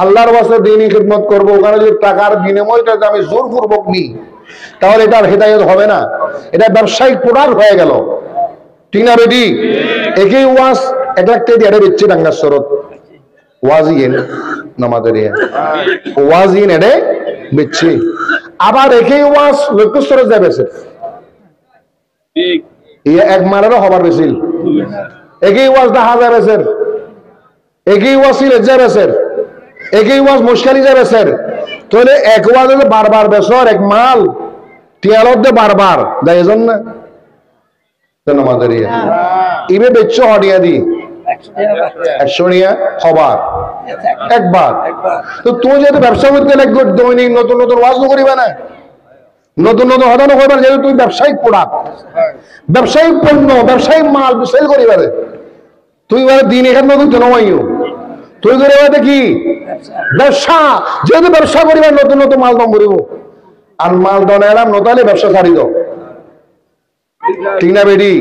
আল্লাহর ওয়াস্তে দ্বীনি খিদমত করব ওখানে যদি টাকার বিনিময়টা আমি জোরপূর্বক নিই তাহলে এটার হেদায়েত হবে না এটা ব্যবসায়িক প্রোডাক্ট হয়ে গেল ঠিক না বেটি একই ওয়াজ একটা দিয়ে বেচছে ডাঙ্গার শরৎ ওয়াজিন নামাদের ওয়াজিন এডে বেচছে আবার একই ওয়াজ লক্ষ্যস্তরে যাবে এক মারেরও হবার বেশিল একই ওয়াজ দা হাজার বেসের, একই ওয়াজ সিলেট যায় বেসের, একই ওয়াজ মুশকালি যায় বেসের, তাহলে এক ওয়াজ বারবার বেসর এক মাল টিয়ালত দে বারবার দেয় এজন না আমাদের ইবে বেচ্চ হডিয়া দি 100 নিয়া হবার একবার। তো তুমি যেহেতু ব্যবসা করতে লাগবে দৈনিক নতুন নতুন ওয়াজ করিবে না, নতুন নতুন হদানো করবার, যেহেতু তুমি ব্যবসায়িক প্রোডাক্ট, ব্যবসায়িক পণ্য, ব্যবসায়িক মাল সেল করিবারে, তুই দিন এখান নতুন জনমাইও তুই করে কি ব্যবসা, যেহেতু ব্যবসা করিবার নতুন নতুন মাল দম করিব, আর মাল দনে এলাম নতালে ব্যবসা ছাড়ি দাও, ঠিক না বেডি?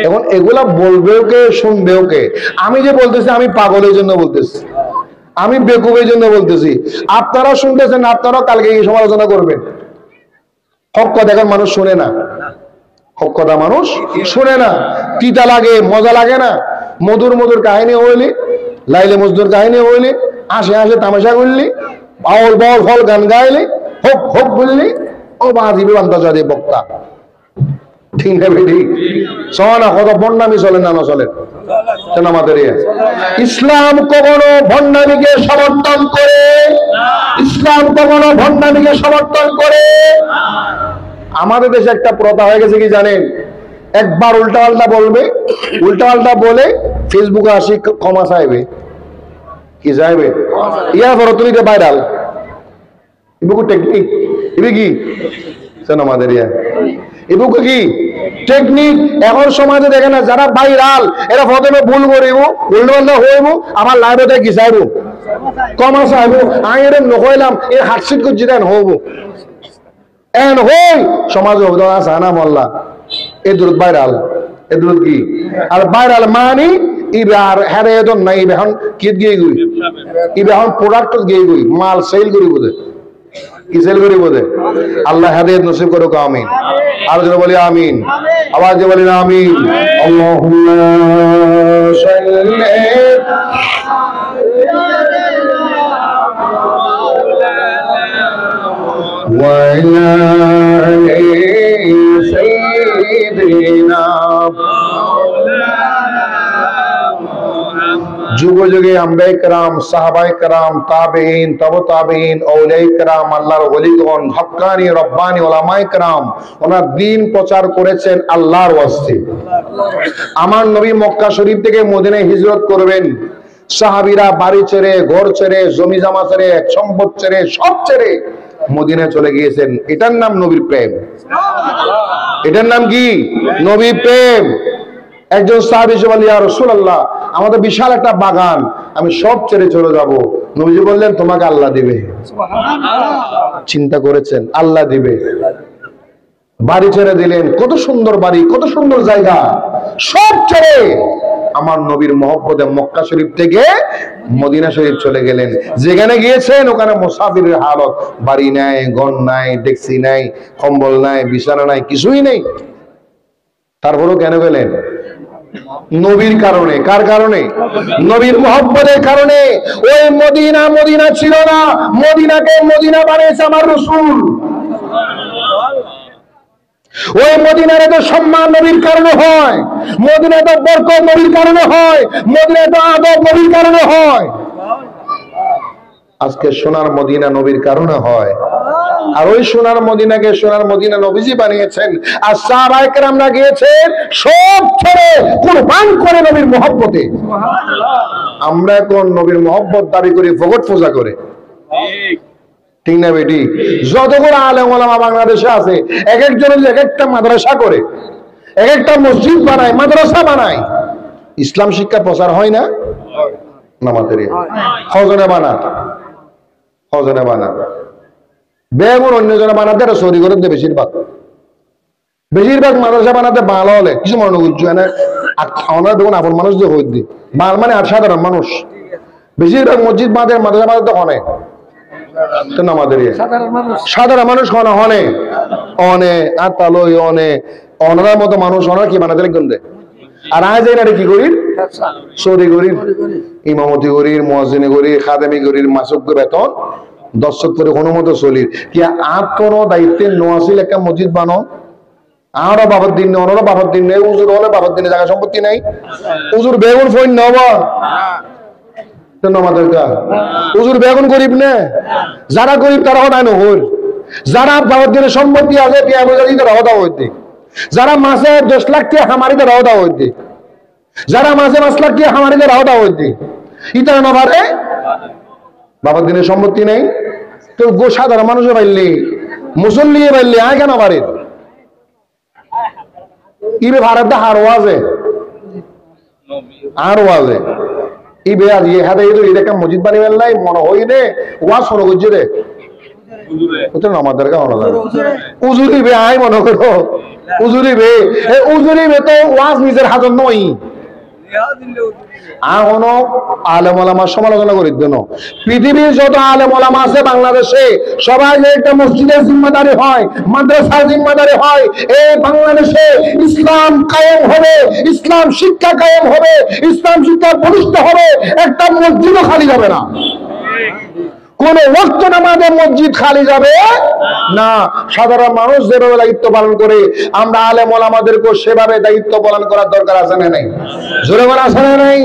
এখন এগুলা বলবেও কে, শুনবেও কে? আমি যে বলতেছি আমি পাগলের জন্য বলতেছি, আমি বেকুবের জন্য বলতেছি, আপনারা শুনতেছেন, আপনারাও কালকে এই সমালোচনা করবেন। হক কথা এখন মানুষ শোনে না, হক কথা মানুষ শোনে না, তিতা লাগে, মজা লাগে না। মধুর মধুর কাহিনী হইলি, লাইলে মজদুর কাহিনী হইলি, আসে আসে তামাশা করলি, বাউল বাউল ফল গান গাইলি, হোক হোক বললি, ও বাঁধিবি বান্তাজাদি বক্তা, ঠিক না বেটি? সনা কত বন্ডামি চলে না চলে আমাদের ইসলাম কখনো ভণ্ডামিকে সমর্থন করে, ইসলাম কখনো ভণ্ডামিকে সমর্থন করে। আমাদের দেশে একটা প্রথা হয়ে গেছে কি জানেন, একবার উল্টা পাল্টা বলবে, উল্টা পাল্টা বলে ফেসবুকে আসি ক্ষমা চাইবে, কি চাইবে, ইয়ার পর তুমি ভাইরাল, ইবুকু টেকনিক, ইবি কি আমাদের এগুলো কি টেকনিক। এখন সমাজে দেখে না যারা ভাইরাল এরা প্রথমে ভুল করিব, উল্টো হইব, আমার লাইভে গিসাইব, কমা চাইব, আমি এরকম নকইলাম এই হাটসিট করছি দেন হব এন হই সমাজে জানা মল্লা এ দূরত ভাইরাল, এ দূরত কি আর ভাইরাল মানি ইবার হ্যাঁ এজন নাই, এখন কিত গিয়ে গুই, ইবে এখন প্রোডাক্ট গিয়ে গুই, মাল সেল করি বোধে, কি সেল করি বোধে। আল্লাহ হেদায়েত নসিব করুক, আমিন। আর যেন বলি আমিন, আওয়াজে বলি না আমিন। আল্লাহুম্মা সাল্লি ওয়া আলা আলি সাইয়্যিদিনা। যুগ যুগে আম্বিয়া کرام, সাহাবায়ে کرام, তাবেঈন, তবে তাবেঈন, আউলিয়ায়ে کرام, আল্লাহর ওলিগণ, হক্কানি রব্বানি উলামায়ে کرام ওনার দ্বীন প্রচার করেছেন আল্লাহর ওয়াস্তে। আমার নবী মক্কা শরীফ থেকে মদিনায় হিজরত করবেন, সাহাবীরা বাড়ি ছেড়ে, ঘর ছেড়ে, জমি জমা ছেড়ে, সম্পদ ছেড়ে, সব ছেড়ে মদিনায় চলে গিয়েছেন। এটার নাম নবীর প্রেম, এটার নাম কি? নবীর প্রেম। একজন সাহাবী বললেন, ইয়া রাসূলুল্লাহ, আমাদের বিশাল একটা বাগান, আমি সব ছেড়ে চলে যাব। নবীজি বললেন, তোমাকে আল্লাহ দিবে। সুবহানাল্লাহ। চিন্তা করেছেন, আল্লাহ দিবে। বাড়ি ছেড়ে দিলেন, কত সুন্দর বাড়ি, কত সুন্দর জায়গা, সব ছেড়ে আমার নবীর মহব্বতে মক্কা শরীফ থেকে মদিনা শরীফ চলে গেলেন। যেখানে গিয়েছেন ওখানে মুসাফিরের হালত, বাড়ি নাই, ঘর নাই, ট্যাক্সি নাই, কম্বল নাই, বিছানা নাই, কিছুই নেই। তারপরও কেন গেলেন? নবীর কারণে। কার কারণে? নবীর মহব্বতের কারণে। ওই মদিনা মদিনা ছিল না, মদিনাকে মদিনা বানিয়েছে আমার রাসূল। ওই মদিনার এত সম্মান নবীর কারণে হয়, মদিনার এত বরকত নবীর কারণে হয়, মদিনার এত আদব নবীর কারণে হয়। আজকে সোনার মদিনা নবীর কারণে হয়। আর ওই সোনার মদিনাকে সোনার মদিনা নবীজি বানিয়েছেন, আর সাহাবায়ে কেরামরা গিয়েছেন সব ছেড়ে কুরবান করে নবীর মহব্বতে। আমরা এখন নবীর মহব্বত দাবি করি, ভগত পূজা করে, ঠিক না বেটি? যতগুলো আলেম ওলামা বাংলাদেশে আছে, এক একজনের এক একটা মাদ্রাসা করে, এক একটা মসজিদ বানায়, মাদ্রাসা বানায়, ইসলাম শিক্ষা প্রচার হয় না? নামাজের হজনে বানা, হজনে বানা বেগুন অন্যজনে বানাতে এটা সরি করে দেয়। বেশিরভাগ মাদ্রাসা বানাতে ভালো হলে কিছু মনে করছো না, আমরা দেখুন আপন মানুষ যে হই দিই বাল মানে আর সাধারণ মানুষ। বেশিরভাগ মসজিদ বাঁধে, মাদ্রাসা বাঁধতে হনে তো নামাজের সাধারণ মানুষ হনে হনে অনে আতালই অনে অনার মতো মানুষ অনার কি বানাতে লিখবেন দে। আর আজ এই কি করি? সরি করি, ইমামতি করি, মুয়াজ্জিনি করি, খাদেমি করি, মাসুক বেতন দর্শক করে কোনো মতো চলির কি আর কোনো দায়িত্বে নোয়াছিল একটা মসজিদ বানো আরো বাবার দিন নেই, অনরও বাবার দিন নেই, উজুর হলে বাবার দিনে জায়গা সম্পত্তি নাই। উজুর বেগুন ফোন নেব আমাদের উজুর বেগুন গরিব নে, যারা গরিব তারা হঠাৎ নহর, যারা বাবার দিনে সম্পত্তি আছে তারা হতা হইতে, যারা মাসে 10 লাখ টাকা হামারিতে রাওদা হইতে, যারা মাসে 5 লাখ টাকা হামারিতে রাওদা হইতে, ইতারা না পারে বাবার দিনে সম্পত্তি নেই। তো সাধারণ মানুষে পাইলে মুসল্লি পাইলে আয় কেন পারে ইবে ভারত হারও আছে আরও আছে ইবে আজ হাতে এটা মসজিদ বানি নাই মনে হই রে ওয়া শোনো করছে রে আমাদের উজুরিবে আয় মনে করো উজুরিবে উজুরিবে তো ওয়াজ নিজের হাজত নই এখনো আলেম ওলামার সমালোচনা করি দেন। পৃথিবীর যত আলেম ওলামা আছে বাংলাদেশে সবাই একটা মসজিদের জিম্মাদারি হয়, মাদ্রাসার জিম্মাদারি হয়। এই বাংলাদেশে ইসলাম কায়েম হবে, ইসলাম শিক্ষা কায়েম হবে, ইসলাম শিক্ষা প্রতিষ্ঠা হবে, একটা মসজিদও খালি যাবে না। কোন ওয়াক্ত নামাজে মসজিদ খালি যাবে না। সাধারণ মানুষ যেভাবে দায়িত্ব পালন করে আমরা আলেম ওলামাদেরকেও সেভাবে দায়িত্ব পালন করার দরকার আছে না নাই? জোরে বলা আছে না নাই?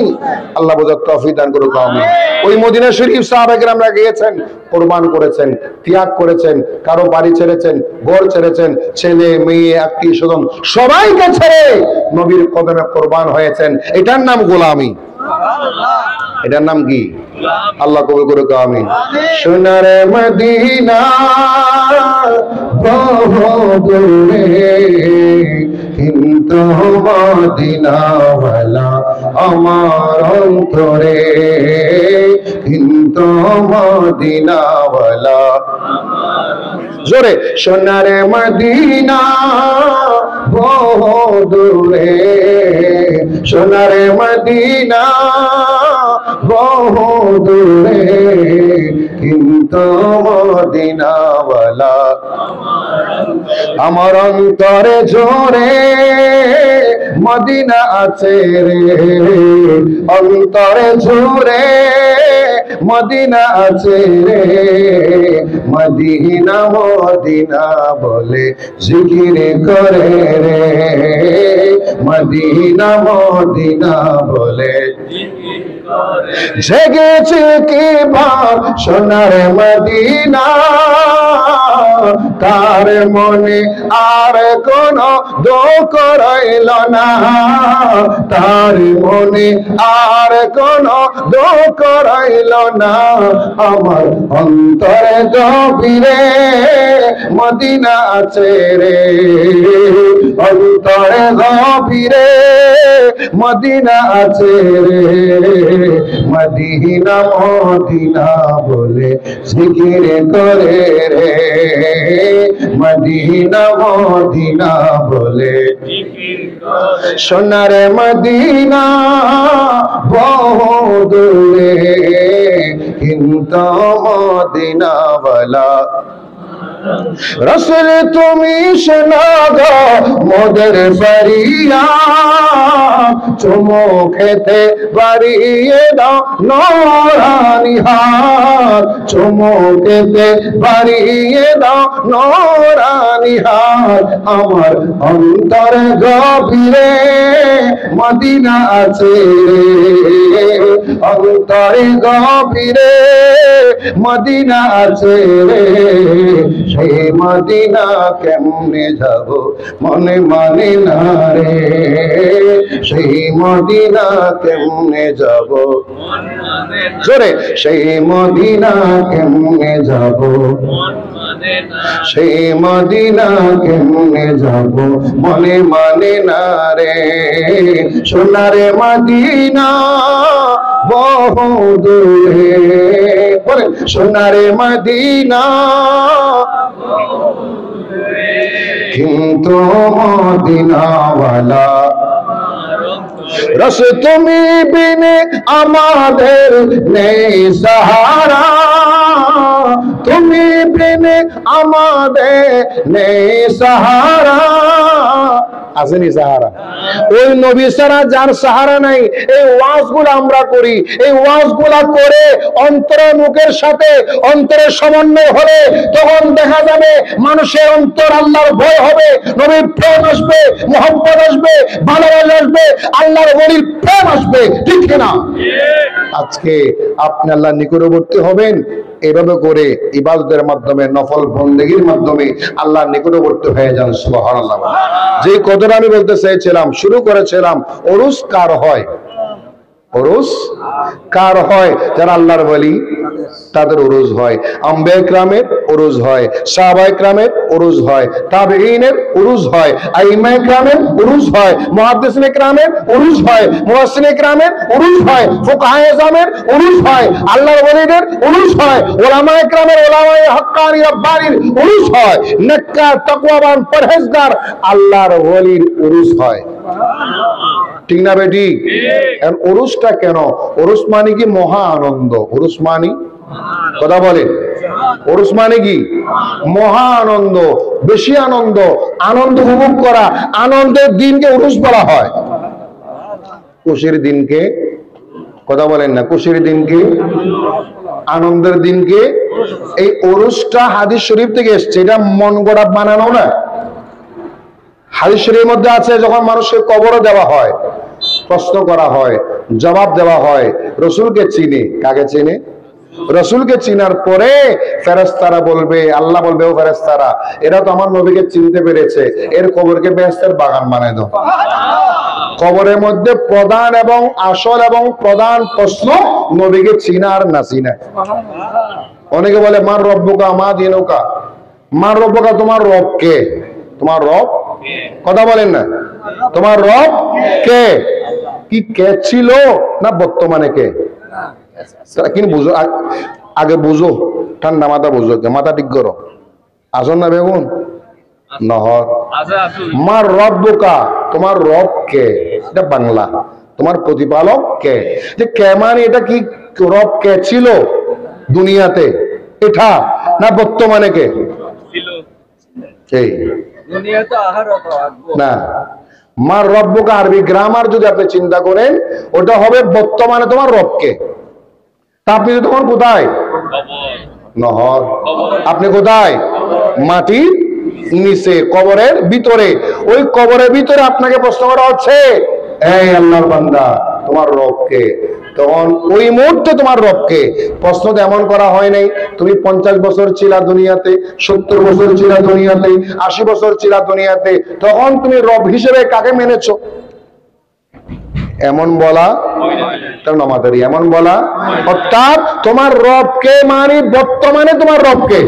আল্লাহ বোঝার তৌফিক দান করুক। আমিন। ওই মদিনা শরীফ সাহাবায়ে কেরামরা গিয়েছেন, কুরবান করেছেন, ত্যাগ করেছেন, কারো বাড়ি ছেড়েছেন, ঘর ছেড়েছেন, ছেলে মেয়ে আত্মীয় স্বজন সবাইকে ছেড়ে নবীর কদমে কুরবান হয়েছেন। এটার নাম গোলামি। এটার নাম কি? আল্লাহ কবুল করুক। আমিন। সোনার মদিনা বহুদূরে কিন্তু মদিনাওয়ালা আমার অন্তরে, কিন্তু মদিনাওয়ালা জোরে সোনার মদিনা বহুদূরে, সোনার মদিনা বহুদূরে কিন্তু মদিনাওয়ালা আমার অন্তরে জোরে মদিনা আছে রে, অন্তরে জোরে মদিনা আছে রে, মদিনা মদিনা বলে জিকির করে রে, মদিনা মদিনা বলে জেগেছে কি ভাব সোনার মদিনা, তার মনে আর কোন দুঃখ রইল না, তার মনে আর কোন দুঃখ রইল না। আমার অন্তরে গভীরে মদিনা আছে রে, অন্তরে গভীরে মদিনা আছে রে, মদিনা মদিনা বলে জিকির করে রে, মদিনা মদিনা বলে সোনার মদিনা বহুদূরে কিন্তু মদিনাওয়ালা রসুল তুমি শোনা গো মোদের ফরিয়া, চুমো খেতে বাড়িয়ে দাও নোরানি হাত, চুমো খেতে বাড়িয়ে দাও নোরানি হাত। আমার অন্তরে গভীরে মদিনা আছে রে, অন্তরে গভীরে মদিনা আছে রে, সেই মদিনা কেমনে যাব মনে মানে না রে, সেই মদিনা কেমনে যাব জোরে, সেই মদিনা কেমনে যাব, সেই মদিনা কেমনে যাব মনে মানে না রে, সোনারে মদিনা বহুদূরে বলে সোনারে মদিনা কিন্তু মদিনাওয়ালা রস তুমি বিনে আমাদের নেই সাহারা, তুমি বিনে আমাদের নেই সাহারা, আসেনি সাহারা? ওই নবী ছাড়া যার সাহারা নাই। এই ওয়াজগুলো আমরা করি, এই ওয়াজগুলা করে অন্তরের মুখের সাথে অন্তরের সমন্বয় হলে তখন দেখা যাবে মানুষের অন্তর আল্লাহর ভয় হবে, নবীর প্রেম আসবে, মোহাম্মদ আসবে, ভালোবাসা আসবে, আল্লাহর ওলির প্রেম আসবে, ঠিক কিনা? আজকে আপনি আল্লাহর নিকটবর্তী হবেন এভাবে করে ইবাদতের মাধ্যমে, নফল বন্দেগীর মাধ্যমে আল্লাহর নিকটবর্তী হয়ে যান। সুবহানাল্লাহ। যে কথাটা আমি বলতে চেয়েছিলাম, শুরু করেছিলাম, ওরস কার হয়? ওরস কার হয়? যারা আল্লাহর ওলি তাদের ওরস হয়। আম্বিয়া কিরামের ওরস হয়, সাহাবায়ে কিরামের ওরস হয়, তাবেঈনের ওরস হয়, আইম্মায়ে কিরামের ওরস হয়, মুহাদ্দিসিনে কিরামের ওরস হয়, মুফাসসিরিনে কিরামের ওরস হয়, ফুকাহায়ে আযমের ওরস হয়, আল্লাহর ওলিদের ওরস হয়, উলামায়ে কিরামের, উলামায়ে হাক্কানি রব্বানির ওরস হয়, নেককার তাকওয়াবান পরহেজগার আল্লাহর ওলির ওরস হয়। ঠিক না বেটি? ওরসটা কেন? ওরস মানে কি? মহা আনন্দ। ওরস মানে, কথা বলেন, ওরস মানে কি? মহা আনন্দ, বেশি আনন্দ, আনন্দ উপভোগ করা। আনন্দের দিনকে ওরস বলা হয়। খুশির দিনকে, কথা বলেন না, খুশির দিনকে, আনন্দের দিনকে। এই ওরসটা হাদিস শরীফ থেকে এসছে, এটা মন গড়া বানানো না। হাদিস শরীফের মধ্যে আছে, যখন মানুষের কবরে দেওয়া হয়, প্রশ্ন করা হয়, জবাব দেওয়া হয়, রসুলকে চিনে। কাকে চিনে? রসুলকে চিনার পরে ফেরেশতারা বলবে, আল্লাহ বলবে, ও ফেরেশতারা, এরা তো আমার নবীকে চিনতে পেরেছে, এর কবরকে বেহেশতের বাগান বানায় দাও। কবরের মধ্যে প্রধান এবং আসল এবং প্রধান প্রশ্ন নবীকে চিনা আর না চিনা। অনেকে বলে, মান রব্বুকা মা দিনুকা। মান রব্বুকা, তোমার রব কে? তোমার রব, কথা বলেন না, তোমার রব কে? কি কে ছিল না বর্তমানে কে? কিন্তু বুঝো, আগে বুঝো, ঠান্ডা মাথা বুঝো, মাথা ঠিক করো। আসন না বেগুন নহর। মার রব্বুকা, তোমার রব কে? এটা বাংলা। তোমার প্রতিপালক কে? যে কে মানে এটা কি? রব কে ছিল দুনিয়াতে, এটা না বর্তমানে কে? এই না, মার রব্বুকা আরবি গ্রামার যদি আপনি চিন্তা করেন, ওটা হবে বর্তমানে তোমার রবকে। তা আপনি তখন কোথায়? নহর। আপনি কোথায়? মাটির নিচে, কবরের ভিতরে। ওই কবরের ভিতরে আপনাকে প্রশ্ন করা হচ্ছে, এই আল্লাহর বান্দা, তোমার রবকে? তখন ওই মুহূর্তে তোমার রবকে প্রশ্ন এমন করা হয় নাই, তুমি 50 বছর ছিলা দুনিয়াতে, 70 বছর ছিলা দুনিয়াতে, 80 বছর ছিলা দুনিয়াতে, তখন তুমি রব হিসেবে কাকে মেনেছো? এমন বলা নামাদারি, এমন বলা। অর্থাৎ তোমার রবকে মানে বর্তমানে তোমার রবকে।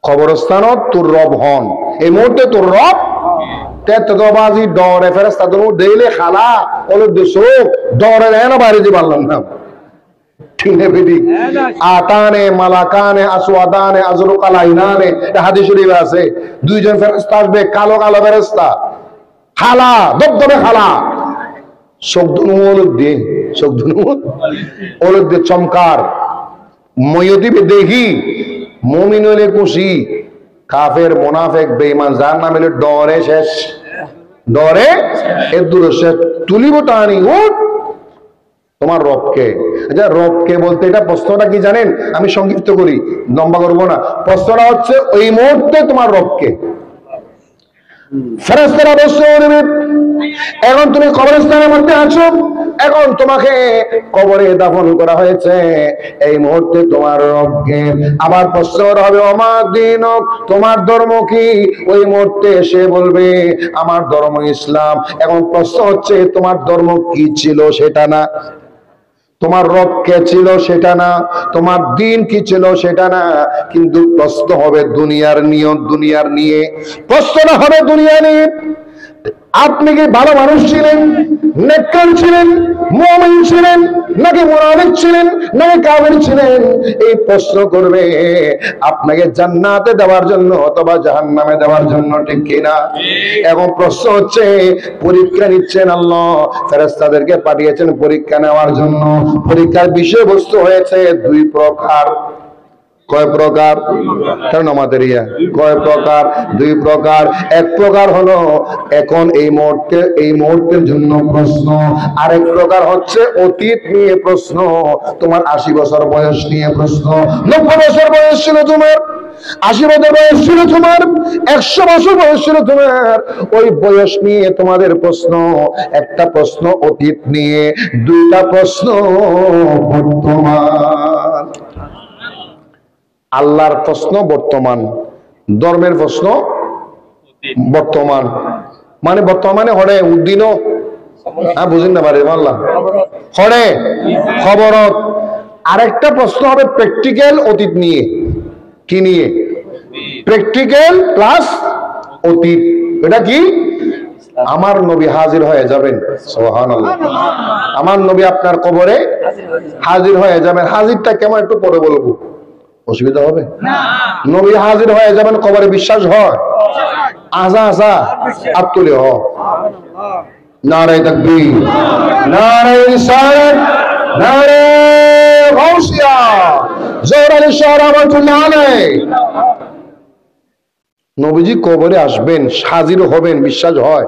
কবরস্থানত তোর রব হন, এই মুহূর্তে তোর রব। তেতবাজি ডরে ফেরেশতা তো দেইলে খালা ওলে দেশো ডরে না বাইরে যে পারলাম না। ঠিক না বেটি? আতানে মালাকানে আসওয়াদানে আজরুকাল আইনানে, হাদিস শরীফে আছে, দুইজন ফেরেশতা আসবে, কালো কালো ফেরেশতা, খালা দবদবে খালা, চোখদুনু ওলদ দিয়ে, চোখদুনু ওলদ দিয়ে চমকার, ময়দিবে দেখি, মুমিন হইলে খুশি, কাফের মুনাফিক বেঈমান যার নাম হইলে ডরে শেষ, ডরে এর দূরে শেষ। তুলিব টানি, উঠ তোমার রবকে। আচ্ছা, রবকে বলতে এটা প্রশ্নটা কি জানেন? আমি সংক্ষিপ্ত করি, লম্বা করবো না। প্রশ্নটা হচ্ছে, ওই মুহূর্তে তোমার রবকে। ফেরেশতারা বলছে, এখন তুমি কবরস্থানের মধ্যে আছো, এখন তোমাকে কবরে দাফন করা হয়েছে, এই মুহূর্তে তোমার রবকে। আবার প্রশ্ন হবে, ওমা দীনুক, তোমার ধর্ম কি? ওই মুহূর্তে সে বলবে, আমার ধর্ম ইসলাম। এখন প্রশ্ন হচ্ছে, তোমার ধর্ম কি ছিল সেটা না, তোমার রব কে ছিল সেটা না, তোমার দিন কি ছিল সেটা না, কিন্তু প্রশ্ন হবে দুনিয়ার নিয়ম, দুনিয়ার নিয়ে প্রশ্নটা হবে, দুনিয়া নিয়ে। আপনি কি ভালো মানুষ ছিলেন, নেককার ছিলেন, মুমিন ছিলেন, নাকি মুনাফিক ছিলেন, নাকি কাফির ছিলেন? এই প্রশ্ন করবে আপনাকে জান্নাতে দেওয়ার জন্য অথবা জাহান্নামে দেওয়ার জন্য, ঠিক কিনা? এখন প্রশ্ন হচ্ছে, পরীক্ষা নিচ্ছেন আল্লাহ, ফেরেশতাদেরকে পাঠিয়েছেন পরীক্ষা নেওয়ার জন্য। পরীক্ষার বিষয়বস্তু হয়েছে দুই প্রকার। কয় প্রকার? কারণ আমাদের কয় প্রকার? 2 প্রকার। এক প্রকার হলো এখন এই মুহূর্তের জন্য প্রশ্ন, আরেক প্রকার হচ্ছে অতীত নিয়ে প্রশ্ন। তোমার 80 বছর বয়স নিয়ে প্রশ্ন, 90 বছর বয়স ছিল তোমার, 80 বছর বয়স ছিল তোমার, 100 বছর বয়স ছিল তোমার, ওই বয়স নিয়ে তোমাদের প্রশ্ন। একটা প্রশ্ন অতীত নিয়ে, 2টা প্রশ্ন বর্তমান। আল্লাহর প্রশ্ন বর্তমান, ধর্মের প্রশ্ন বর্তমান। মানে বর্তমানে হরে উদ্দিনও বুঝেন না পারে আল্লাহ হরে খবরত। আরেকটা প্রশ্ন হবে প্র্যাকটিক্যাল অতীত নিয়ে। কি নিয়ে? প্র্যাকটিক্যাল প্লাস অতীত। এটা কি? আমার নবী হাজির হয়ে যাবেন, সুবহানাল্লাহ। আমার নবী আপনার কবরে হাজির হয়ে যাবেন। হাজিরটা কেমন একটু পরে বলবো, অসুবিধা হবে না? নবী হাজির হয়ে যাবেন কবরে, বিশ্বাস হয়? আসা আসা আত্মলে হ নারে তাকবীর, নারে রিসালাত, নারে গাউসিয়া, জোর আলী শাহ রাহমাতুল্লাহ আলাইহি। নবীজি কবরে আসবেন, হাজির হবেন, বিশ্বাস হয়?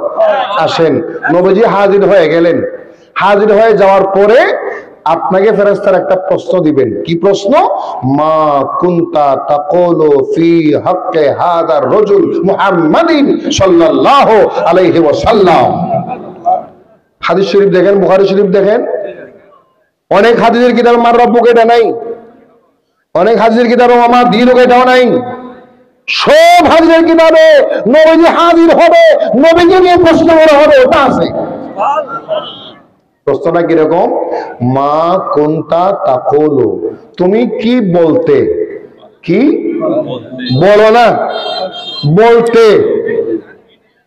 আসেন, নবীজি হাজির হয়ে গেলেন। হাজির হয়ে যাওয়ার পরে আপনাকে ফেরেশতারা একটা প্রশ্ন দিবেন। কি প্রশ্ন? মা কুনতা তাকুলু ফি হাক্কি হাদার রাজুল মুহাম্মাদিন সাল্লাল্লাহু আলাইহি ওয়াসাল্লাম। হাদিস শরীফ দেখেন, বুখারী শরীফ দেখেন। অনেক হাদিসের কিতাবে মার রব্বুকে এটা নাই, অনেক হাদিসের কিতাবে আমার দ্বীনকে এটাও নাই। সব হাদিসের কিতাবে নবীজি হাজির হবে, নবীকে নিয়ে প্রশ্ন করা হবে, ওটা আছে। প্রশ্নটা কিরকম? মা কুনতা তাকুলু, তুমি কি বলতে? কি বলো না, বলতে।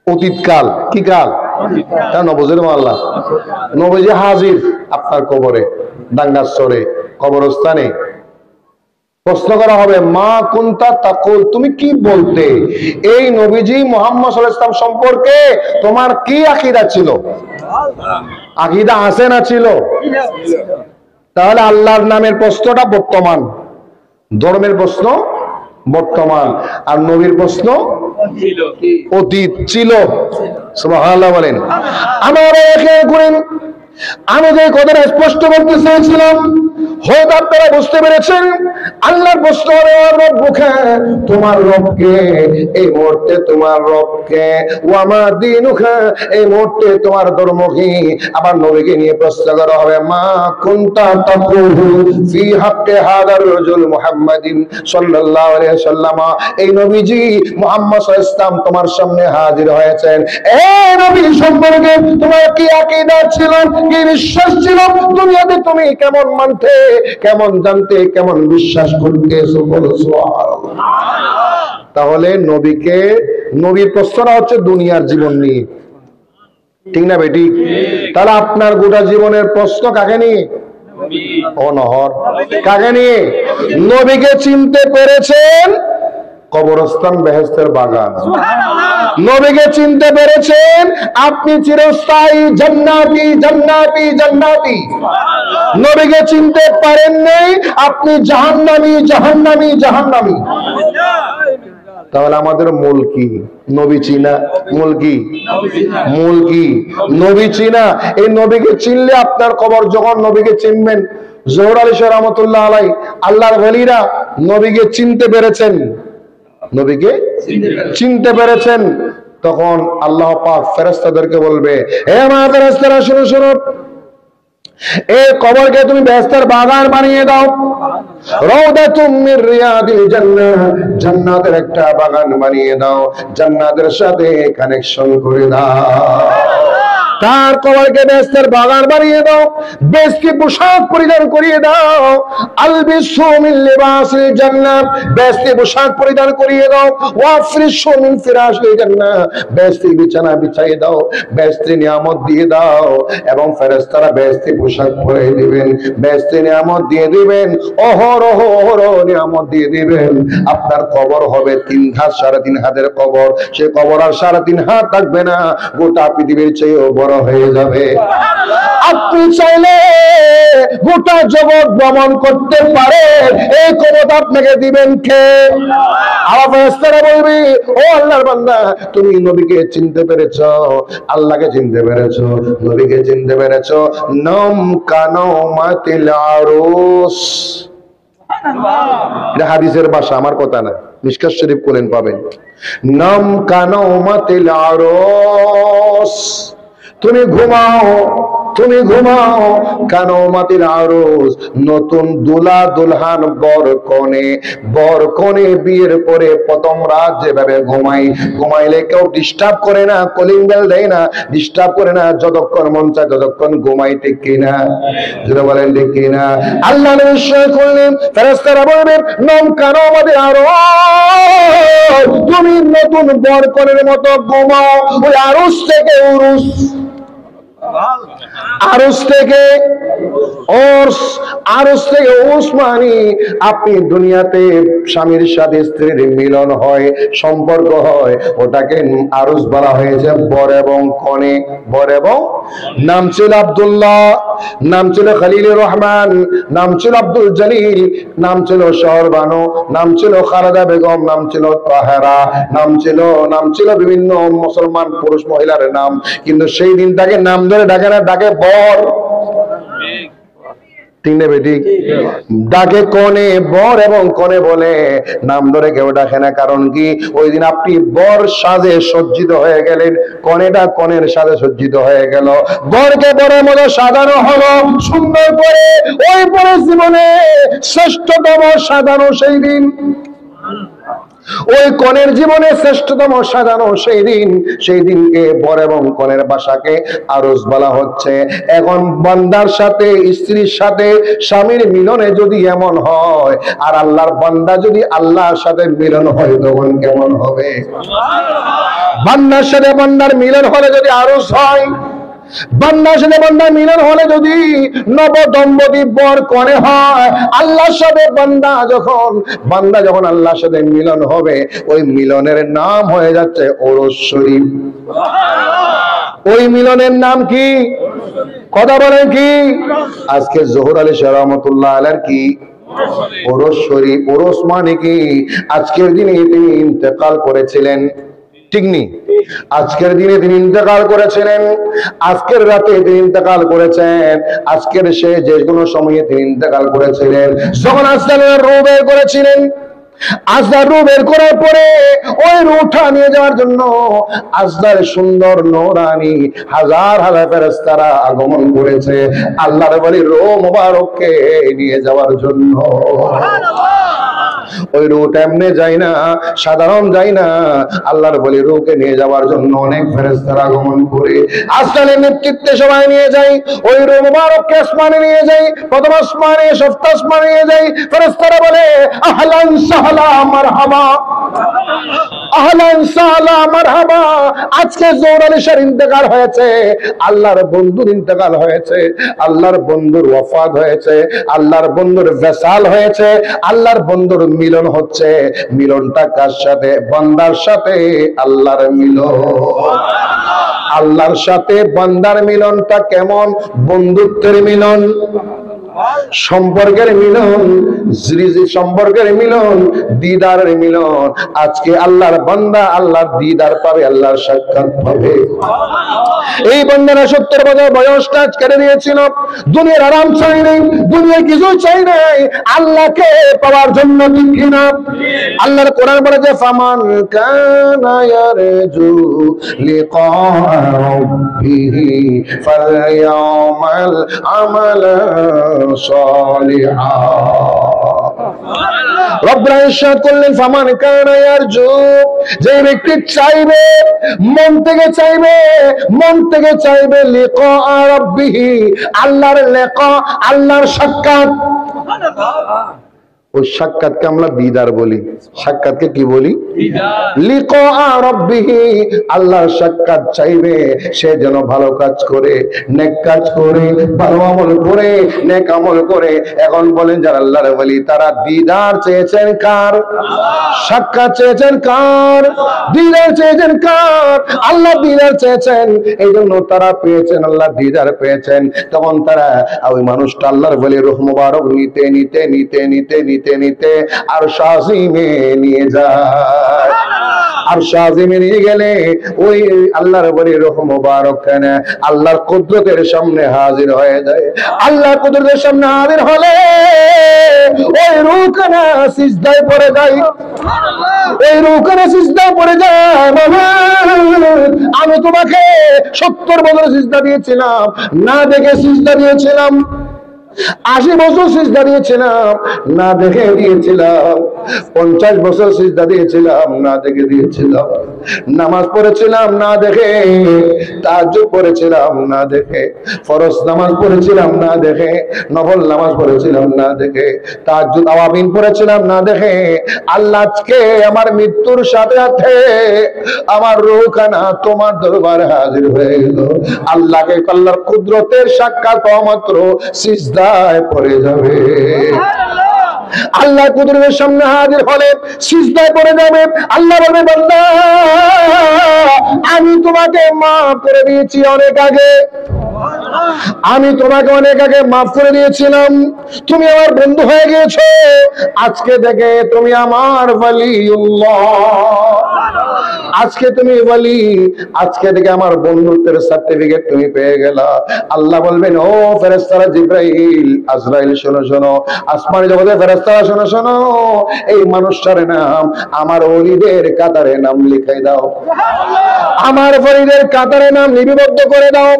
অতীতকাল, কি কাল? নবজের মাল্লা। নবীজি হাজির আপনার কবরে, ডাঙ্গারচরে কবরস্থানে। প্রশ্ন করা হবে মা কুনতা তাকুল, তুমি কি বলতে? এই নবীজি মুহাম্মদ সাল্লাল্লাহু আলাইহি ওয়াসাল্লাম সম্পর্কে তোমার কি আকীদা ছিল? আকীদা আছে না ছিল? তাহলে আল্লাহর নামের প্রশ্নটা বর্তমান, ধর্মের প্রশ্ন বর্তমান, আর নবীর প্রশ্ন অতীত ছিল। সুবহানাল্লাহ বলেন। আমার এখানে করেন, আমি যে কথাটা স্পষ্ট করতে চেয়েছিলাম, হয়তো আপনারা বুঝতে পেরেছেন। আল্লাহর প্রশ্ন হবে রব্বুকে, তোমার রবকে, এই মুহূর্তে তোমার রবকে, ওয়ামা দীনুকা, এই মুহূর্তে তোমার ধর্ম কি? আবার নবীকে নিয়ে প্রশ্ন করা হবে মা কুনতা তাকুলু ফি হাক্কি হাদার রাজুল মুহাম্মাদিন সাল্লাল্লাহু আলাইহি ওয়াসাল্লাম। এই নবীজি মুহাম্মদ সাল্লাল্লাহু আলাইহি ওয়াসাল্লাম তোমার সামনে হাজির হয়েছেন, এই নবী সম্পর্কে তোমার কি আকীদা ছিল, কি বিশ্বাস ছিল? দুনিয়াতে তুমি কেমন মানতে, কেমন জানতে, কেমন বিশ্বাস করতে? তাহলে নবীকে, নবীর প্রশ্নটা হচ্ছে দুনিয়ার জীবন নিয়ে, ঠিক না বেটি? তাহলে আপনার গোটা জীবনের প্রশ্ন কাকে নিয়ে? অনহর কাকে নিয়ে? নবীকে চিনতে পেরেছেন, কবরস্থান বেহেশতের বাগান। নবীকে চিনতে পেরেছেন, আপনি চিরস্থায়ী জান্নাতি জান্নাতি জান্নাতি। নবীকে চিনতে পারেন নাই, আপনি জাহান্নামী জাহান্নামী জাহান্নামী। তাহলে আমাদের মূল কি? নবী চিনা। মূল কি? মূল কি? নবী চিনা। এই নবীকে চিনলে আপনার কবর, যখন নবীকে চিনবেন, জোহর আলী শাহ রাহমাতুল্লাহ আলাইহি, আল্লাহর ওলিরা নবীকে চিনতে পেরেছেন, নবীকে চিনতে পেরেছেন, তখন আল্লাহ পাক ফেরেশতাদেরকে বলবে, হে আমার ফেরেশতারা শুনো শুনো, এই কবরকে তুমি বেহেশতের বাগান বানিয়ে দাও, রাউদাতুম মির রিয়াদিল জান্নাহ, জান্নাতের একটা বাগান বানিয়ে দাও, জান্নাতের সাথে কানেকশন করে দাও। তার কবরকে বেহেশতের বাগান বানিয়ে দাও, বেহেশতি পোশাক পরিধান করিয়ে দাও, আলবিসু মিন লিবাসিল জান্নাহ, বেহেশতি পোশাক পরিধান করিয়ে দাও, ওয়াফরিশু মিন ফিরাশিল জান্নাহ, বেহেশতি বিছানা বিছাইয়ে দাও, বেহেশতি নিয়ামত দিয়ে দাও। এবং ফেরেশতারা বেহেশতি পোশাক পরিয়ে দিবেন, বেহেশতি নিয়ামত দিয়ে দিবেন, অহরহ অহরহ নিয়ামত দিয়ে দিবেন। আপনার কবর হবে 3 হাত 3.5 হাতের কবর। সে কবর আর 3.5 হাত থাকবে না, গোটা পৃথিবীর চেয়েও বড় বড় হয়ে যাবে। আপনি চাইলে গোটা জগৎ ভ্রমণ করতে পারেন, এই ক্ষমতা আপনাকে দিবেন কে? আল্লাহ ফেরেশতারা বলবে, ও আল্লাহর বান্দা, তুমি নবীকে চিনতে পেরেছো, আল্লাহকে চিনতে পেরেছো, নবীকে চিনতে পেরেছো। নম কানমাতিল আরুস, এটা হাদিসের ভাষা, আমার কথা না, মিশকাত শরীফ খুলেন পাবেন। নম কানমাতিল আরুস, তুমি ঘুমাও, তুমি ঘুমাও। কানমাতিল আরুস, নতুন দুলা দুলহান বর কনে বিয়ের পরে প্রথম রাত যেভাবে ঘুমাইলে কেউ ডিস্টার্ব করে না, কলিং বেল দেয় না, ডিস্টার্ব করে না, যতক্ষণ মন চায় ততক্ষণ ঘুমাই, ঠিক কিনা? যেটা বলেন ঠিক কিনা? আল্লাহ নিশ্চয় করলেন, ফেরেশতারা বলবেন নম কানমাতিল আরুস, তুমি নতুন বর কনের মতো ঘুমাও। ওই আরুস থেকে উরুস, আরশ থেকে ওরস, আরশ থেকে উসমানি, আপনি দুনিয়াতে স্বামীর সাথে স্ত্রীর মিলন হয়, সম্পর্ক হয়, ওটাকে আরশ বলা হয়েছে বর এবং কনে। বর এবং, নাম ছিল আব্দুল্লাহ, নাম ছিল খলিলুর রহমান, নাম ছিল আব্দুল জলিল, নাম ছিল শহরবানু, নাম ছিল খালেদা বেগম, নাম ছিল তাহেরা, নাম ছিল বিভিন্ন মুসলমান পুরুষ মহিলার নাম। কিন্তু সেই দিন তাকে নাম ধরে ডাকে না, ডাকে বর, ঠিক না বেঠিক? ডাকে কনে, বর এবং কনে বলে, নাম ধরে কেউ ডাকে না। কারণ কি? ওই দিন আপনি বর সাজে সজ্জিত হয়ে গেলেন, কনেটা কনের সাজে সজ্জিত হয়ে গেল, বরকে বরের মতো সাজানো হলো সুন্দর করে, ওই পরে জীবনে শ্রেষ্ঠতম সাজানো সেই দিন, ওই কনের জীবনে শ্রেষ্ঠতম সাজানো সেই দিনকে বর এবং কনের বাসাকে আরশ বলা হচ্ছে। এখন বান্দার সাথে স্ত্রীর সাথে স্বামীর মিলনে যদি এমন হয়, আর আল্লাহর বান্দা যদি আল্লাহর সাথে মিলন হয়, তখন কেমন হবে? বান্দার সাথে বান্দার মিলন হলে যদি আরশ হয়, বান্দার সাথে বান্দার মিলন হলে যদি নব দম্পতি বর কনে হয়, আল্লাহর সাথে বান্দা যখন আল্লাহর সাথে মিলন হবে, ওই মিলনের নাম হয়ে যাচ্ছে ওরস শরীফ। ওই মিলনের নাম কি? কথা বলেন কি? আজকে জহুর আলী শাহ রহমতুল্লাহ আলাইহির কি ওরস শরীফ। ওরস মানে কি? আজকের দিনে তিনি ইন্তেকাল করেছিলেন, ঠিক নি? আজকের দিনে তিনি ইন্তেকাল করেছিলেন, আজকের রাতে তিনি ইন্তেকাল করেছেন, আজকের সে যে কোনো সময়ে তিনি ইন্তেকাল করেছিলেন। যখন আজকালের রূহ বের করেছিলেন, আজদার রূহ বের করার পরে ওই রূহটা নিয়ে যাওয়ার জন্য আজদার সুন্দর নূরানি হাজার হাজার ফেরেশতারা আগমন করেছে আল্লাহর ওলি রূহ মুবারককে নিয়ে যাওয়ার জন্য। ওই রূহটা এমনি যায় না, সাধারণ যায় না, আল্লাহর ওলি রূহকে নিয়ে যাওয়ার জন্য অনেক ফেরেশতারা আগমন করে আজকালের নেতৃত্বে সবাই নিয়ে যায়। ওই রূহ মুবারককে আসমানে নিয়ে যায়, প্রথম আসমানে, সপ্ত আসমানে নিয়ে যায়। ফেরেশতারা বলে আহলান সাহলা মারহাবা, আহলান সাহলা মারহাবা। আজকে জহুর আলী শাহর ইন্তেকাল হয়েছে, আল্লাহর বন্ধুর ইন্তেকাল হয়েছে, আল্লাহর বন্ধুর ওয়াফাত হয়েছে, আল্লাহর বন্ধুর ভেসাল হয়েছে, আল্লাহর বন্ধুর মিলন হচ্ছে। মিলনটা কার সাথে? বান্দার সাথে আল্লাহর মিলন। আল্লাহর সাথে বান্দার মিলনটা কেমন? বন্ধুত্বের মিলন, সম্পর্কের মিলন, সম্পর্কের মিলন, দিদারের মিলন। আজকে আল্লাহর বান্দা আল্লাহর দিদার পাবে, আল্লাহর সাক্ষাৎ পাবে। এই বান্দারা 70 বছর বয়সটা কেটে দিয়েছিল, দুনিয়ার আরাম চাই নাই, দুনিয়ার কিছু চাই নাই, আল্লাহকে পাওয়ার জন্য, ঠিক কিনা? আল্লাহর কোরআন বলেছে ফামান কানা ইয়ারজু লিকা রাব্বিহি ফালইয়ামাল আমালান সালিহা। রব্বুল ইরশাদ করলেন ফামান কানা ইয়ারজু, যে ব্যক্তি চাইবে, মন থেকে চাইবে লিকা রাব্বিহি, আল্লাহর লিকা, আল্লাহর সাক্ষাৎ। ওই সাক্ষাৎকে আমরা দিদার বলি। সাক্ষাৎকে কি বলি? লিকা রাব্বিহি, আল্লাহর সাক্ষাৎ চাইবে, সে যেন ভালো কাজ করে, নেক কাজ করে, ভালো আমল করে, নেক আমল করে। এখন বলেন যারা আল্লাহর ওলি তারা দিদার চেয়েছেন কার? সাক্ষাৎ চেয়েছেন কার? দিদার চেয়েছেন কার? আল্লাহ দিদার চেয়েছেন, এই জন্য তারা পেয়েছেন, আল্লাহ দিদার পেয়েছেন। তখন তারা ওই মানুষটা আল্লাহর ওলি রূহ মুবারক নিতে নিতে নিতে নিতে নিতে নিতে আর শাজিমে নিয়ে যায়। আর শাজিমে নিয়ে গেলে ওই আল্লাহর ওলি রূহ মুবারক কেন আল্লাহর কুদরতের সামনে হাজির হয়ে যায়। আল্লাহর কুদরতের সামনে হাজির হলে ওই রূহখানা সিজদায় পড়ে যায়। ওই রূহখানা সিজদায় পড়ে যায়, বাবা আমি তোমাকে 70 বছর সিজদা দিয়েছিলাম, না দেখে সিজদা দিয়েছিলাম। 80 বছর সিজদা দিয়েছিলাম, না দেখে দিয়েছিলাম। 50 বছর সিজদা দিয়েছিলাম, না দেখে দিয়েছিলাম। নামাজ পড়েছিলাম না দেখে, তাহাজ্জুদ পড়েছিলাম না দেখে, ফরজ নামাজ পড়েছিলাম না দেখে, নফল নামাজ পড়েছিলাম না দেখে, তাহাজ্জুদ আওয়াবিন পড়েছিলাম না দেখে। আল্লাহ আজকে আমার মৃত্যুর সাথে সাথে আমার রূহখানা তোমার দরবারে হাজির হয়ে গেল। আল্লাহকে আল্লাহর কুদরতের সাক্ষাৎ পাওয়া মাত্র সিজদায় পড়ে যাবে। আল্লাহ কুদরতের সামনে হাজির হলে সিজদায় পড়ে যাবে। আল্লাহ বলবে বান্দা আমি তোমাকে মাফ করে দিয়েছি অনেক আগে, আমি তোমাকে অনেক আগে মাফ করে দিয়েছিলাম, তুমি আমার বন্ধু হয়ে গিয়েছো, আজকে থেকে তুমি আমার ওয়ালিউল্লাহ, আজকে তুমি ওয়ালি, আজকে থেকে আমার বন্ধুত্বের সার্টিফিকেট তুমি পেয়ে গেলা। আল্লাহ বলবেন ও ফেরেশতারা, জিবরাইল, আজরাইল, শোনো শোনো, আসমানি জগতের ফেরেশতারা শোনো শোনো, এই মানুষটার নাম আমার ওলিদের কাতারে নাম লিখাই দাও, আমার ওলিদের কাতারে নাম লিপিবদ্ধ করে দাও,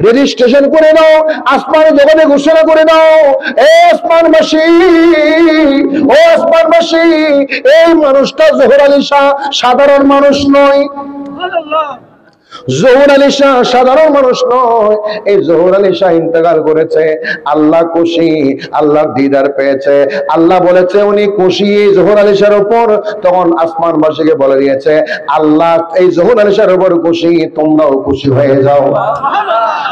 রেজিস্ট্রেশন করে দাও, আসমানি জগতে ঘোষণা করে দাও। এই আসমানবাসী, ও আসমানবাসী, এই মানুষটা জোহর আলী শাহ সাধারণ মানুষ নয়। জহুর আলী শাহ সাধারণ মানুষ নয়। এই জহুর আলী শাহ ইন্তেকাল করেছে, আল্লাহ খুশি, আল্লাহর দিদার পেয়েছে। আল্লাহ বলেছে উনি খুশি জহুর আলী শাহর উপর। তখন আসমানবাসীকে বলে দিয়েছে আল্লাহ এই জহুর আলী শাহর উপর খুশি, তোমরাও খুশি হয়ে যাও।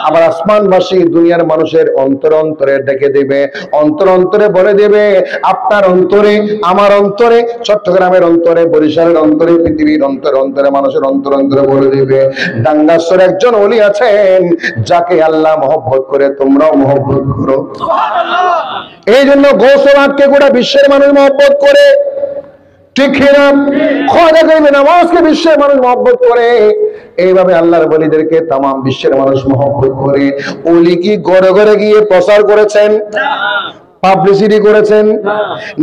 আবার আসমানবাসী দুনিয়ার মানুষের অন্তর অন্তরে ডেকে দিবে, অন্তর অন্তরে বলে দেবে, আপনার অন্তরে, আমার অন্তরে, চট্টগ্রামের অন্তরে, বরিশালের অন্তরে, পৃথিবীর অন্তর অন্তরে, মানুষের অন্তর অন্তরে বলে দিবে ডাঙ্গাসর একজন ওলি আছেন যাকে আল্লাহ মহব্বত করে, তোমরাও মহব্বত করো। এই জন্য গৌসবাদকে গোটা বিশ্বের মানুষ মহব্বত করে, ঠিক না? খোদা করিবে নামাজকে বিশ্বের মানুষ মহব্বত করে। এইভাবে আল্লাহর ওলিদেরকে তামাম বিশ্বের মানুষ মহব্বত করে। ওলি কি ঘরে ঘরে গিয়ে প্রচার করেছেন, পাবলিসিটি করেছেন,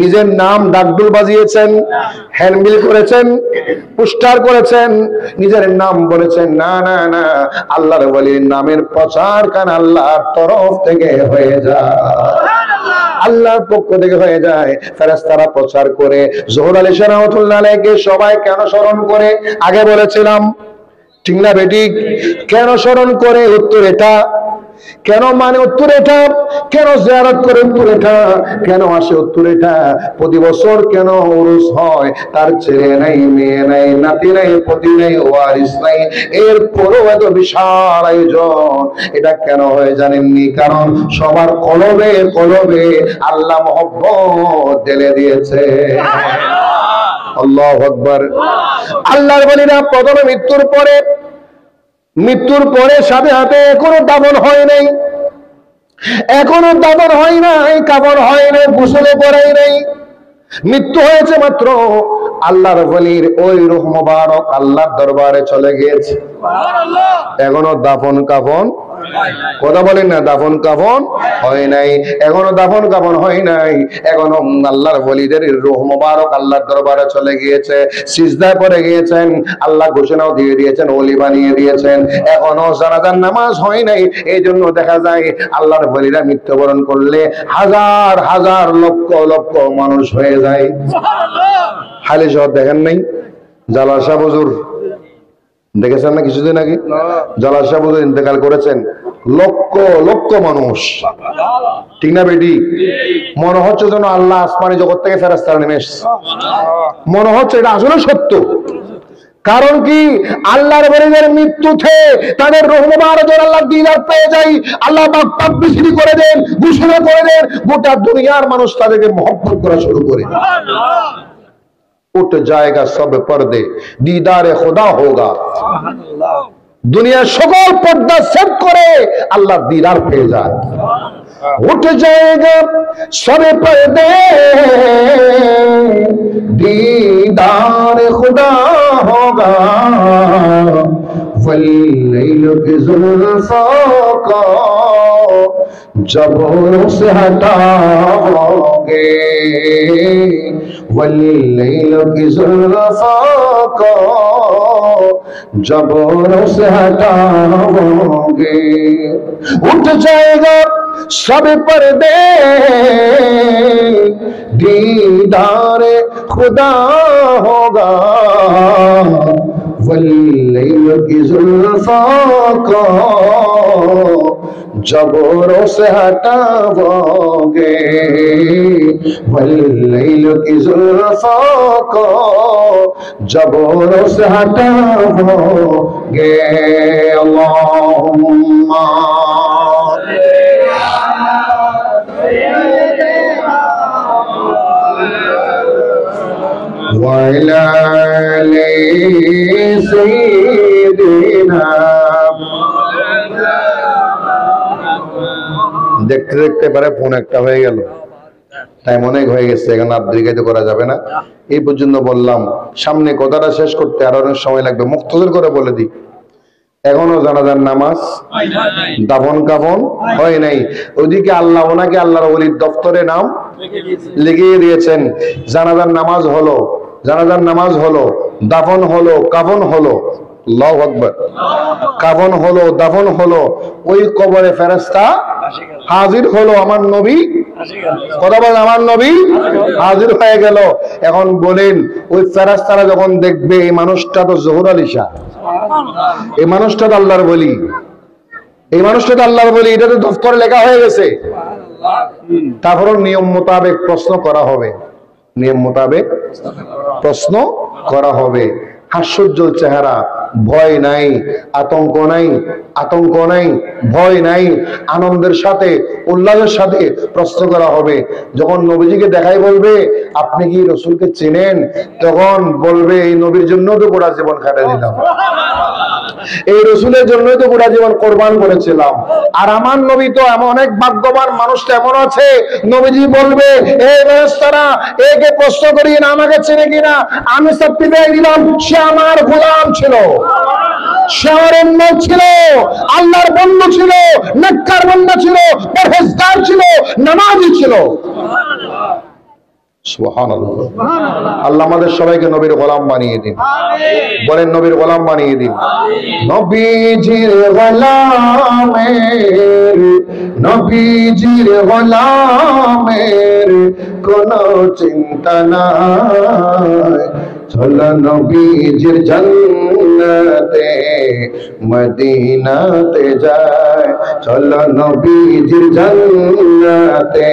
নিজের নাম ডাকডোল বাজিয়েছেন, হ্যান্ডবিল করেছেন, পোস্টার করেছেন, নিজের নাম বলেছেন? না না না, আল্লাহর ওলির নামের প্রচার কান আল্লাহর তরফ থেকে হয়ে যায়, আল্লাহর পক্ষ থেকে হয়ে যায়। ফেরেশতারা প্রচার করে। জহুর আলী শাহ রাহমাতুল্লাহ আলাইহিকে সবাই কেন স্মরণ করে আগে বলেছিলাম, ঠিক না বেঠিক? কেন স্মরণ করে? উত্তর এটা। কেন মানে উত্তর এটা। কেন জিয়ারত করে? উত্তর এটা। কেন আসে? উত্তর এটা। প্রতি বছর কেন উরুস হয়? তার ছেলে নাই, মেয়ে নাই, নাতি নাই, পতি নাই, ওয়ারিস নাই, এরপরও এত বিশাল আয়োজন। এটা কেন হয় জানেননি? কারণ সবার কলবে কলবে আল্লাহ মহব্বত ঢেলে দিয়েছে। আল্লাহু আকবার। আল্লাহর ওলিরা প্রথমে মৃত্যুর পরে সাথে সাথে এখনো দাফন হয় নাই, এখনো দাফন হয় নাই, কাফন হয় নাই, গোসলও করাই নাই। মৃত্যু হয়েছে মাত্র, আল্লাহর ওলির ওই রূহ মুবারক আল্লাহর দরবারে চলে গিয়েছে। এখনো দাফন কাফন, কথা বলেন না, দাফন কাফন হয় নাই, এখনো দাফন কাফন হয় নাই। এখনো আল্লাহর ওলিদের রূহ মুবারক আল্লাহর দরবারে চলে গিয়েছে, সিজদায় পড়ে গিয়েছেন। আল্লাহ ঘোষণাও দিয়ে দিয়েছেন, ওলি বানিয়ে দিয়েছেন। এখনো জানাজার নামাজ হয় নাই। এই জন্য দেখা যায় আল্লাহর ওলিরা মৃত্যুবরণ করলে হাজার হাজার লক্ষ লক্ষ মানুষ হয়ে যায়। হালি শহর দেখেন নাই? জালাল শাহ হুজুর দেখেছেন না কিছুদিন আগে? জালাল শাহ হুজুর ইন্তেকাল করেছেন। লক্ষ লক্ষ মানুষ, ঠিক না বেটি? মনে হচ্ছে যেন আল্লাহ আসমানি জগৎ থেকে ফেরেশতারা নেমে এসেছে, মনে হচ্ছে এটা আসলে সত্য। কারণ কি, আল্লাহর ওলিদের মৃত্যুতে তাদের রূহ মুবারক আল্লাহর দিদার পেয়ে যায়, আল্লাহ পাক পাবলিসিটি করে দেন, ঘোষণা করে দেন, গোটা দুনিয়ার মানুষ তাদেরকে মহব্বত করা শুরু করে। উঠ জায়েগা সব পর্দে, দিদারে খোদা হোগা। দুনিয়ার সকল পর্দা সেট করে আল্লাহর দিদার পেয়ে যায়। उठ जाएगा सब पर्दे, दीदार खुदा होगा। वल्लैल की जुल्फों को जब से हटाओगे, वल्लैल की जुल्फों को जब से हटाओगे, उठ जाएगा सब पर्दे, दीदार खुदा होगा। वल्लैल की जुल्फों को जबरों से हटाओगे, वल्लैल की जुल्फों को जबरों से हटाओगे। अल्लाहुम्मा وعلى آل سيدنا। দেখতে দেখতে পারে ফোন একটা হয়ে গেল, টাইম অনেক হয়ে গেছে, এখন আর দীর্ঘায়িত করা যাবে না। এই পর্যন্ত বললাম, সামনে কথাটা শেষ করতে আরো অনেক সময় লাগবে, মুখতসর করে বলে দিই। এখনো জানাজার নামাজ দাফন কাফন হয় নাই, ওইদিকে আল্লাহ ওনাকে আল্লাহর ওলির দফতরে নাম লিখিয়ে দিয়েছেন। জানাজার নামাজ হলো, জানাজার নামাজ হলো, দাফন হলো, কাফন হলো, আল্লাহু আকবার, কাফন হলো, দাফন হলো, ওই কবরে ফেরেশতা হাজির হলো। আমার নবী, কথা বলেন, আমার নবী হাজির হয়ে গেল। এখন বলেন, ওই ফেরেশতারা যখন দেখবে এই মানুষটা তো জহুর আলী শাহ, এই মানুষটা তো আল্লাহর বলি, এই মানুষটা তো আল্লাহর বলি, এটা তো দফতরে লেখা হয়ে গেছে। তারপর নিয়ম মোতাবেক প্রশ্ন করা হবে, নিয়ম মোতাবেক প্রশ্ন করা হবে। হাস্যোজ্জ্বল চেহারা, ভয় নাই, আতঙ্ক নাই, আতঙ্ক নাই, ভয় নাই, আনন্দের সাথে উল্লাসের সাথে প্রশ্ন করা হবে। যখন নবীজিকে দেখাই বলবে, আপনি কি রসুলকে চেনেন? তখন বলবে, এই নবীর জন্য তো গোটা জীবন কাটিয়ে দিলাম, এই রসুলের জন্যই তো গোটা জীবন কোরবান করেছিলাম। আর আমার নবী তো এমন, অনেক ভাগ্যবান মানুষটা এমন আছে, নবীজি বলবে, এই ফেরেশতারা একে প্রশ্ন করিয়ে না, আমাকে চেনে কিনা? আমি সার্টিফিকেট দিলাম, সে আমার গোলাম ছিল, সে আমার উম্মত ছিল, আল্লাহর বন্ধু ছিল, নেককার বান্দা ছিল, পরহেজগার ছিল, নামাজি ছিল। সুবহানাল্লাহ। আল্লাহ আমাদের সবাইকে নবীর গোলাম বানিয়ে দিন, বলেন নবীর গোলাম বানিয়ে দিন। নবীজির গোলামের, নবীজির গোলামের কোনো চিন্তা নাই, চলো নবীজির জান্নাতে মদিনাতে যায়, চলো নবীজির জান্নাতে।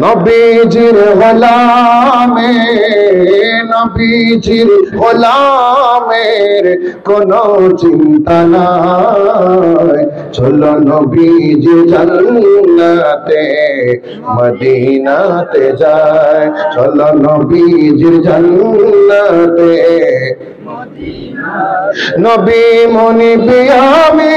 নবীজির গোলামে, নবীজির গোলামের কোনো চিন্তা নাই, চলো নবীজির জান্নাতে মদিনাতে যায়, চলো নবীজির জান্নাতে। নবী মনি পিয়ামি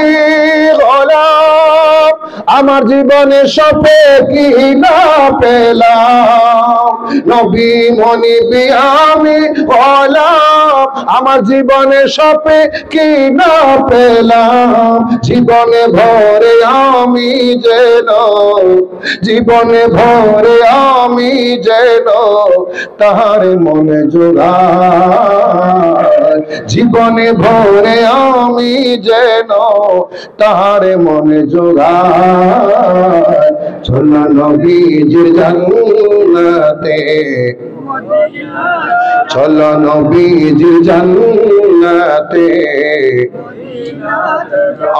গোলাম, আমার জীবনে সপে কি না পেলাম। নবী মনি পিয়ামি গোলাম, আমার জীবনে সপে কি না পেলাম। জীবনে ভরে আমি যেন, জীবনে ভরে আমি যেন তাহার মনে জোড়াই, জীবনে ভরে আমি যেন তাহার মনে জোড়াই, চলো নবীজির জান্নাতে, চলো নবীজির জান্নাতে। মদিনাতে।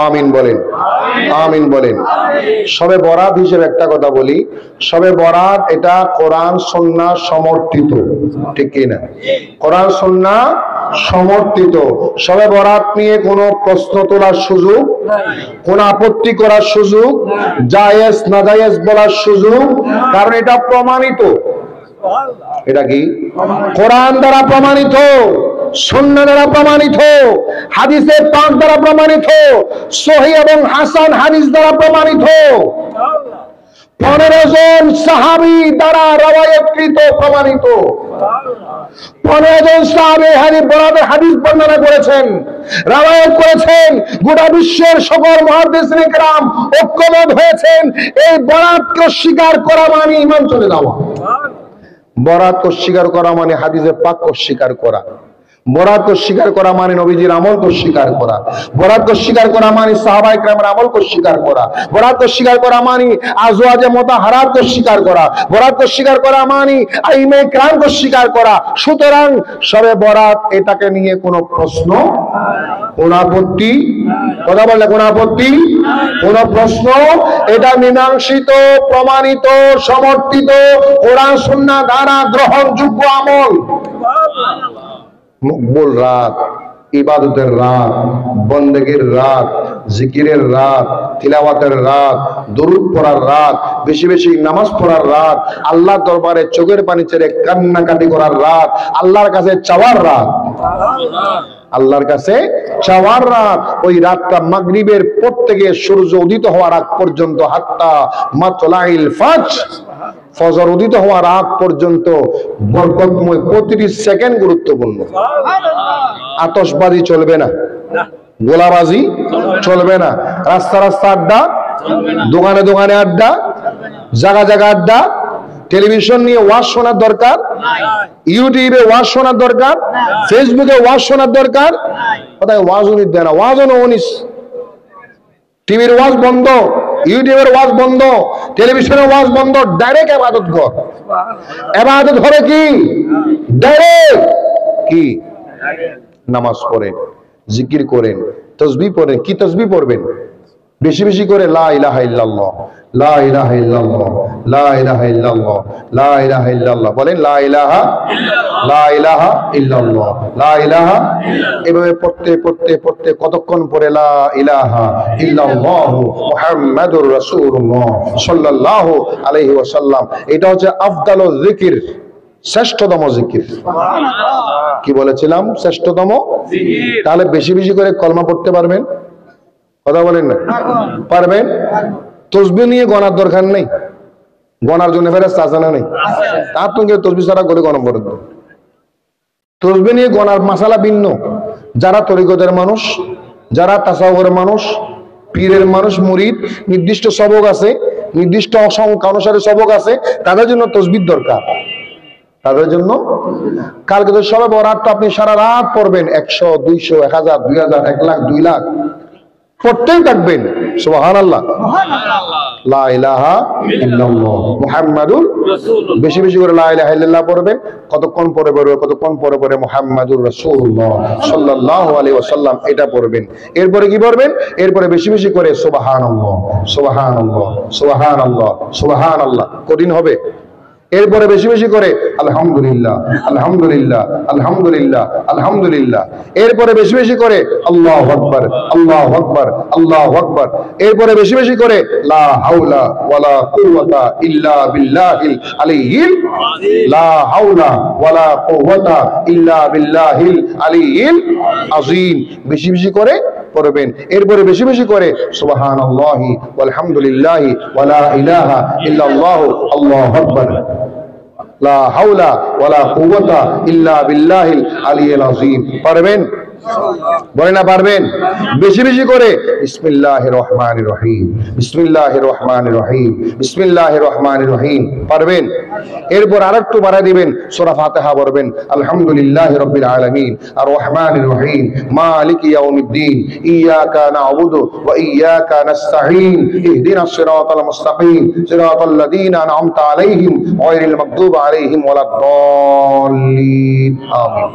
আমিন বলেন, আমিন বলেন। শবে বরাত হিসেবে একটা কথা বলি, শবে বরাত এটা কোরআন সুন্নাহ সমর্থিত, ঠিক কি না? কোরআন সুন্নাহ সমর্থিত। শবে বরাত নিয়ে কোনো প্রশ্ন তোলার সুযোগ, কোন আপত্তি করার সুযোগ, জায়েজ না জায়েজ বলার সুযোগ, কারণ এটা প্রমাণিত। এটা কি? কোরআন দ্বারা প্রমাণিত, সুন্নাহ দ্বারা প্রমাণিত, হাদিসে পাক দ্বারা প্রমাণিত, সহিহ এবং হাসান হাদিস দ্বারা প্রমাণিত। 15 জন সাহাবী দ্বারা রওয়ায়াতকৃত প্রমাণিত। 15 জন সাহাবী হাদিস বর্ণনা করেছেন, রওয়ায়াত করেছেন। গোটা বিশ্বের সকল মুহাদ্দিসিন কিরাম ঐক্যমত হয়েছেন এই বরাতকে স্বীকার করা মানে ঈমান চলে যাওয়া। বরাতকে স্বীকার করা মানে হাদিসে পাককে স্বীকার করা। বরাতকে স্বীকার করা মানে নবীজির আমলকে স্বীকার করা। বরাতকে স্বীকার করা মানে সাহাবায়ে কেরামের আমলকে স্বীকার করা। বরাতকে স্বীকার করা মানে আজওয়াজে মুতাহহারাতকে স্বীকার করা। বরাতকে স্বীকার করা মানে আইমে কেরামকে স্বীকার করা। সুতরাং শবে বরাত এটাকে নিয়ে কোনো প্রশ্ন, কোন আপত্তি, কথা বললে কোন আপত্তি, কোন প্রশ্ন, এটা মীমাংসিত, প্রমাণিত, সমর্থিত, কোরআন সুন্নাহ দ্বারা গ্রহণযোগ্য আমল। মকবুল রাত, ইবাদতের রাত, বন্দেগীর রাত, জিকিরের রাত, তিলাওয়াতের রাত, দরুদ পড়ার রাত, বেশি বেশি নামাজ পড়ার রাত, আল্লাহর দরবারে চোখের পানি ছেড়ে কান্নাকাটি করার রাত, আল্লাহর কাছে চাওয়ার রাত, আল্লাহর কাছে চাওয়ার রাত। ওই রাতটা মাগরিবের পর থেকে সূর্য উদিত হওয়ার আগ পর্যন্ত, হাত্তা মাতলাইল ফাজর, ফজর উদিত হওয়ার আগ পর্যন্ত বরকতময়। প্রতিটি সেকেন্ড গুরুত্বপূর্ণ। আতশবাজি চলবে না, গোলাবাজি চলবে না, রাস্তা রাস্তা আড্ডা, দোকানে দোকানে আড্ডা, জায়গা জায়গা আড্ডা, টেলিভিশন নিয়ে ওয়াজ শোনার দরকার, ইউটিউবে ওয়াজ শোনার দরকার, ফেসবুকে ওয়াজ শোনার দরকার। কোথায় ওয়াজ উনিস দেয় না, ওয়াজ উনিস। টিভির ওয়াজ বন্ধ, ইউটিউবের ওয়াজ বন্ধ, টেলিভিশনের ওয়াজ বন্ধ, ডাইরেক্ট ইবাদত কর। ইবাদত হবে কি? ডাইরেক্ট কি? নামাজ পড়েন, জিকির করেন, তাসবিহ পড়েন। কি তাসবিহ পড়বেন? বেশি বেশি করে লা ইলাহা ইল্লাল্লাহ, লা ইলাহা ইল্লাল্লাহ, লা ইলাহা ইল্লাল্লাহ, লা ইলাহা ইল্লাল্লাহ বলেন। লা ইলাহা, লা ইলাহা ইল্লাল্লাহ, লা ইলাহা। এভাবে পড়তে পড়তে পড়তে কতক্ষণ পরে লা ইলাহা ইল্লাল্লাহ মুহাম্মাদুর রাসূলুল্লাহ সাল্লাল্লাহু আলাইহি ওয়াসাল্লাম। এটা হচ্ছে আফদালুজ জিকির, শ্রেষ্ঠতম জিকির। কি বলেছিলাম? শ্রেষ্ঠতম জিকির। তাহলে বেশি বেশি করে কলমা পড়তে পারবেন, কথা বলেন না? পারবেন? তসবিহ নিয়ে গণার দরকার নেই, গণার জন্য ফেরেশতা আছে না নেই? তার সঙ্গে তসবিহ ছাড়া করে গণা পড়ে। তসবিহ নিয়ে গণার মাসালা ভিন্ন। যারা তরিকতের মানুষ, যারা তাসাউফের মানুষ, পীরের মানুষ, মুরিদ, নির্দিষ্ট সবক আছে, নির্দিষ্ট সংখ্যা অনুসারে সবক আছে, তাদের জন্য তসবিহ দরকার। তাদের জন্য কালকে তো শবে বরাত আপনি সারা রাত পড়বেন, 100, 200, 1000, 2000, 1 লাখ, 2 লাখ পড়তেই থাকবেন। সুবহানাল্লাহ, লা ইলাহা ইল্লাল্লাহ মুহাম্মাদুর রাসূলুল্লাহ। বেশি বেশি করে লা ইলাহা ইল্লাল্লাহ পড়বেন। কতক্ষণ পরে পড়বে? কতক্ষণ পরে পরে মুহাম্মাদুর রাসূলুল্লাহ সাল্লাল্লাহু আলাইহি ওয়াসাল্লাম এটা পড়বেন। এরপরে কি পড়বেন? এরপরে বেশি বেশি করে সুবহানাল্লাহ, সুবহানাল্লাহ, সুবহানাল্লাহ, সুবহানাল্লাহ। কঠিন হবে। এরপরে বেশি বেশি করে আলহামদুলিল্লাহ, আলহামদুলিল্লাহ, আলহামদুলিল্লাহ, আলহামদুলিল্লাহ। এরপরে বেশি বেশি করে আল্লাহু আকবার, আল্লাহু আকবার, আল্লাহু আকবার। এরপরে বেশি বেশি করে লা হাওলা ওয়ালা কুওয়াতা ইল্লা বিল্লাহিল আলিয়্যিল আযীম, লা হাওলা ওয়ালা কুওয়াতা ইল্লা বিল্লাহিল আলিয়্যিল আযীম। বেশি বেশি করে পড়বেন। এরপরে বেশি বেশি করে সুবহানাল্লাহি ওয়ালহামদুলিল্লাহি ওয়ালা ইলাহা ইল্লাল্লাহু আল্লাহু আকবার, লা হাওলা ওয়ালা কুওয়াতা ইল্লা বিল্লাহিল আলিয়্যিল আযীম। পারবেন? বলেন না পারবেন? বেশি বেশি করে বিসমিল্লাহির রহমানির রহিম, বিসমিল্লাহির রহমানির রহিম, বিসমিল্লাহির রহমানির রহিম। পারবেন? এরপর আরেকটু বাড়ায় দিবেন, সূরা ফাতিহা পড়বেন। আলহামদুলিল্লাহি রাব্বিল আলামিন আর রহমানির রহিম মালিকি ইয়াউমিদ্দিন ইয়াকা না'বুদু ওয়া ইয়াকা নাস্তাঈন ইহদিনাস সিরাতাল মুস্তাকিম সিরাতাল লাযীনা আন'আমতা আলাইহিম গায়রিল মাগদুবি আলাইহিম ওয়ালাদ দাল্লিন। আমিন।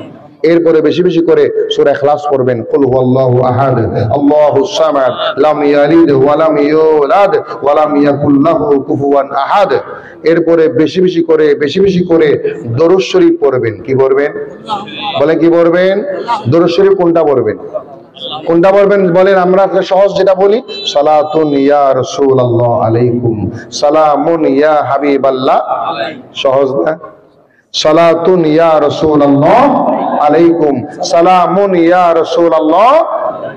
এরপরে বেশি বেশি করে সূরা ইখলাস পড়বেন, কুল হুয়াল্লাহু আহাদ আল্লাহুস সামাদ লাম ইয়ালিদ ওয়া লাম ইউলাদ ওয়া লাম ইয়াকুল লাহু কুফুয়ান আহাদ। এরপরে বেশি বেশি করে দরুদ শরীফ পড়বেন। কি পড়বেন? বলে কি পড়বেন? দরুদ শরীফ কোনটা পড়বেন? কোনটা পড়বেন বলেন? আমরা সহজ যেটা বলি, সালাতুন ইয়া রাসূলুল্লাহ আলাইকুম, সালামুন ইয়া হাবিবাল্লাহ। সহজ না? সালাতুন ইয়া রাসূলুল্লাহ আলাইকুম, সালামুন ইয়া রাসূলুল্লাহ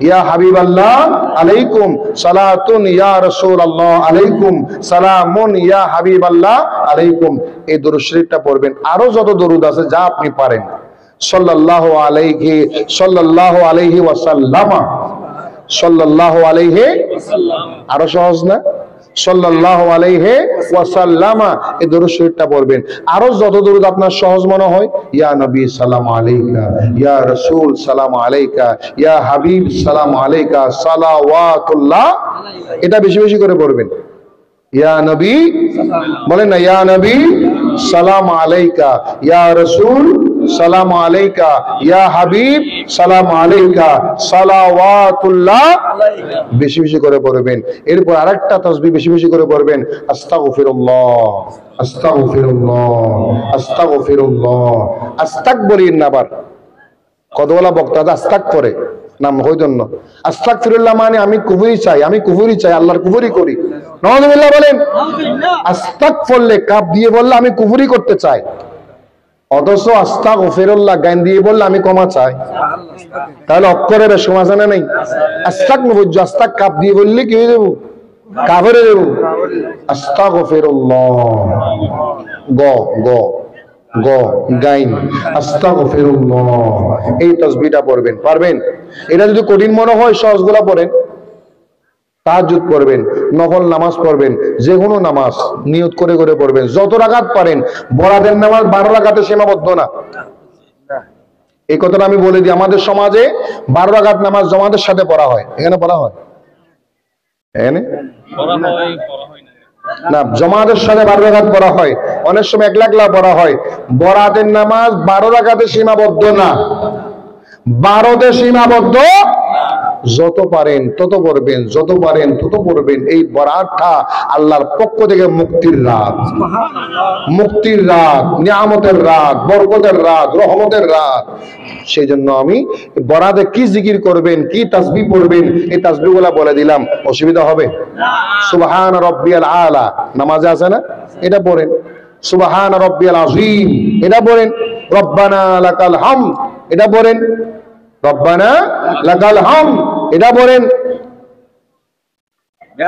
ইয়া হাবিবাল্লাহ আলাইকুম, সালাতুন ইয়া রাসূলুল্লাহ আলাইকুম, সালামুন ইয়া হাবিবাল্লাহ আলাইকুম। এই দরুদ শরীফটা পড়বেন। আরো যত দরুদ আছে যা আপনি পারেন, সাল্লাল্লাহু আলাইহি ওয়াসাল্লাম, সাল্লাল্লাহু আলাইহি, আরো সহজ না? সাল্লাল্লাহু আলাইহি ওয়াসাল্লাম, এই দরুদ শরীফটা পড়বেন। আরো যত দরুদ আপনার সহজ মনে হয়, ইয়া নবী সালাম আলাইকা, ইয়া রাসূল সালাম আলাইকা, ইয়া হাবিব সালাম আলাইকা, সালাওয়াতুল্লাহ, এটা বেশি বেশি করে পড়বেন। ইয়া নবী, বলেন না, ইয়া নবী সালাম আলাইকা, ইয়া রাসূল সালাম আলাইকা, ইয়া হাবিব সালাম আলাইকা, সালাওয়াতুল্লাহ, বেশি বেশি করে পড়বেন। এরপর আরেকটা তাসবিহ বেশি বেশি করে পড়বেন, আস্তাগফিরুল্লাহ, আস্তাগফিরুল্লাহ, আস্তাগফিরুল্লাহ। আস্তাক বলিন না। আবার কতগুলা বক্তা আস্তাক করে নাম হই জন্য। আস্তাগফিরুল্লাহ মানে আমি কুফরি চাই, আমি কুফরি চাই, আল্লাহর কুফরি করি। নাউযুবিল্লাহ বলেন। আস্তাক পড়লে কাপ দিয়ে বললে আমি কুফরি করতে চাই, অথচ আস্তাগফিরুল্লাহ গান দিয়ে বললে আমি ক্ষমা চাই। তাহলে অক্ষরের সমাধানে নেই। আস্তাক নবুজ্জ, আস্তাক কাপ দিয়ে বললে কি হয়ে যাবো? কাফেরে যাবো। আস্তাগফিরুল্লাহ গ গ গ গাইন, আস্তাগফিরুল্লাহ, এই তাসবিহটা পড়বেন। পারবেন? এটা যদি কঠিন মনে হয় সহজগুলা পড়েন। তাহাজ্জুদ পড়বেন, নফল নামাজ পড়বেন, যে কোনো নামাজ নিয়ত করে করে পড়বেন, যত রাকাত পারেন। বরাতের নামাজ 12 রাকাতে সীমাবদ্ধ না। এই কথাটা আমি বলে দিই, আমাদের সমাজে 12 রাকাত নামাজ জামাতের সাথে পড়া হয়। এখানে পড়া হয়? এখানে না, জামাতের সাথে 12 রাকাত পড়া হয়, অনেক সময় একলা একলা পড়া হয়। বরাতের নামাজ 12 রাকাতে সীমাবদ্ধ না, 12তে সীমাবদ্ধ। যত পারেন তত পড়বেন, যত পারেন তত পড়বেন। এই বরাতটা আল্লাহর পক্ষ থেকে মুক্তির রাত, মুক্তির রাত, নিয়ামতের রাত, বরকতের রাত, রহমতের রাত। সেই জন্য আমি বরাতে কি জিকির করবেন, কি তাসবিহ পড়বেন, এই তাসবিহগুলো বলে দিলাম। অসুবিধা হবে? সুবহান রাব্বিয়াল আলা নামাজে আছে না, এটা পড়েন। সুবহান রাব্বিয়াল আযীম এটা পড়েন। রব্বানা লাকাল হামদ এটা পড়েন। রব্বানা লাকাল হামদ এটা পড়েন।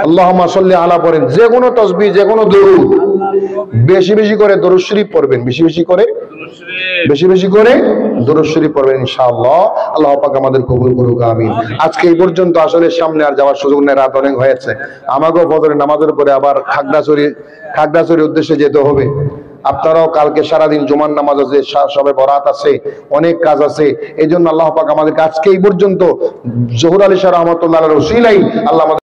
আল্লাহুম্মা সাল্লি আলা পড়েন। যে কোনো তাসবিহ, যে কোনো দরুদ বেশি বেশি করে দরুদ শরীফ পড়বেন, বেশি বেশি করে দরুদ শরীফ পড়বেন ইনশাআল্লাহ। আল্লাহ পাক আমাদের কবুল করুক, আমিন। আজকে এই পর্যন্ত। আসলে সামনে আর যাওয়ার সুযোগ নেই, রাত অনেক হয়েছে। আমাকেও ফজরের নামাজের পরে আবার খাগড়াছড়ির উদ্দেশ্যে যেতে হবে। আপনারাও কালকে সারাদিন জুমার নামাজ আছে, সবে বরাত আছে, অনেক কাজ আছে। এই জন্য আল্লাহ পাক আমাদেরকে আজকে এই পর্যন্ত জহুর আলী শাহ রহমতুল্লাহ আলাইহির উসিলায় আল্লাহ